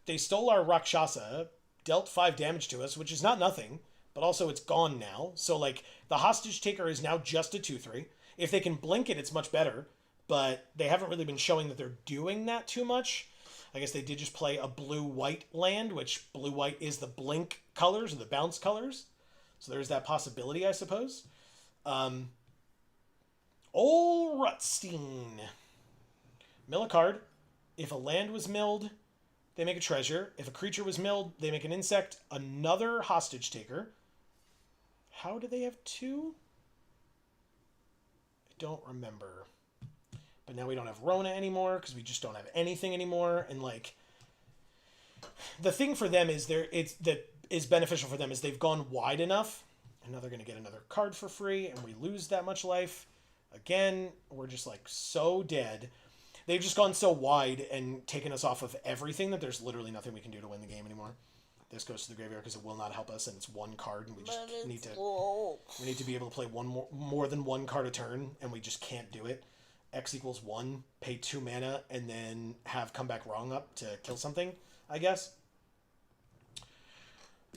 They stole our Rakshasa, dealt 5 damage to us, which is not nothing, but also it's gone now. So like the Hostage Taker is now just a 2/3. If they can blink it, it's much better, but they haven't really been showing that they're doing that too much. I guess they did just play a blue-white land, which blue-white is the blink colors or the bounce colors. So there's that possibility, I suppose. Ol Rutstein. Mill a card. If a land was milled, they make a treasure. If a creature was milled, they make an insect. Another Hostage Taker. How do they have 2? I don't remember. But now we don't have Rona anymore because we just don't have anything anymore. And like, the thing for them is that is beneficial for them is they've gone wide enough, and now they're going to get another card for free, and we lose that much life. Again, we're just like so dead. They've just gone so wide and taken us off of everything that there's literally nothing we can do to win the game anymore. This goes to the graveyard because it will not help us, and it's 1 card, and we just need to be able to play more than 1 card a turn, and we just can't do it. X equals 1, pay 2 mana, and then have come back wrong up to kill something, I guess.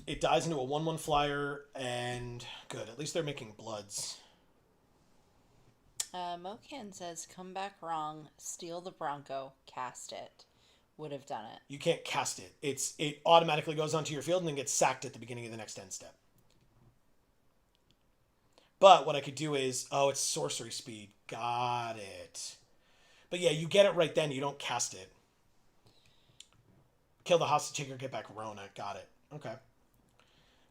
It dies into a 1/1 flyer, and good. At least they're making bloods. Mocan says, come back wrong, steal the Bronco, cast it. Would have done it. You can't cast it. It automatically goes onto your field and then gets sacked at the beginning of the next end step. But what I could do is, it's sorcery speed. Got it. But yeah, you get it right then. You don't cast it. Kill the Hostage Taker, get back Rona. Got it. Okay.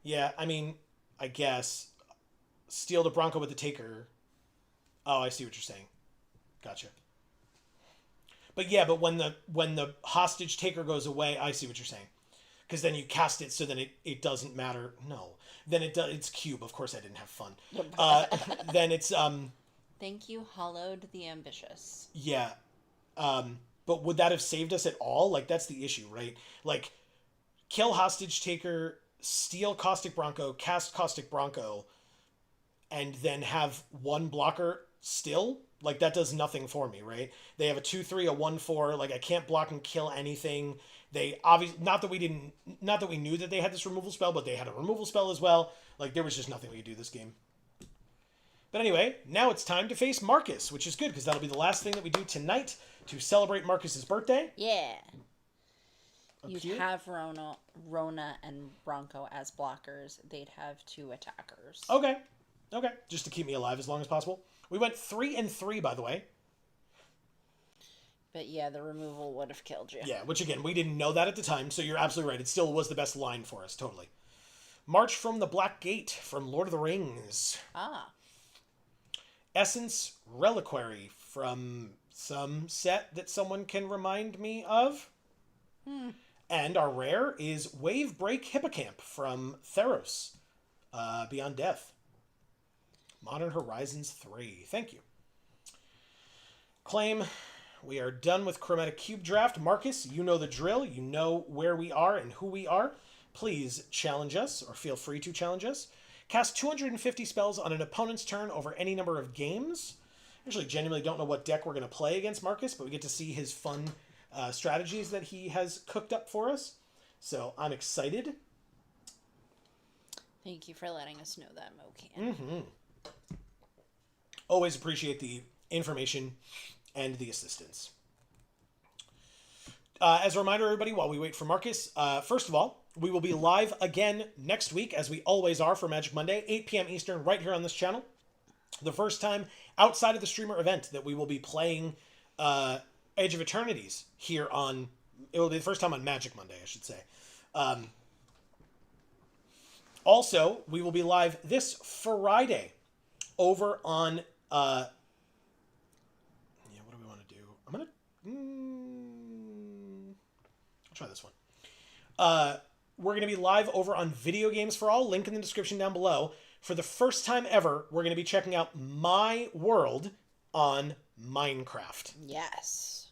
Yeah, I mean, I guess. Steal the Bronco with the Taker. Oh, I see what you're saying. Gotcha. But yeah, but when the hostage taker goes away, I see what you're saying. Because then you cast it so then it doesn't matter. No. Then it's cube. Of course I didn't have fun. Then it's Thank you, Hollowed the Ambitious. yeah. But would that have saved us at all? Like that's the issue, right? Like kill hostage taker, steal Caustic Bronco, cast Caustic Bronco, and then have one blocker still? Like that does nothing for me, right? They have a 2/3, a 1/4. Like I can't block and kill anything. They obviously not that we knew that they had this removal spell, but they had a removal spell as well. Like there was just nothing we could do this game. But anyway, now it's time to face Marcus, which is good because that'll be the last thing that we do tonight to celebrate Marcus's birthday. Yeah. Up You'd here. have Rona, and Bronco as blockers. They'd have 2 attackers. Okay. Just to keep me alive as long as possible. We went 3-3, by the way. But yeah, the removal would have killed you. Yeah, which again, we didn't know that at the time, so you're absolutely right. It still was the best line for us, totally. March from the Black Gate from Lord of the Rings. Ah. Essence Reliquary from some set that someone can remind me of. And our rare is Wave Break Hippocamp from Theros, Beyond Death. Modern Horizons 3. Thank you. Claim, we are done with Chromatic Cube Draft. Marcus, you know the drill. You know where we are and who we are. Please challenge us, or feel free to challenge us. Cast 250 spells on an opponent's turn over any number of games. Actually, genuinely don't know what deck we're going to play against Marcus, but we get to see his fun strategies that he has cooked up for us. So I'm excited. Thank you for letting us know that, Mocan. Always appreciate the information and the assistance. As a reminder, everybody, while we wait for Marcus, first of all, we will be live again next week, as we always are for Magic Monday, 8 p.m. Eastern, right here on this channel. The first time outside of the streamer event that we will be playing Age of Eternities here on... It will be the first time on Magic Monday, I should say. Also, we will be live this Friday over on... what do we want to do? I'm going to... I'll try this one. We're going to be live over on Video Games for All, link in the description down below. For the first time ever, we're going to be checking out My World on Minecraft. Yes.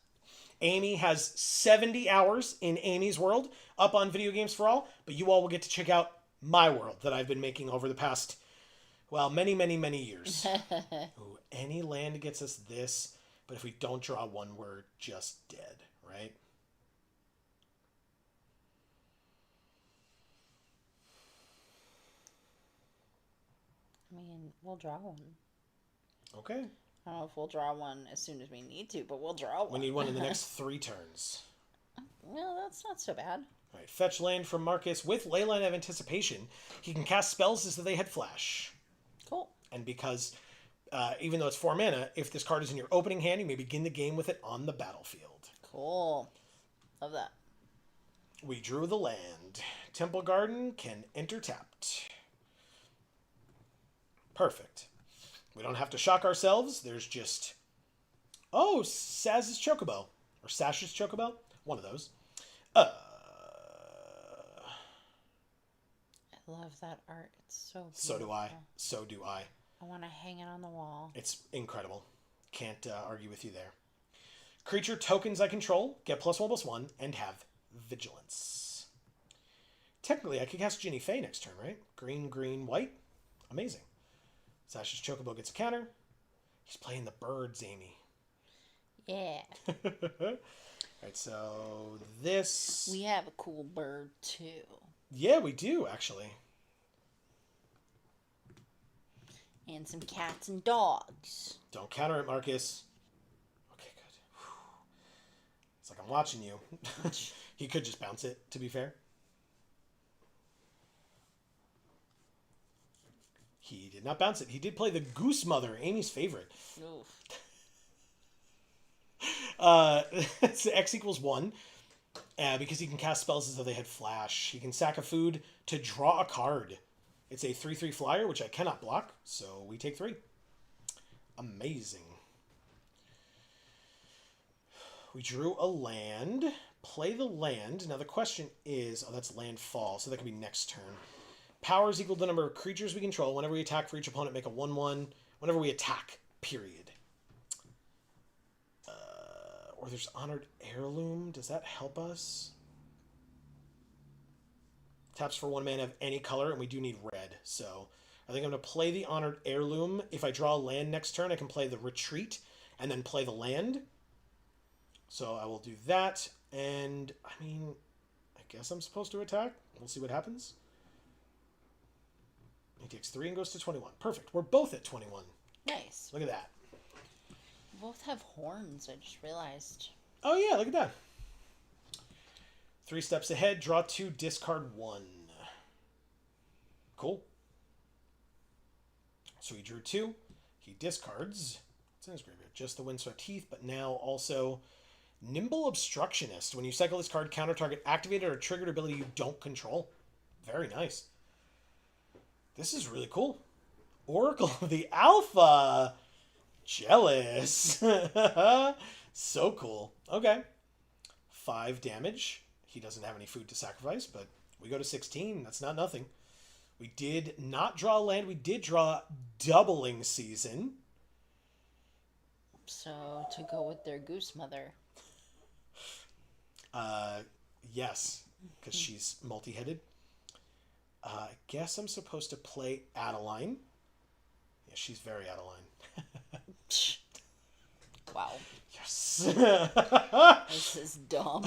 Amy has 70 hours in Amy's World up on Video Games for All, but you all will get to check out my world that I've been making over the past, well, many, many, many years. Ooh, any land gets us this, but if we don't draw one, we're just dead, right? I mean, we'll draw one. Okay. I don't know if we'll draw one as soon as we need to, but we'll draw one. We need one in the next 3 turns. Well, that's not so bad. All right, fetch land from Marcus. With Leyline of Anticipation, he can cast spells as though they had flash. Cool. And because, even though it's 4 mana, if this card is in your opening hand, you may begin the game with it on the battlefield. Cool. Love that. We drew the land. Temple Garden can enter tapped. Perfect. We don't have to shock ourselves. There's just... Oh, Saz's Chocobo. Or Sash's Chocobo. One of those. I love that art. It's so beautiful. So do I. So do I. I want to hang it on the wall. It's incredible. Can't argue with you there. Creature tokens I control get +1/+1 and have vigilance. Technically, I could cast Ginny Fey next turn, right? Green, green, white. Amazing. Sash's Chocobo gets a counter. He's playing the birds, Amy. Yeah. Alright, so this... We have a cool bird, too. Yeah, we do, actually. And some cats and dogs. Don't counter it, Marcus. Okay, good. Whew. It's like I'm watching you. He could just bounce it, to be fair. He did not bounce it. He did play the Goose Mother, Amy's favorite. Oof. It's X = 1. Because he can cast spells as though they had flash. He can sack a food to draw a card. It's a 3/3 flyer, which I cannot block, so we take 3. Amazing. We drew a land. Play the land. Now the question is, oh, that's landfall, so that could be next turn. Power is equal to the number of creatures we control. Whenever we attack for each opponent, make a 1/1. Whenever we attack, period. Or there's Honored Heirloom. Does that help us? Taps for 1 mana of any color, and we do need red. So I think I'm going to play the Honored Heirloom. If I draw a land next turn, I can play the Retreat and then play the land. So I will do that. And, I mean, I guess I'm supposed to attack. We'll see what happens. He takes 3 and goes to 21. Perfect. We're both at 21. Nice. Look at that. We both have horns, I just realized. Oh, yeah, look at that. 3 steps ahead, draw 2, discard 1. Cool. So he drew 2. He discards. It's in his graveyard. Just the Windswept Heath, but now also Nimble Obstructionist. When you cycle this card, counter target activated or triggered ability you don't control. Very nice. This is really cool. Oracle of the Alpha. Jealous. So cool. Okay. 5 damage. He doesn't have any food to sacrifice, but we go to 16. That's not nothing. We did not draw land. We did draw Doubling Season. So, to go with their Goose Mother. Yes, because she's multi-headed. I guess I'm supposed to play Adeline. Yeah, she's very Adeline. Wow. Yes. This is dumb.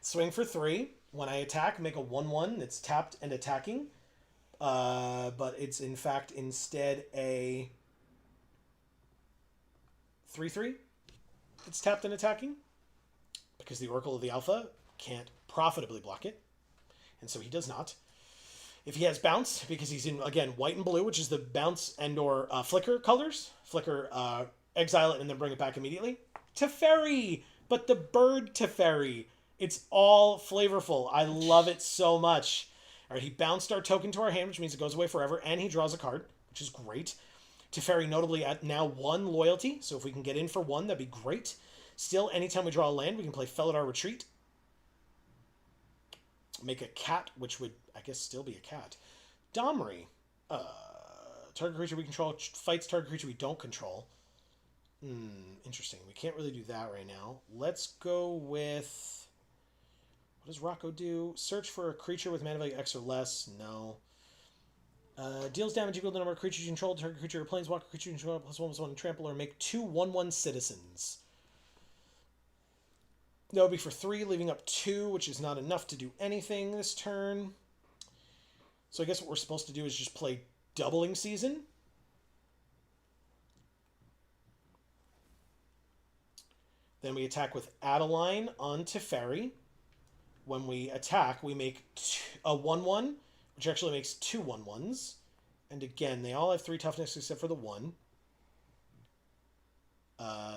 Swing for 3. When I attack, make a 1/1 that's tapped and attacking. But it's in fact instead a 3/3. It's tapped and attacking. Because the Oracle of the Alpha can't profitably block it. And so he does not. If he has bounce, because he's in, again, white and blue, which is the bounce and or flicker colors. Flicker, exile it, and then bring it back immediately. Teferi! But the bird Teferi. It's all flavorful. I love it so much. All right, he bounced our token to our hand, which means it goes away forever, and he draws a card, which is great. Teferi notably at now 1 loyalty, so if we can get in for 1, that'd be great. Still, anytime we draw a land, we can play Felidar Retreat. Make a cat, which would, I guess, still be a cat. Domri. Target creature we control fights target creature we don't control. Interesting. We can't really do that right now. Let's go with... What does Rocco do? Search for a creature with mana value X or less. No. Deals damage equal to the number of creatures you control. Target creature or planeswalker creature you control +1/+1 trample or make 2 1/1 citizens. That would be for 3, leaving up 2, which is not enough to do anything this turn. So I guess what we're supposed to do is just play Doubling Season. Then we attack with Adeline on Teferi. When we attack, we make a 1/1, which actually makes 2 1/1s. And again, they all have 3 toughness except for the 1.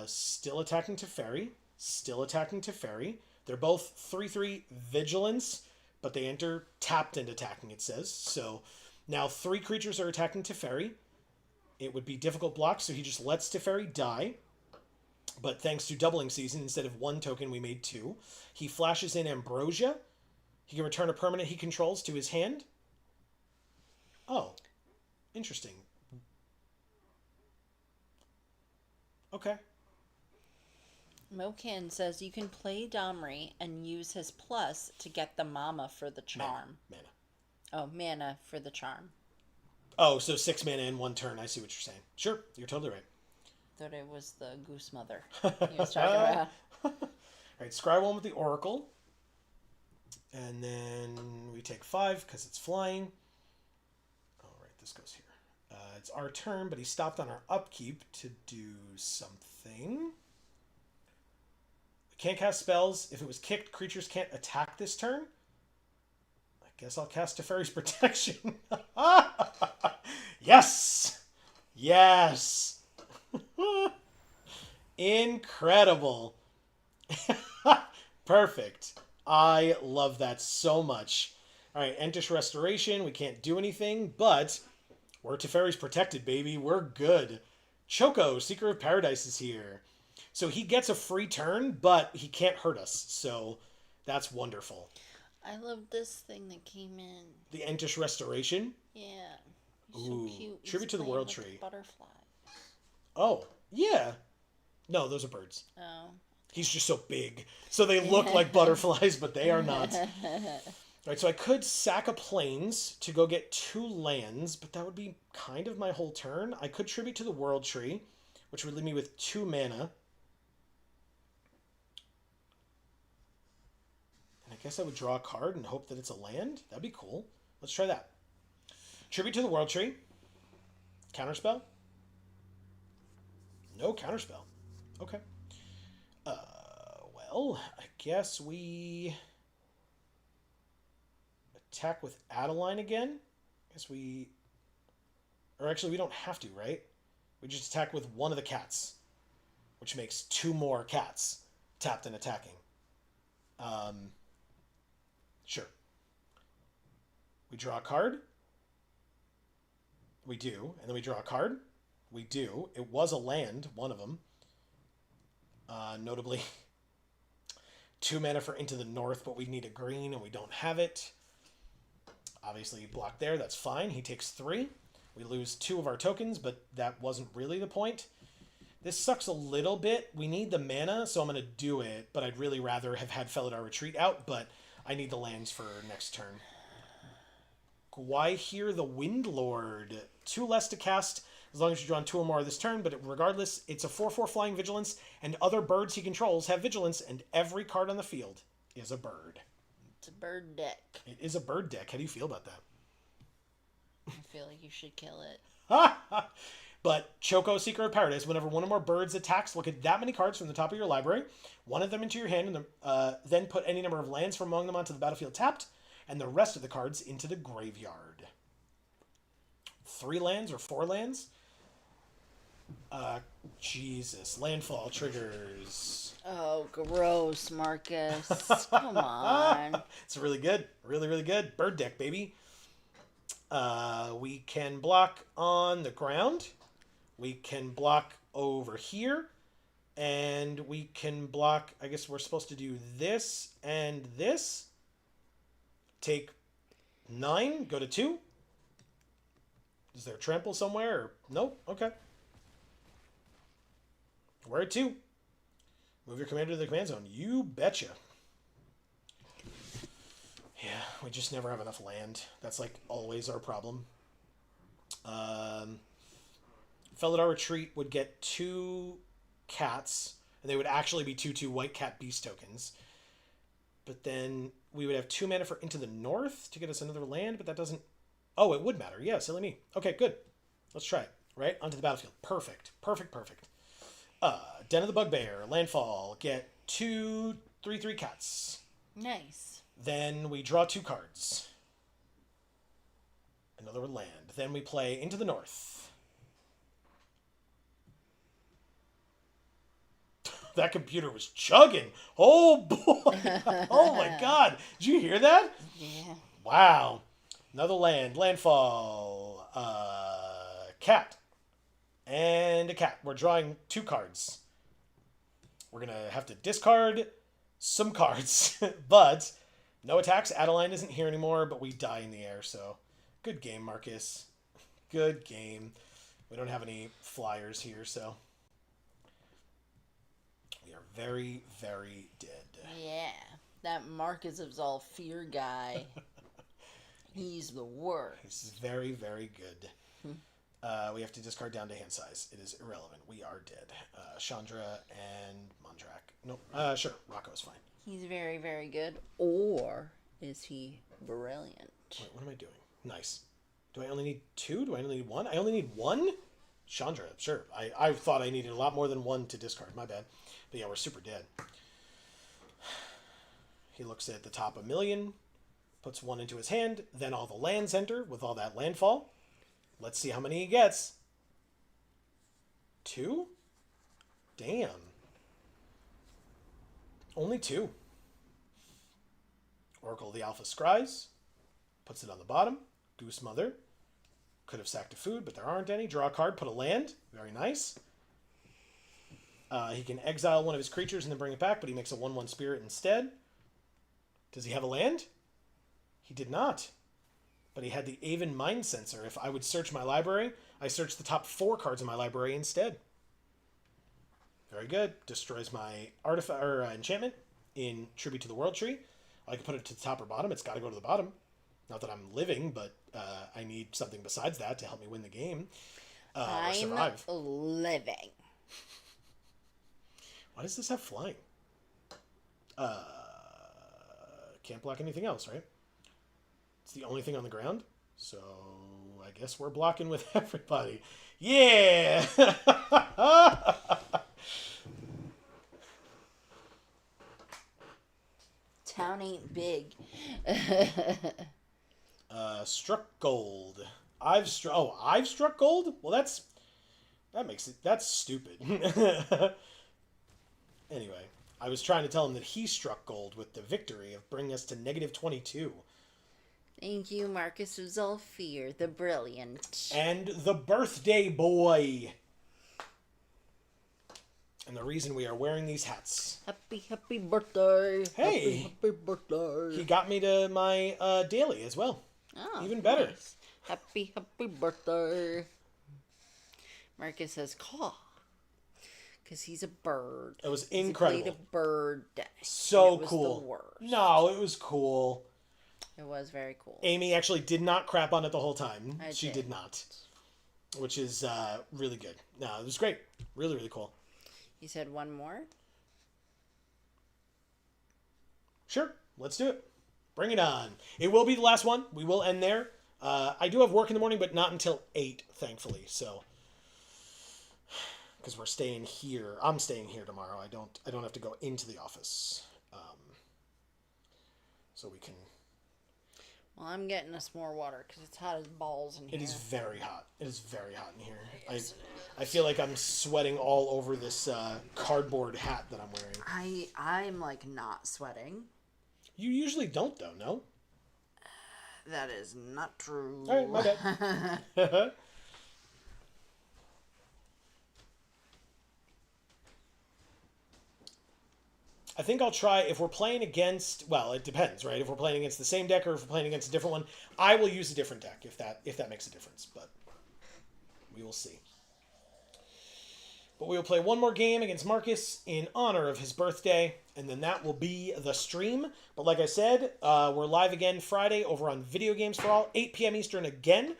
Still attacking Teferi. Still attacking Teferi. They're both 3/3 vigilance, but they enter tapped and attacking, it says. So now 3 creatures are attacking Teferi. It would be difficult block, so he just lets Teferi die. But thanks to Doubling Season, instead of 1 token, we made 2. He flashes in Ambrosia. He can return a permanent he controls to his hand. Oh, interesting. Okay. Mocan says you can play Domri and use his plus to get the mama for the charm. Mana. Oh, mana for the charm. Oh, so 6 mana in 1 turn. I see what you're saying. Sure, you're totally right. Thought it was the Goose Mother he was talking about. All right, scry 1 with the Oracle. And then we take 5 because it's flying. All right, this goes here. It's our turn, but he stopped on our upkeep to do something. We can't cast spells. If it was kicked, creatures can't attack this turn. I guess I'll cast Teferi's Protection. Yes! Yes! Incredible. Perfect. I love that so much. All right, Entish Restoration. We can't do anything, but we're Teferi's protected, baby. We're good. Choco, Seeker of Paradise, is here. So he gets a free turn, but he can't hurt us. So that's wonderful. I love this thing that came in. The Entish Restoration. Yeah. He's Ooh, so cute. tribute to the playing World with Tree. Butterfly. Oh, yeah. No, those are birds. Oh. He's just so big. So they look like butterflies, but they are not. Alright, so I could sack a plains to go get 2 lands, but that would be kind of my whole turn. I could tribute to the World Tree, which would leave me with 2 mana. And I guess I would draw a card and hope that it's a land. That'd be cool. Let's try that. Tribute to the World Tree. Counterspell? No counterspell. Okay. Well, I guess we attack with Adeline again. I guess we... Or actually, we don't have to, right? We just attack with one of the cats, which makes 2 more cats tapped and attacking. Sure. We draw a card. We do. And then we draw a card. We do. It was a land, one of them. Notably, 2 mana for Into the North, but we need a green and we don't have it. Obviously, blocked there. That's fine. He takes 3. We lose 2 of our tokens, but that wasn't really the point. This sucks a little bit. We need the mana, so I'm going to do it, but I'd really rather have had Felidar Retreat out, but I need the lands for next turn. Gwahir the Windlord. 2 less to cast as long as you draw on 2 or more this turn, but regardless, it's a 4/4 flying vigilance, and other birds he controls have vigilance, and every card on the field is a bird. It's a bird deck. It is a bird deck. How do you feel about that? I feel like you should kill it. But Choco, Seeker of Paradise, whenever one or more birds attacks, look at that many cards from the top of your library, one of them into your hand, and then put any number of lands from among them onto the battlefield tapped, and the rest of the cards into the graveyard. 3 lands or 4 lands? Jesus. Landfall triggers. Oh, gross, Marcus. Come on. It's really good. Really, really good. Bird deck, baby. We can block on the ground. We can block over here. And we can block... I guess we're supposed to do this and this. Take 9. Go to 2. Is there a trample somewhere? Or... Nope. Okay. We're at 2. Move your commander to the command zone. You betcha. Yeah, we just never have enough land. That's like always our problem. Felidar Retreat would get 2 cats, and they would actually be 2/2 white cat beast tokens. But then we would have 2 mana for Into the North to get us another land, but that doesn't... Oh, it would matter. Yeah, silly me. Okay, good. Let's try it. Right? Onto the battlefield. Perfect. Perfect, perfect. Den of the Bugbear. Landfall. Get 2 3/3 cats. Nice. Then we draw 2 cards. Another land. Then we play Into the North. That computer was chugging. Oh, boy. Oh, my God. Did you hear that? Yeah. Wow. Another land. Landfall. Cat. And a cat. We're drawing 2 cards. We're going to have to discard some cards. But no attacks. Adeline isn't here anymore, but we die in the air. So good game, Marcus. Good game. We don't have any flyers here, so we are very, very dead. Yeah. That Marcus is all fear guy. He's the worst. This is very, very good. We have to discard down to hand size. It is irrelevant. We are dead. Chandra and Mondrak. Nope. Sure. Rocco is fine. He's very, very good. Or is he brilliant? Wait, what am I doing? Nice. Do I only need 2? Do I only need 1? I only need 1? Chandra, sure. I thought I needed a lot more than 1 to discard. My bad. But yeah, we're super dead. He looks at the top a million, puts 1 into his hand, then all the lands enter with all that landfall. Let's see how many he gets. 2? Damn. Only 2. Oracle of the Alpha Scries. Puts it on the bottom. Goose Mother. Could have sacked a food, but there aren't any. Draw a card, put a land. Very nice. He can exile one of his creatures and then bring it back, but he makes a 1/1 spirit instead. Does he have a land? He did not. But he had the Aven Mind Sensor. If I would search my library, I search the top 4 cards in my library instead. Very good. Destroys my artifact or enchantment in Tribute to the World Tree. I can put it to the top or bottom. It's got to go to the bottom. Not that I'm living, but I need something besides that to help me win the game or survive. I'm living. Why does this have flying? Can't block anything else, right? It's the only thing on the ground. So I guess we're blocking with everybody. Yeah! Town ain't big. Struck gold. I've struck gold? Well, that's stupid. Anyway, I was trying to tell him that he struck gold with the victory of bringing us to -22. Thank you, Marcus Zulfir, the brilliant. And the birthday boy. And the reason we are wearing these hats. Happy birthday. Hey. Happy birthday. He got me to my daily as well. Oh, even better. Nice. Happy birthday. Marcus says caw. Because he's a bird. It was incredible. He played a bird day. So it was cool. The worst. No, it was cool. It was very cool. Amy actually did not crap on it the whole time. She did. did not. Which is really good. No, it was great. Really, really cool. You said one more? Sure. Let's do it. Bring it on. It will be the last one. We will end there. I do have work in the morning, but not until 8, thankfully. So, because we're staying here. I'm staying here tomorrow. I don't have to go into the office. So we can... Well, I'm getting us more water because it's hot as balls in here. It is very hot. It is very hot in here. I feel like I'm sweating all over this cardboard hat that I'm wearing. I'm like not sweating. You usually don't, though, no? That is not true. All right, my bad. I think I'll try, if we're playing against, well, it depends, right? If we're playing against the same deck or if we're playing against a different one, I will use a different deck if that makes a difference, but we will see. But we will play one more game against Marcus in honor of his birthday, and then that will be the stream. But like I said, we're live again Friday over on Video Games for All, 8 p.m. Eastern again,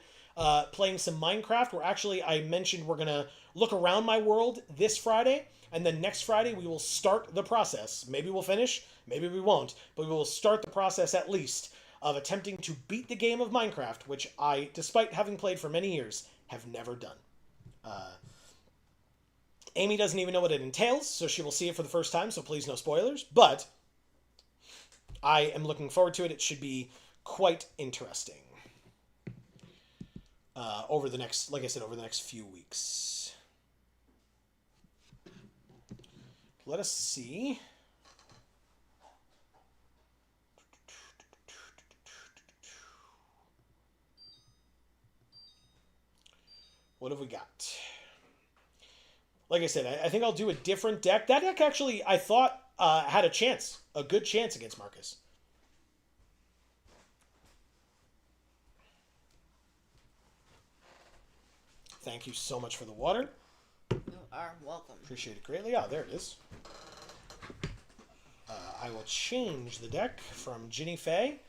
playing some Minecraft. I mentioned we're going to look around my world this Friday, and then next Friday we will start the process. Maybe we'll finish, maybe we won't, but we will start the process at least of attempting to beat the game of Minecraft, which I, despite having played for many years, have never done. Amy doesn't even know what it entails, so she will see it for the first time, so please no spoilers. But I am looking forward to it. It should be quite interesting over the next, like I said, over the next few weeks. Let us see. What have we got? Like I said, I think I'll do a different deck. That deck actually, I thought, had a good chance against Marcus. Thank you so much for the water. You are welcome. Appreciate it greatly. Ah, there it is. I will change the deck from Ginny Faye,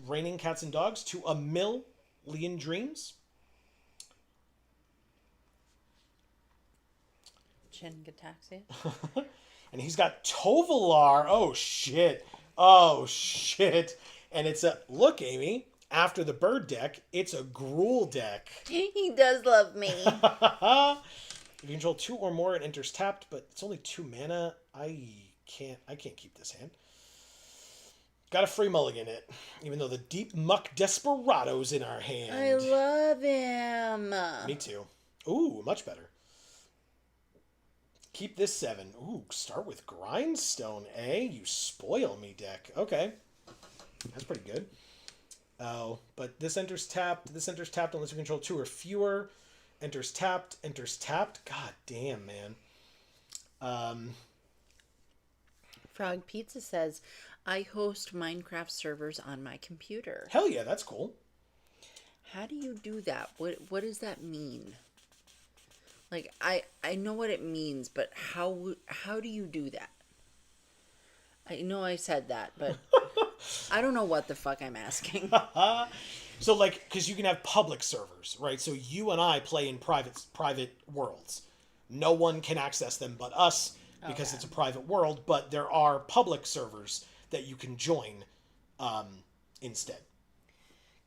Raining Cats and Dogs, to a Million Dreams. Chingataxia. And he's got Tovolar. Oh, shit. Oh, shit. And it's a... Look, Amy. After the bird deck, it's a Gruul deck. He does love me. If you control 2 or more, it enters tapped, but it's only 2 mana. I can't keep this hand. Got a free mulligan it, even though the Deep Muck Desperado's in our hand. I love him. Me too. Ooh, much better. Keep this 7. Ooh, start with Grindstone, eh? You spoil me, deck. Okay. That's pretty good. Oh, but this enters tapped. This enters tapped unless you control 2 or fewer. Enters tapped. Enters tapped. God damn, man. Um, Frog Pizza says, I host Minecraft servers on my computer. hell yeah, that's cool. How do you do that? What does that mean? Like I know what it means, but how do you do that? I know I said that, but I don't know what the fuck I'm asking. So like, because you can have public servers, right? So you and I play in private worlds. No one can access them but us because Okay. it's a private world. But there are public servers that you can join instead.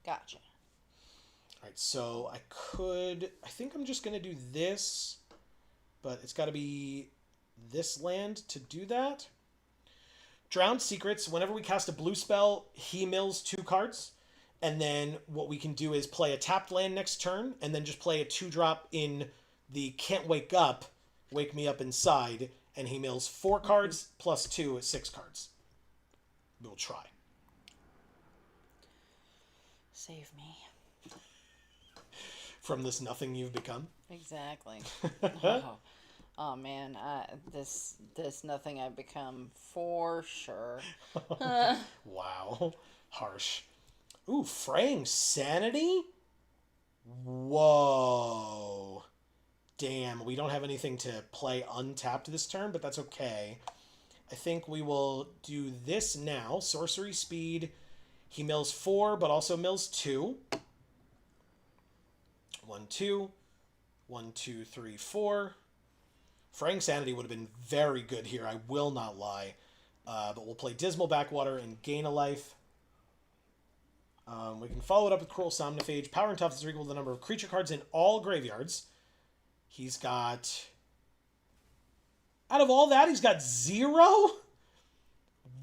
Gotcha. All right. So I think I'm just gonna do this, but it's got to be this land to do that. Drowned Secrets. Whenever we cast a blue spell, he mills 2 cards. And then what we can do is play a tapped land next turn, and then just play a 2-drop in the Can't Wake Up, Wake Me Up Inside, and he mills 4 cards plus 2 at 6 cards. We'll try. Save me. From this nothing you've become. Exactly. Oh, oh man, this nothing I've become for sure. Wow. Harsh. Ooh, fraying sanity? Whoa. Damn, we don't have anything to play untapped this turn, but that's okay. I think we will do this now. Sorcery speed. He mills 4, but also mills 2. 1, 2. 1, 2, 3, 4. Fraying sanity would have been very good here, I will not lie. But we'll play Dismal Backwater and gain a life. We can follow it up with Cruel Somnophage. Power and toughness are equal to the number of creature cards in all graveyards. He's got... Out of all that, he's got 0?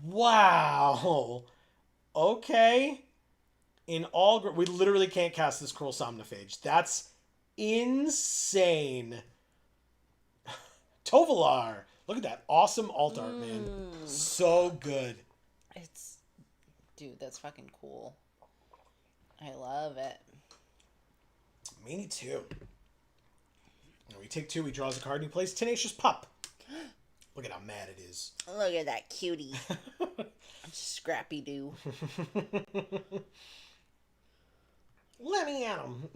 Wow. Okay. In all... We literally can't cast this Cruel Somnophage. That's insane. Tovolar. Look at that awesome alt art, man. So good. It's, dude, that's fucking cool. I love it. Me too. And we take 2, he draws a card, and he plays Tenacious Pup. Look at how mad it is. Look at that cutie. Scrappy Doo. Let me at him.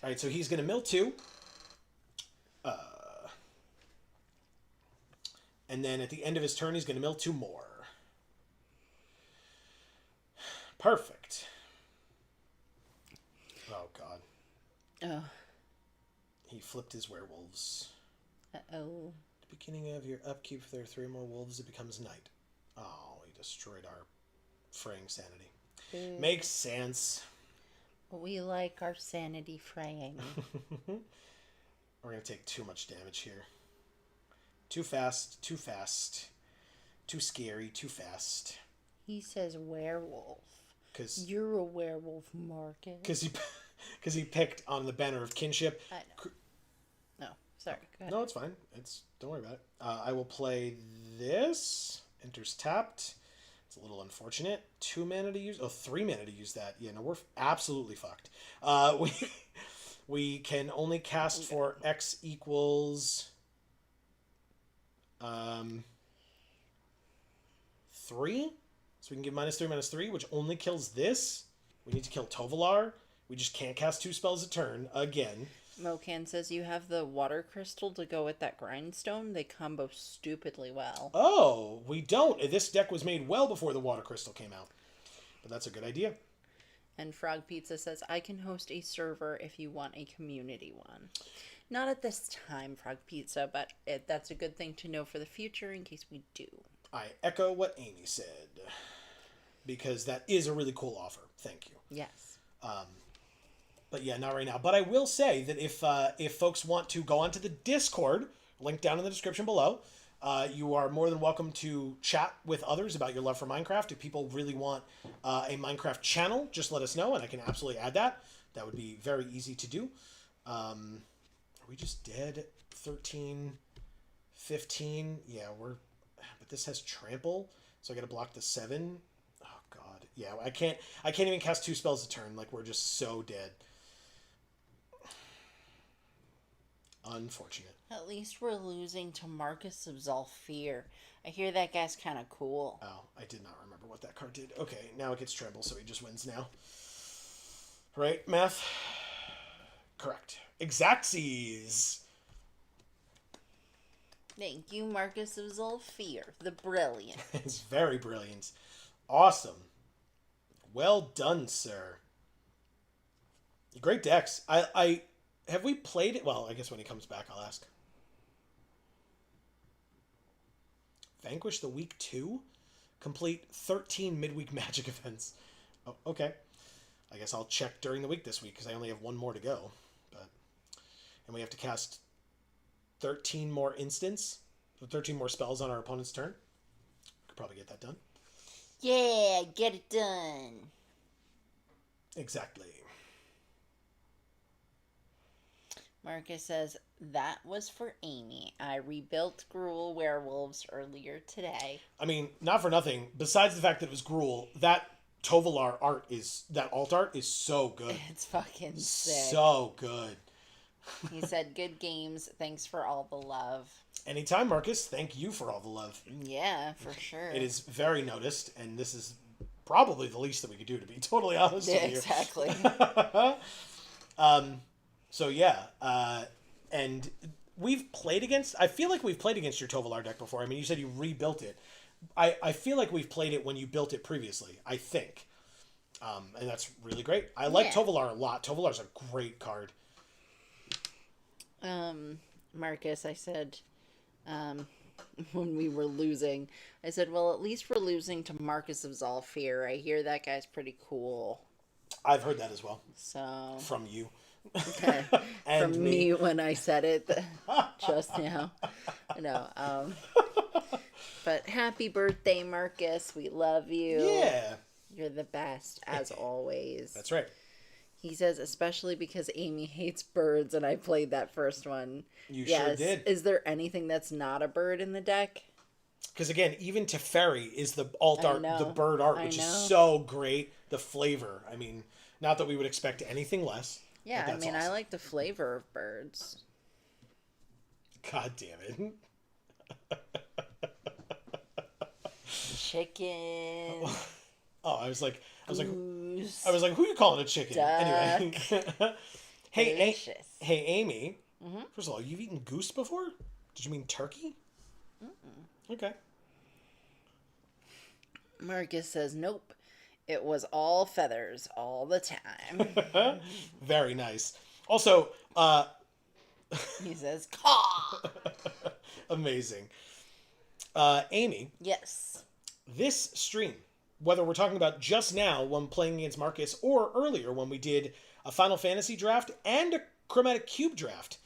Alright, so he's going to mill 2. And then at the end of his turn, he's going to mill 2 more. Perfect. Oh, God. Oh. He flipped his werewolves. Uh-oh. At the beginning of your upkeep, if there are 3 more wolves, it becomes night. Oh, he destroyed our fraying sanity. Makes sense. We like our sanity fraying. We're going to take too much damage here. Too fast, too fast. Too scary, too fast. He says werewolf. Cause, You're a werewolf, Marcus. Because he picked on the banner of kinship. I know. No, sorry. Go ahead. No, it's fine. Don't worry about it. I will play this. Enters tapped. It's a little unfortunate. 2 mana to use. Oh, 3 mana to use that. Yeah, no, we're absolutely fucked. We can only cast for X equals 3. So we can give -3/-3, which only kills this. We need to kill Tovolar. We just can't cast 2 spells a turn again. Mocan says you have the water crystal to go with that grindstone. They combo stupidly well. Oh, we don't. This deck was made well before the water crystal came out. But that's a good idea. And Frog Pizza says, I can host a server if you want a community one. Not at this time, Frog Pizza, but that's a good thing to know for the future in case we do. I echo what Amy said. Because that is a really cool offer. Thank you. Yes. But yeah, not right now. But I will say that if folks want to go onto the Discord, link down in the description below, you are more than welcome to chat with others about your love for Minecraft. If people really want a Minecraft channel, just let us know, and I can absolutely add that. That would be very easy to do. Are we just dead? 13, 15? Yeah, but this has trample, so I got to block the 7. Oh god. Yeah, I can't even cast 2 spells a turn. Like, we're just so dead. Unfortunate. At least we're losing to Marcus of Zolfir. I hear that guy's kind of cool. Oh, I did not remember what that card did. Okay, now it gets Tremble, so he just wins now. Right, math? Correct. Exactsies! Thank you, Marcus of Zolfir, the brilliant. It's very brilliant. Awesome. Well done, sir. Great decks. I have we played it? Well, I guess when he comes back, I'll ask. Vanquish the week 2? Complete 13 midweek magic events. Oh, okay. I guess I'll check during the week this week because I only have 1 more to go. And we have to cast 13 more instants, 13 more spells on our opponent's turn. Could probably get that done. Yeah, get it done. Exactly. Marcus says, that was for Amy. I rebuilt Gruul werewolves earlier today. I mean, not for nothing. Besides the fact that it was Gruul, that Tovalar art that alt art is so good. It's fucking sick. So good. He said, good games. Thanks for all the love. Anytime, Marcus. Thank you for all the love. Yeah, for sure. It is very noticed, and this is probably the least that we could do, to be totally honest with you. Exactly. So yeah, and we've played against. I feel like we've played against your Tovalar deck before. I mean, you said you rebuilt it. I feel like we've played it when you built it previously. I think, and that's really great. I like Tovalar a lot. Tovalar's a great card. Marcus, I said, when we were losing, I said, well, at least we're losing to Marcus of Zolfir. I hear that guy's pretty cool. I've heard that as well. So from you. Okay. And from me when I said it just now. No. But happy birthday, Marcus. We love you. Yeah. You're the best, as always. That's right. He says, especially because Amy hates birds, and I played that first one. You sure did. Is there anything that's not a bird in the deck? Because again, even Teferi is the alt art, the bird art, which is so great. The flavor. I mean, not that we would expect anything less. Yeah, I mean, awesome. I like the flavor of birds. God damn it. Chicken. Oh, I was like, Goose, who are you calling a chicken? duck. Anyway. Hey, hey, Amy. Mm-hmm. First of all, you've eaten goose before? Did you mean turkey? Mm-mm. Okay. Marcus says, nope. It was all feathers all the time. Very nice. Also, he says, caw. Amazing. Amy. Yes. This stream, whether we're talking about just now when playing against Marcus or earlier when we did a Final Fantasy draft and a Chromatic Cube draft,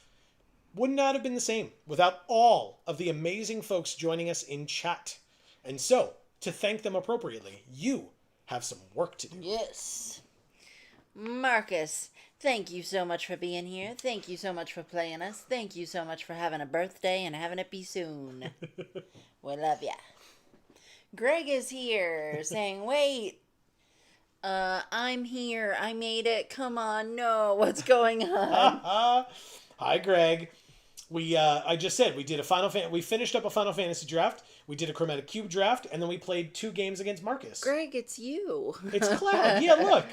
would not have been the same without all of the amazing folks joining us in chat. And so, to thank them appropriately, you have some work to do. Yes. Marcus, thank you so much for being here. Thank you so much for playing us. Thank you so much for having a birthday and having it be soon. We love ya. Greg is here saying, wait, I'm here. I made it. Come on. No, what's going on? Hi, Greg. I just said we did we finished up a Final Fantasy draft. We did a Chromatic Cube draft, and then we played 2 games against Marcus. Greg, it's you. It's Cloud. Yeah, look.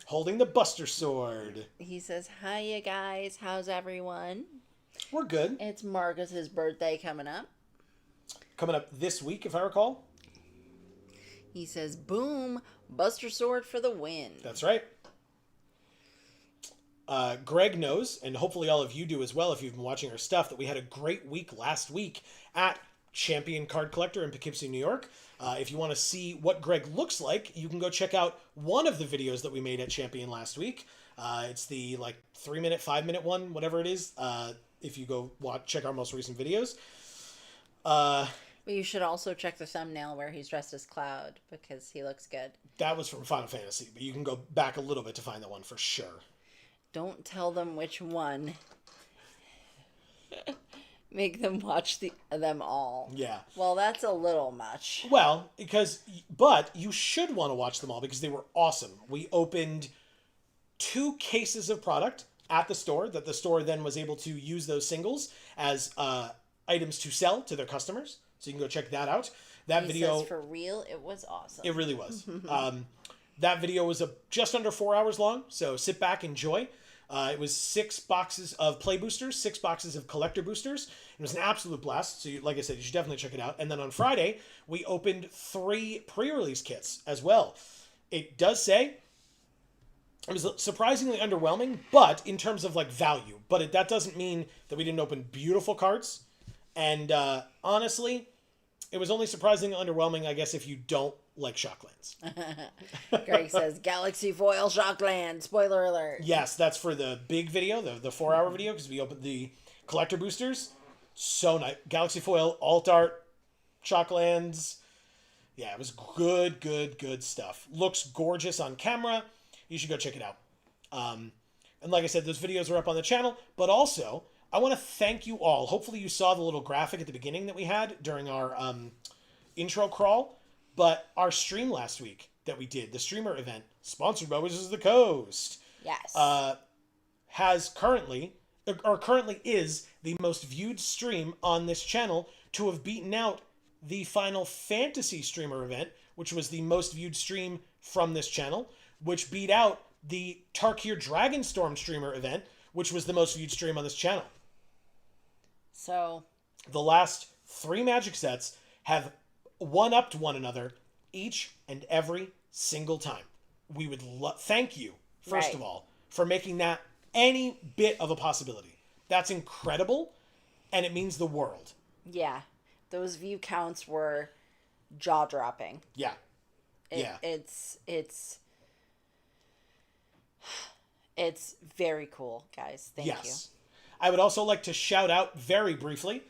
Holding the Buster Sword. He says, hi, you guys. How's everyone? We're good. It's Marcus's birthday coming up. Coming up this week, if I recall. He says, boom, Buster Sword for the win. That's right. Greg knows, and hopefully all of you do as well if you've been watching our stuff, that we had a great week last week at Champion Card Collector in Poughkeepsie, New York. If you want to see what Greg looks like, you can go check out one of the videos that we made at Champion last week. It's the 3-minute, 5-minute one, whatever it is. If you go check our most recent videos. But you should also check the thumbnail where he's dressed as Cloud, because he looks good. That was from Final Fantasy, but you can go back a little bit to find that one for sure. Don't tell them which one. Make them watch them all. Yeah. Well, that's a little much. Well, but you should want to watch them all because they were awesome. We opened 2 cases of product at the store that the store then was able to use those singles as items to sell to their customers. So you can go check that out. That He video, says for real, it was awesome. it really was. That video was just under 4 hours long, so sit back, enjoy. It was 6 boxes of play boosters, 6 boxes of collector boosters. It was an absolute blast. So, like I said, you should definitely check it out. And then on Friday, we opened 3 pre-release kits as well. It does say it was surprisingly underwhelming, but in terms of like value. But that doesn't mean that we didn't open beautiful cards. And honestly, it was only surprisingly underwhelming, I guess, if you don't like Shocklands. Greg says, Galaxy Foil Shockland. Spoiler alert. Yes, that's for the big video, the 4-hour video, because we opened the collector boosters. So nice. Galaxy Foil, Alt Art, Shocklands. Yeah, it was good stuff. Looks gorgeous on camera. You should go check it out. And like I said, those videos are up on the channel. But also, I want to thank you all. Hopefully you saw the little graphic at the beginning that we had during our intro crawl. But our stream last week that we did, the streamer event, sponsored by Wizards of the Coast, Yes. currently is the most viewed stream on this channel to have beaten out the Final Fantasy streamer event, which was the most viewed stream from this channel, which beat out the Tarkir Dragonstorm streamer event, which was the most viewed stream on this channel. So, The last 3 Magic sets have one-upped one another each and every single time. We would thank you, first Right. of all, for making that any bit of a possibility. That's incredible, and it means the world. yeah. Those view counts were jaw-dropping. Yeah. Yeah. It's very cool, guys. Thank you. I would also like to shout out very briefly,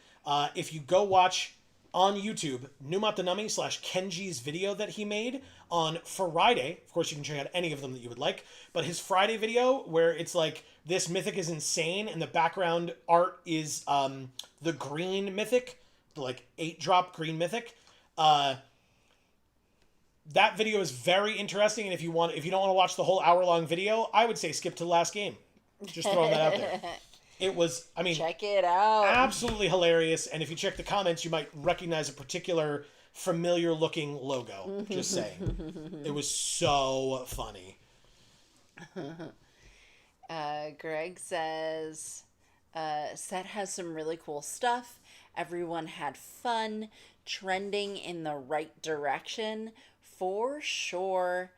if you go watch on YouTube, Numatanami / Kenji's video that he made on Friday. Of course, you can check out any of them that you would like. But his Friday video, where it's like, this mythic is insane, and the background art is the green mythic, the like 8-drop green mythic. That video is very interesting, and if you don't want to watch the whole hour-long video, I would say skip to the last game. Just throwing that out there. It was, I mean, Check it out. absolutely hilarious. And if you check the comments, you might recognize a particular familiar-looking logo. Just saying. It was so funny. Greg says, set has some really cool stuff. Everyone had fun, trending in the right direction, for sure.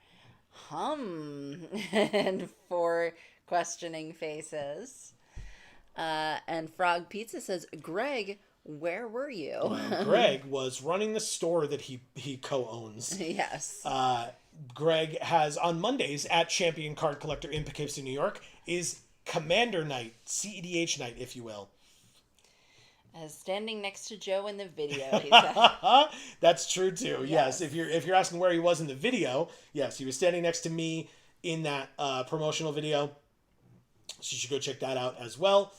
And 4 questioning faces. And Frog Pizza says, Greg, where were you? Greg was running the store that he co-owns. Yes. Greg has, on Mondays at Champion Card Collector in Poughkeepsie, New York, is Commander Night, CEDH Night, if you will. Standing next to Joe in the video, he said. That's true too. Yes. If you're asking where he was in the video, yes, he was standing next to me in that promotional video. So you should go check that out as well.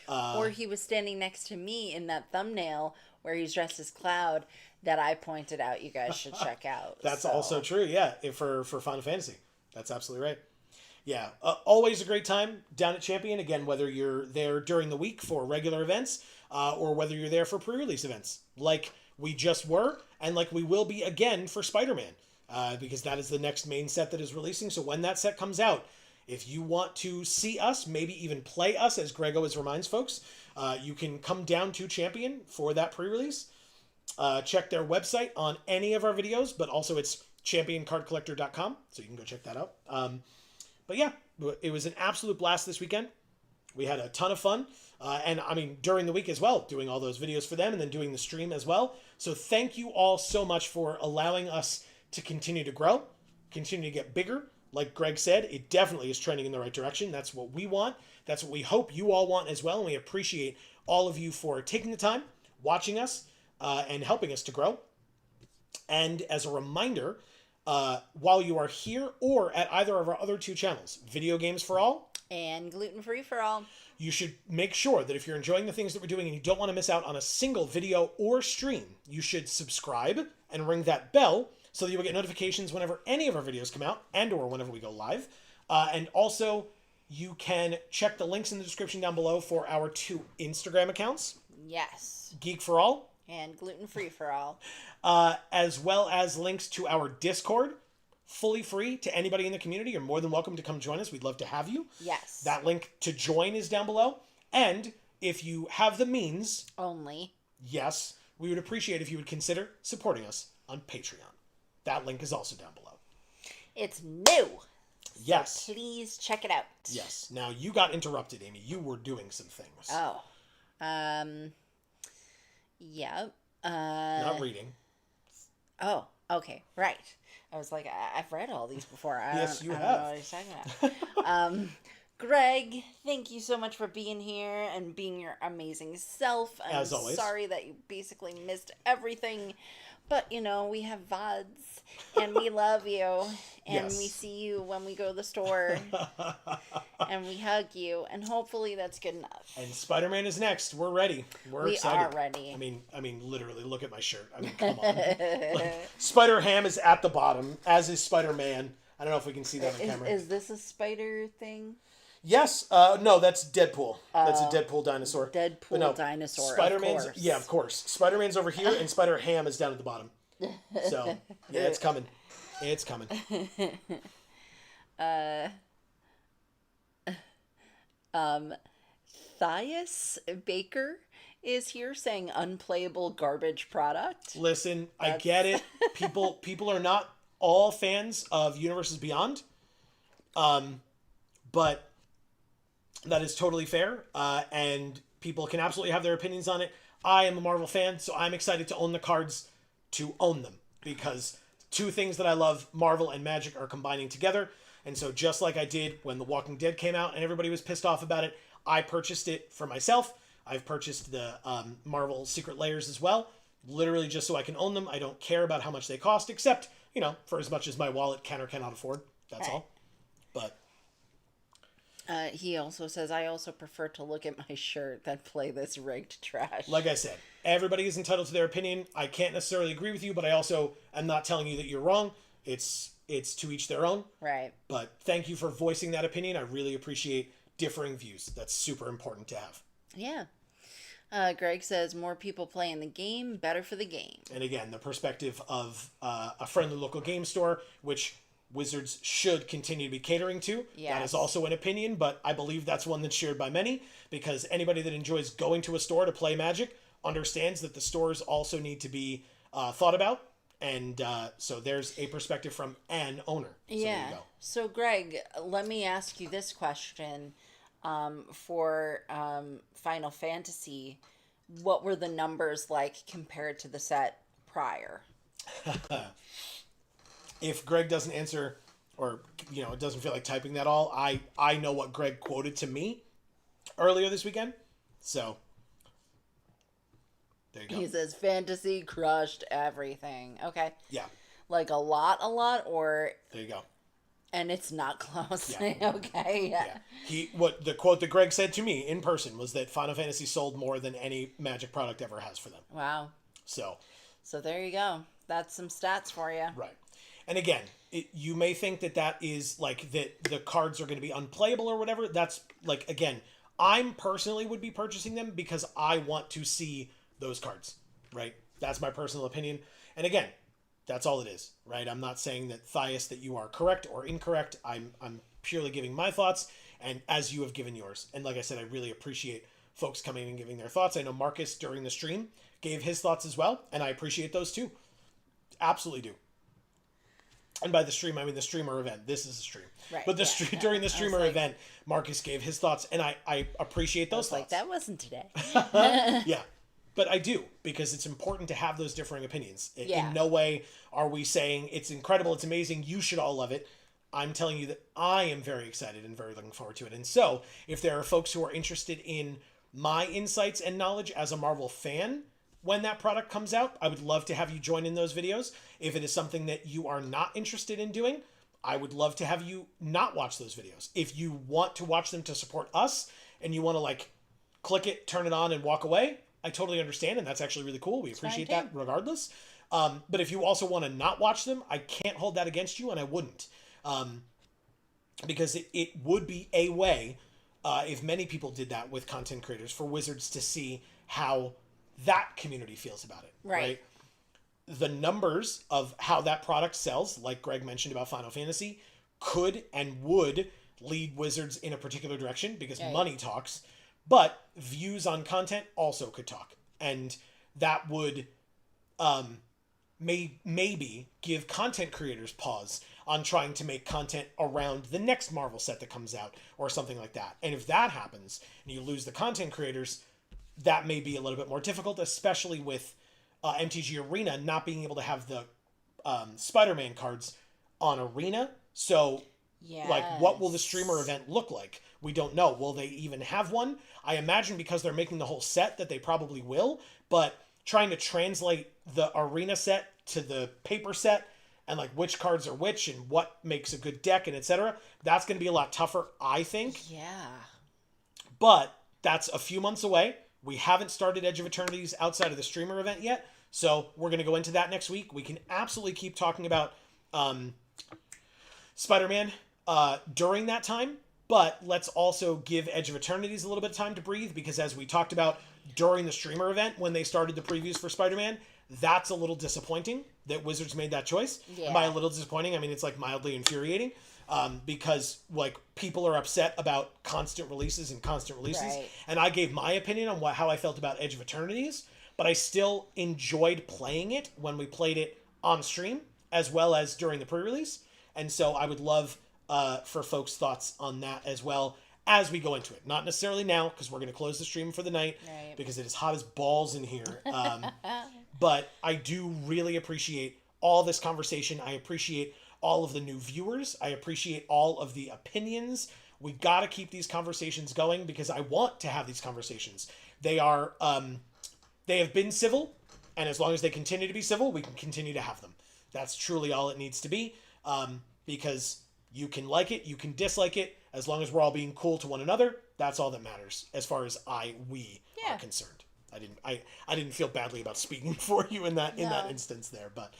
Or he was standing next to me in that thumbnail where he's dressed as Cloud that I pointed out you guys should check out. That's also true, yeah, for Final Fantasy. That's absolutely right. Yeah, always a great time down at Champion. Again, whether you're there during the week for regular events or whether you're there for pre-release events, like we just were, and like we will be again for Spider-Man, because that is the next main set that is releasing. So when that set comes out, if you want to see us, maybe even play us, as Greg always reminds folks, you can come down to Champion for that pre-release. Check their website on any of our videos, but also it's championcardcollector.com, so you can go check that out. But yeah, it was an absolute blast this weekend. We had a ton of fun. And I mean, during the week as well, doing all those videos for them and then doing the stream as well. So thank you all so much for allowing us to continue to grow, continue to get bigger. Like Greg said, it definitely is trending in the right direction. That's what we want. That's what we hope you all want as well. And we appreciate all of you for taking the time, watching us, and helping us to grow. And as a reminder, while you are here or at either of our other 2 channels, Video Games for All And gluten-free for all. You should make sure that if you're enjoying the things that we're doing and you don't want to miss out on a single video or stream, you should subscribe and ring that bell so that you will get notifications whenever any of our videos come out and or whenever we go live. And also, you can check the links in the description down below for our 2 Instagram accounts. Yes. Geek for All. And gluten-free for all. As well as links to our Discord. Fully free to anybody in the community. You're more than welcome to come join us. We'd love to have you. Yes. That link to join is down below. And if you have the means... Only. Yes, we would appreciate if you would consider supporting us on Patreon. That link is also down below. It's new. Yes. So please check it out. Yes. Now, you got interrupted, Amy. You were doing some things. Oh. Yeah. Not reading. Oh, okay. Right. I was like, I've read all these before. Yes, you I don't have. know what you're talking about. Greg, thank you so much for being here and being your amazing self. I'm As always. sorry that you basically missed everything. But, you know, we have VODs, and we love you, and Yes. we see you when we go to the store, and we hug you, and hopefully that's good enough. And Spider-Man is next. We're ready. We're We excited. are ready. I mean, literally, look at my shirt. I mean, come on. Like, Spider-Ham is at the bottom, as is Spider-Man. I don't know if we can see that on camera. Is this a spider thing? Yes. No, that's Deadpool. That's a Deadpool dinosaur. Deadpool But no, dinosaur, Spider-Man's, of course. yeah, of course. Spider-Man's over here, and Spider-Ham is down at the bottom. So, yeah, it's coming. It's coming. Thias Baker is here saying unplayable garbage product. Listen, I get it. People are not all fans of Universes Beyond. But that is totally fair. And people can absolutely have their opinions on it. I am a Marvel fan, so I'm excited to own the cards to own them. Because 2 things that I love, Marvel and Magic, are combining together. And so just like I did when The Walking Dead came out and everybody was pissed off about it, I purchased it for myself. I've purchased the Marvel Secret Layers as well. Literally just so I can own them. I don't care about how much they cost, except, you know, for as much as my wallet can or cannot afford. That's all. But... he also says, I also prefer to look at my shirt than play this rigged trash. like I said, everybody is entitled to their opinion. I can't necessarily agree with you, but I also am not telling you that you're wrong. It's to each their own. Right. But thank you for voicing that opinion. I really appreciate differing views. That's super important to have. Yeah. Greg says, more people playing the game, better for the game. And again, the perspective of a friendly local game store, which Wizards should continue to be catering to. That Yes. is also an opinion, but I believe that's one that's shared by many, because anybody that enjoys going to a store to play Magic understands that the stores also need to be thought about. And so there's a perspective from an owner. So there you go. So, Greg, let me ask you this question. For Final Fantasy, what were the numbers like compared to the set prior? If Greg doesn't answer, or, you know, it doesn't feel like typing that all, I know what Greg quoted to me earlier this weekend. So, there you go. He says, fantasy crushed everything. Okay. Yeah. Like a lot, or... There you go. And it's not close. Yeah. Okay, yeah. What the quote that Greg said to me in person was that Final Fantasy sold more than any Magic product ever has for them. Wow. So there you go. That's some stats for you. right. And again, you may think that is like that the cards are going to be unplayable or whatever. That's like, again, I'm personally would be purchasing them because I want to see those cards, right? That's my personal opinion. And again, that's all it is, right? I'm not saying that, Thias, that you are correct or incorrect. I'm purely giving my thoughts, and as you have given yours. And like I said, I really appreciate folks coming and giving their thoughts. I know Marcus, during the stream, gave his thoughts as well, and I appreciate those too. Absolutely do. And by the stream, I mean the streamer event. This is a stream. Right, But during the streamer like, event, Marcus gave his thoughts, and I appreciate those thoughts. Like, that wasn't today. Yeah. But I do, because it's important to have those differing opinions. Yeah. In no way are we saying it's incredible, it's amazing, you should all love it. I'm telling you that I am very excited and very looking forward to it. And so, if there are folks who are interested in my insights and knowledge as a Marvel fan, when that product comes out, I would love to have you join in those videos. If it is something that you are not interested in doing, I would love to have you not watch those videos. If you want to watch them to support us and you want to like click it, turn it on, and walk away, I totally understand, and that's actually really cool. We appreciate that regardless. But if you also want to not watch them, I can't hold that against you, and I wouldn't. Because it would be a way, if many people did that with content creators, for Wizards to see how that community feels about it. Right? The numbers of how that product sells, like Greg mentioned about Final Fantasy, could and would lead Wizards in a particular direction because money talks, but views on content also could talk. And that would maybe give content creators pause on trying to make content around the next Marvel set that comes out or something like that. And if that happens and you lose the content creators, that may be a little bit more difficult, especially with MTG Arena not being able to have the Spider-Man cards on Arena. So, like, what will the streamer event look like? We don't know. Will they even have one? I imagine because they're making the whole set that they probably will, but trying to translate the Arena set to the paper set and, like, which cards are which and what makes a good deck and etc., that's going to be a lot tougher, I think. Yeah. But that's a few months away. We haven't started Edge of Eternities outside of the streamer event yet, so we're going to go into that next week. We can absolutely keep talking about Spider-Man during that time, but let's also give Edge of Eternities a little bit of time to breathe, because as we talked about during the streamer event when they started the previews for Spider-Man, that's a little disappointing that Wizards made that choice. Yeah. And by a little disappointing, I mean it's like mildly infuriating. Because like people are upset about constant releases. Right. And I gave my opinion on how I felt about Edge of Eternities, but I still enjoyed playing it when we played it on stream as well as during the pre-release. And so I would love for folks' thoughts on that as well as we go into it. Not necessarily now, because we're going to close the stream for the night, because it is hot as balls in here. But I do really appreciate all this conversation. I appreciate all of the new viewers. I appreciate all of the opinions. We got to keep these conversations going because I want to have these conversations. They are, they have been civil, and as long as they continue to be civil, we can continue to have them. That's truly all it needs to be, because you can like it, you can dislike it, as long as we're all being cool to one another. That's all that matters, as far as we are concerned. I didn't feel badly about speaking for you in that instance there, but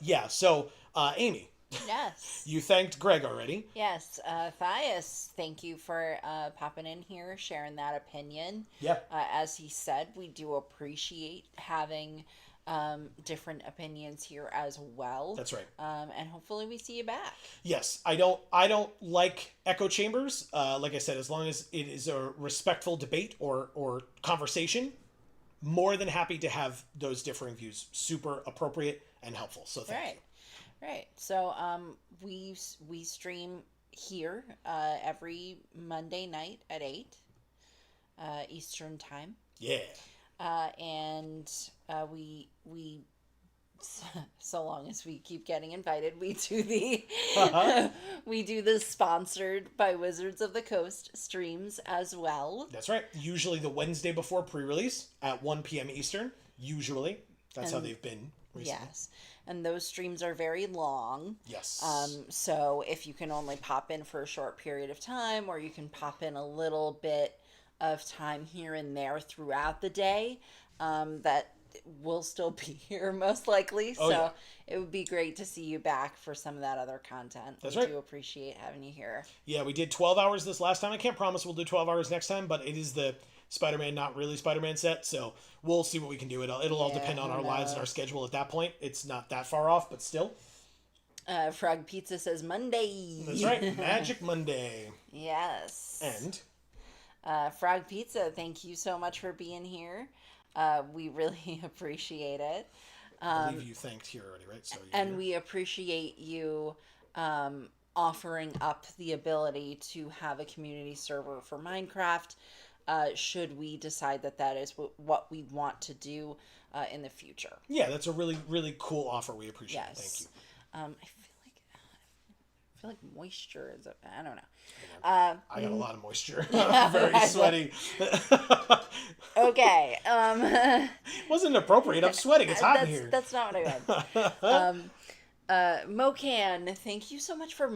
yeah. So Amy, yes, you thanked Greg already. Yes, Thias, thank you for popping in here, sharing that opinion. Yeah. As he said, we do appreciate having different opinions here as well. That's right. And hopefully we see you back. Yes, I don't like echo chambers. Like I said, as long as it is a respectful debate or conversation, more than happy to have those differing views. Super appropriate and helpful. So thank you. Right. So we stream here every Monday night at 8 Eastern time. Yeah. And we so long as we keep getting invited, we do the we do the sponsored by Wizards of the Coast streams as well. That's right. Usually the Wednesday before pre-release at 1 p.m. Eastern. Usually. That's how they've been recently. Yes. And those streams are very long. Yes. So if you can only pop in for a short period of time, or you can pop in a little bit of time here and there throughout the day, that will still be here most likely. It would be great to see you back for some of that other content. That's we right. do appreciate having you here. Yeah, we did 12 hours this last time. I can't promise we'll do 12 hours next time, but it is the Spider-Man, not really Spider-Man set, so we'll see what we can do. It'll all depend on our lives and our schedule at that point. It's not that far off, but still. Frog Pizza says Monday. That's right. Magic Monday. Yes. And? Frog Pizza, thank you so much for being here. We really appreciate it. I believe you thanked here already, right? So we appreciate you offering up the ability to have a community server for Minecraft, should we decide that is what we want to do in the future. Yeah, that's a really, really cool offer. We appreciate it. Thank you. I feel like moisture is I don't know. I got a lot of moisture. I'm very sweaty. Okay. Wasn't appropriate. I'm sweating. It's hot in here. That's not what I meant. Mocan, thank you so much for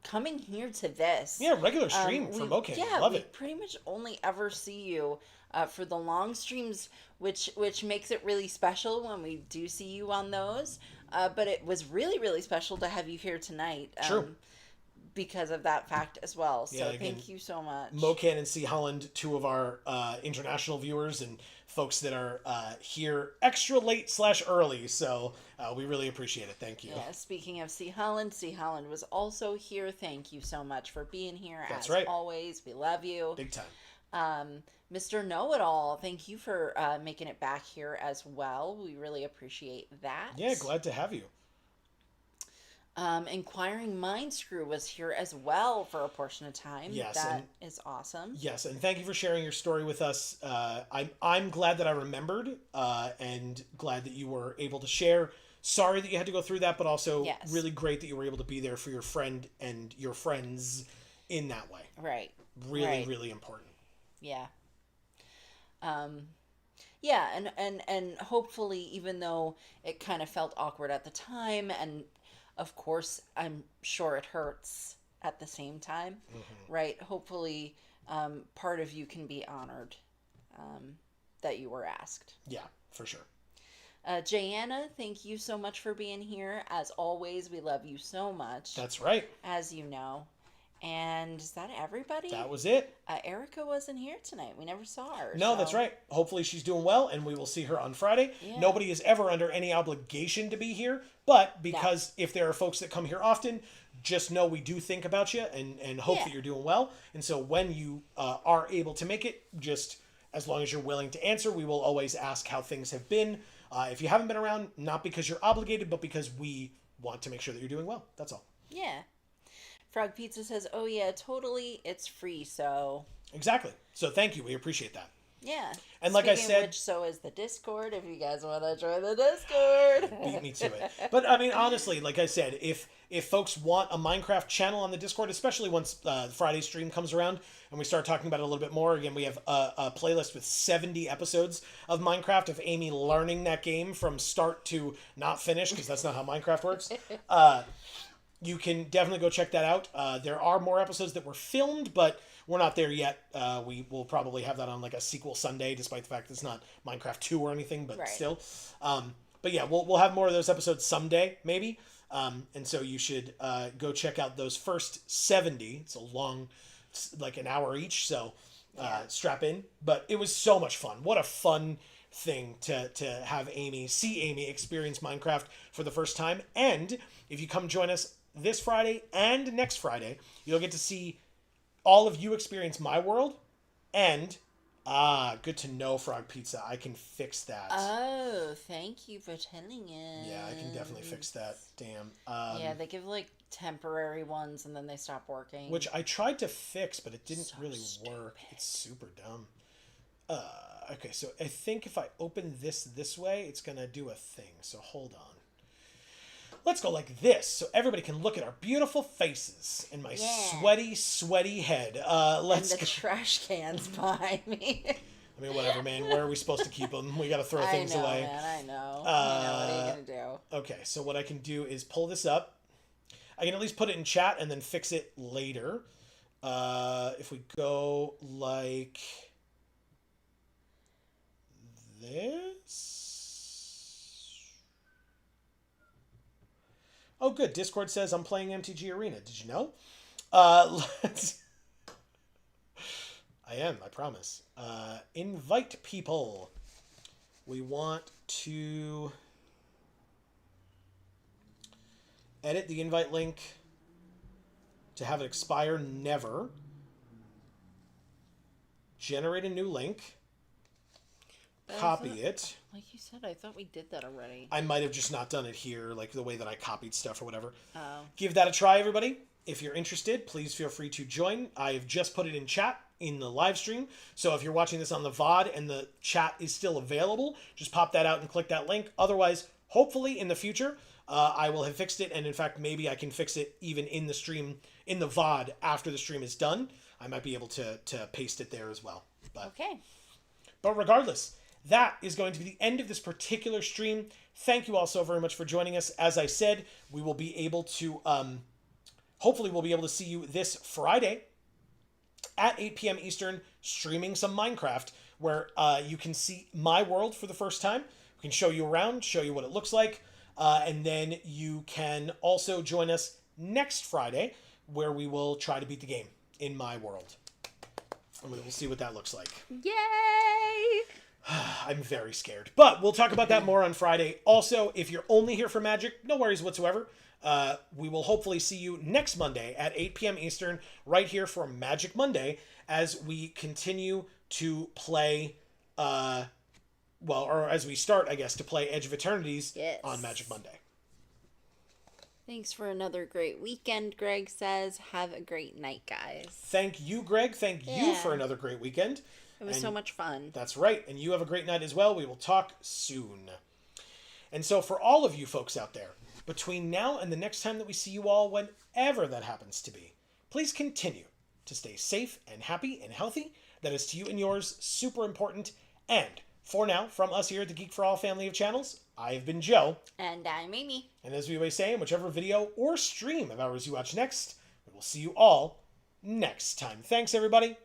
coming here to this. Yeah, regular stream for Mocan. Yeah, Love we it. pretty much only ever see you for the long streams, which makes it really special when we do see you on those. But it was really really special to have you here tonight. True. Because of that fact as well. So Yeah, again, thank you so much. Mocan and C. Holland, two of our international viewers and folks that are here extra late / early. So we really appreciate it. Thank you. Yeah, speaking of C. Holland was also here. Thank you so much for being here. That's as right. always, we love you. Big time. Mr. Know-It-All, thank you for making it back here as well. We really appreciate that. Yeah, glad to have you. Inquiring Mind Screw was here as well for a portion of time. Yes, that is awesome. Yes, and thank you for sharing your story with us. I'm glad that I remembered, and glad that you were able to share. Sorry that you had to go through that, but also really great that you were able to be there for your friend and your friends in that way. Right. Really, really important. Yeah. Yeah, and hopefully, even though it kind of felt awkward at the time, and of course, I'm sure it hurts at the same time, right? Hopefully, part of you can be honored that you were asked. Yeah, for sure. Jayanna, thank you so much for being here. As always, we love you so much. That's right. As you know. And is that everybody? That was it. Erica wasn't here tonight. We never saw her. No, that's right. Hopefully she's doing well, and we will see her on Friday. Yeah. Nobody is ever under any obligation to be here, but because if there are folks that come here often, just know we do think about you and hope that you're doing well. And so when you are able to make it, just as long as you're willing to answer, we will always ask how things have been. If you haven't been around, not because you're obligated, but because we want to make sure that you're doing well. That's all. Yeah. Frog Pizza says, "Oh yeah, totally. It's free, so." Exactly. So thank you. We appreciate that. Yeah. And like I said, which, so is the Discord. If you guys want to join the Discord, beat me to it. But I mean, honestly, like I said, if folks want a Minecraft channel on the Discord, especially once the Friday stream comes around and we start talking about it a little bit more, again, we have a playlist with 70 episodes of Minecraft of Amy learning that game from start to not finish, because that's not how Minecraft works. You can definitely go check that out. There are more episodes that were filmed, but we're not there yet. We will probably have that on like a sequel Sunday, despite the fact that it's not Minecraft 2 or anything, but still. But yeah, we'll have more of those episodes someday, maybe. And so you should go check out those first 70. It's a long, like an hour each, so strap in. But it was so much fun. What a fun thing to have see Amy experience Minecraft for the first time. And if you come join us this Friday and next Friday, you'll get to see all of you experience my world. And good to know, Frog Pizza, I can fix that. Oh, thank you for telling us. Yeah, I can definitely fix that. Damn. Yeah, they give like temporary ones and then they stop working, which I tried to fix, but it didn't really stupid. Work. It's super dumb. Okay, so I think if I open this way, it's gonna do a thing. So hold on. Let's go like this, so everybody can look at our beautiful faces and my sweaty head. Let's and the trash cans behind me. I mean, whatever, man. Where are we supposed to keep them? We got to throw things away. Man, I know. What are you gonna do? Okay, so what I can do is pull this up. I can at least put it in chat and then fix it later. If we go like this. Oh, good. Discord says I'm playing MTG Arena. Did you know? Let's... I am, I promise. Invite people. We want to edit the invite link to have it expire never. Generate a new link. Copy it. Like you said, I thought we did that already. I might have just not done it here, like the way that I copied stuff or whatever. Oh. Give that a try, everybody. If you're interested, please feel free to join. I've just put it in chat in the live stream. So if you're watching this on the VOD and the chat is still available, just pop that out and click that link. Otherwise, hopefully in the future, I will have fixed it. And in fact, maybe I can fix it even in the stream, in the VOD after the stream is done. I might be able to paste it there as well. But, okay. But regardless, that is going to be the end of this particular stream. Thank you all so very much for joining us. As I said, we will be able to, hopefully we'll be able to see you this Friday at 8 p.m. Eastern, streaming some Minecraft, where you can see my world for the first time. We can show you around, show you what it looks like, and then you can also join us next Friday, where we will try to beat the game in my world. And we'll see what that looks like. Yay! I'm very scared. But we'll talk about that more on Friday. Also, if you're only here for Magic, no worries whatsoever. We will hopefully see you next Monday at 8 p.m. Eastern, right here for Magic Monday, as we continue to play, or as we start, I guess, to play Edge of Eternities on Magic Monday. Thanks for another great weekend, Greg says. Have a great night, guys. Thank you, Greg. Thank you for another great weekend. It was so much fun. That's right. And you have a great night as well. We will talk soon. And so for all of you folks out there, between now and the next time that we see you all, whenever that happens to be, please continue to stay safe and happy and healthy. That is to you and yours super important. And for now, from us here at the Geek for All family of channels, I have been Joe. And I'm Amy. And as we always say, in whichever video or stream of ours you watch next, we will see you all next time. Thanks, everybody.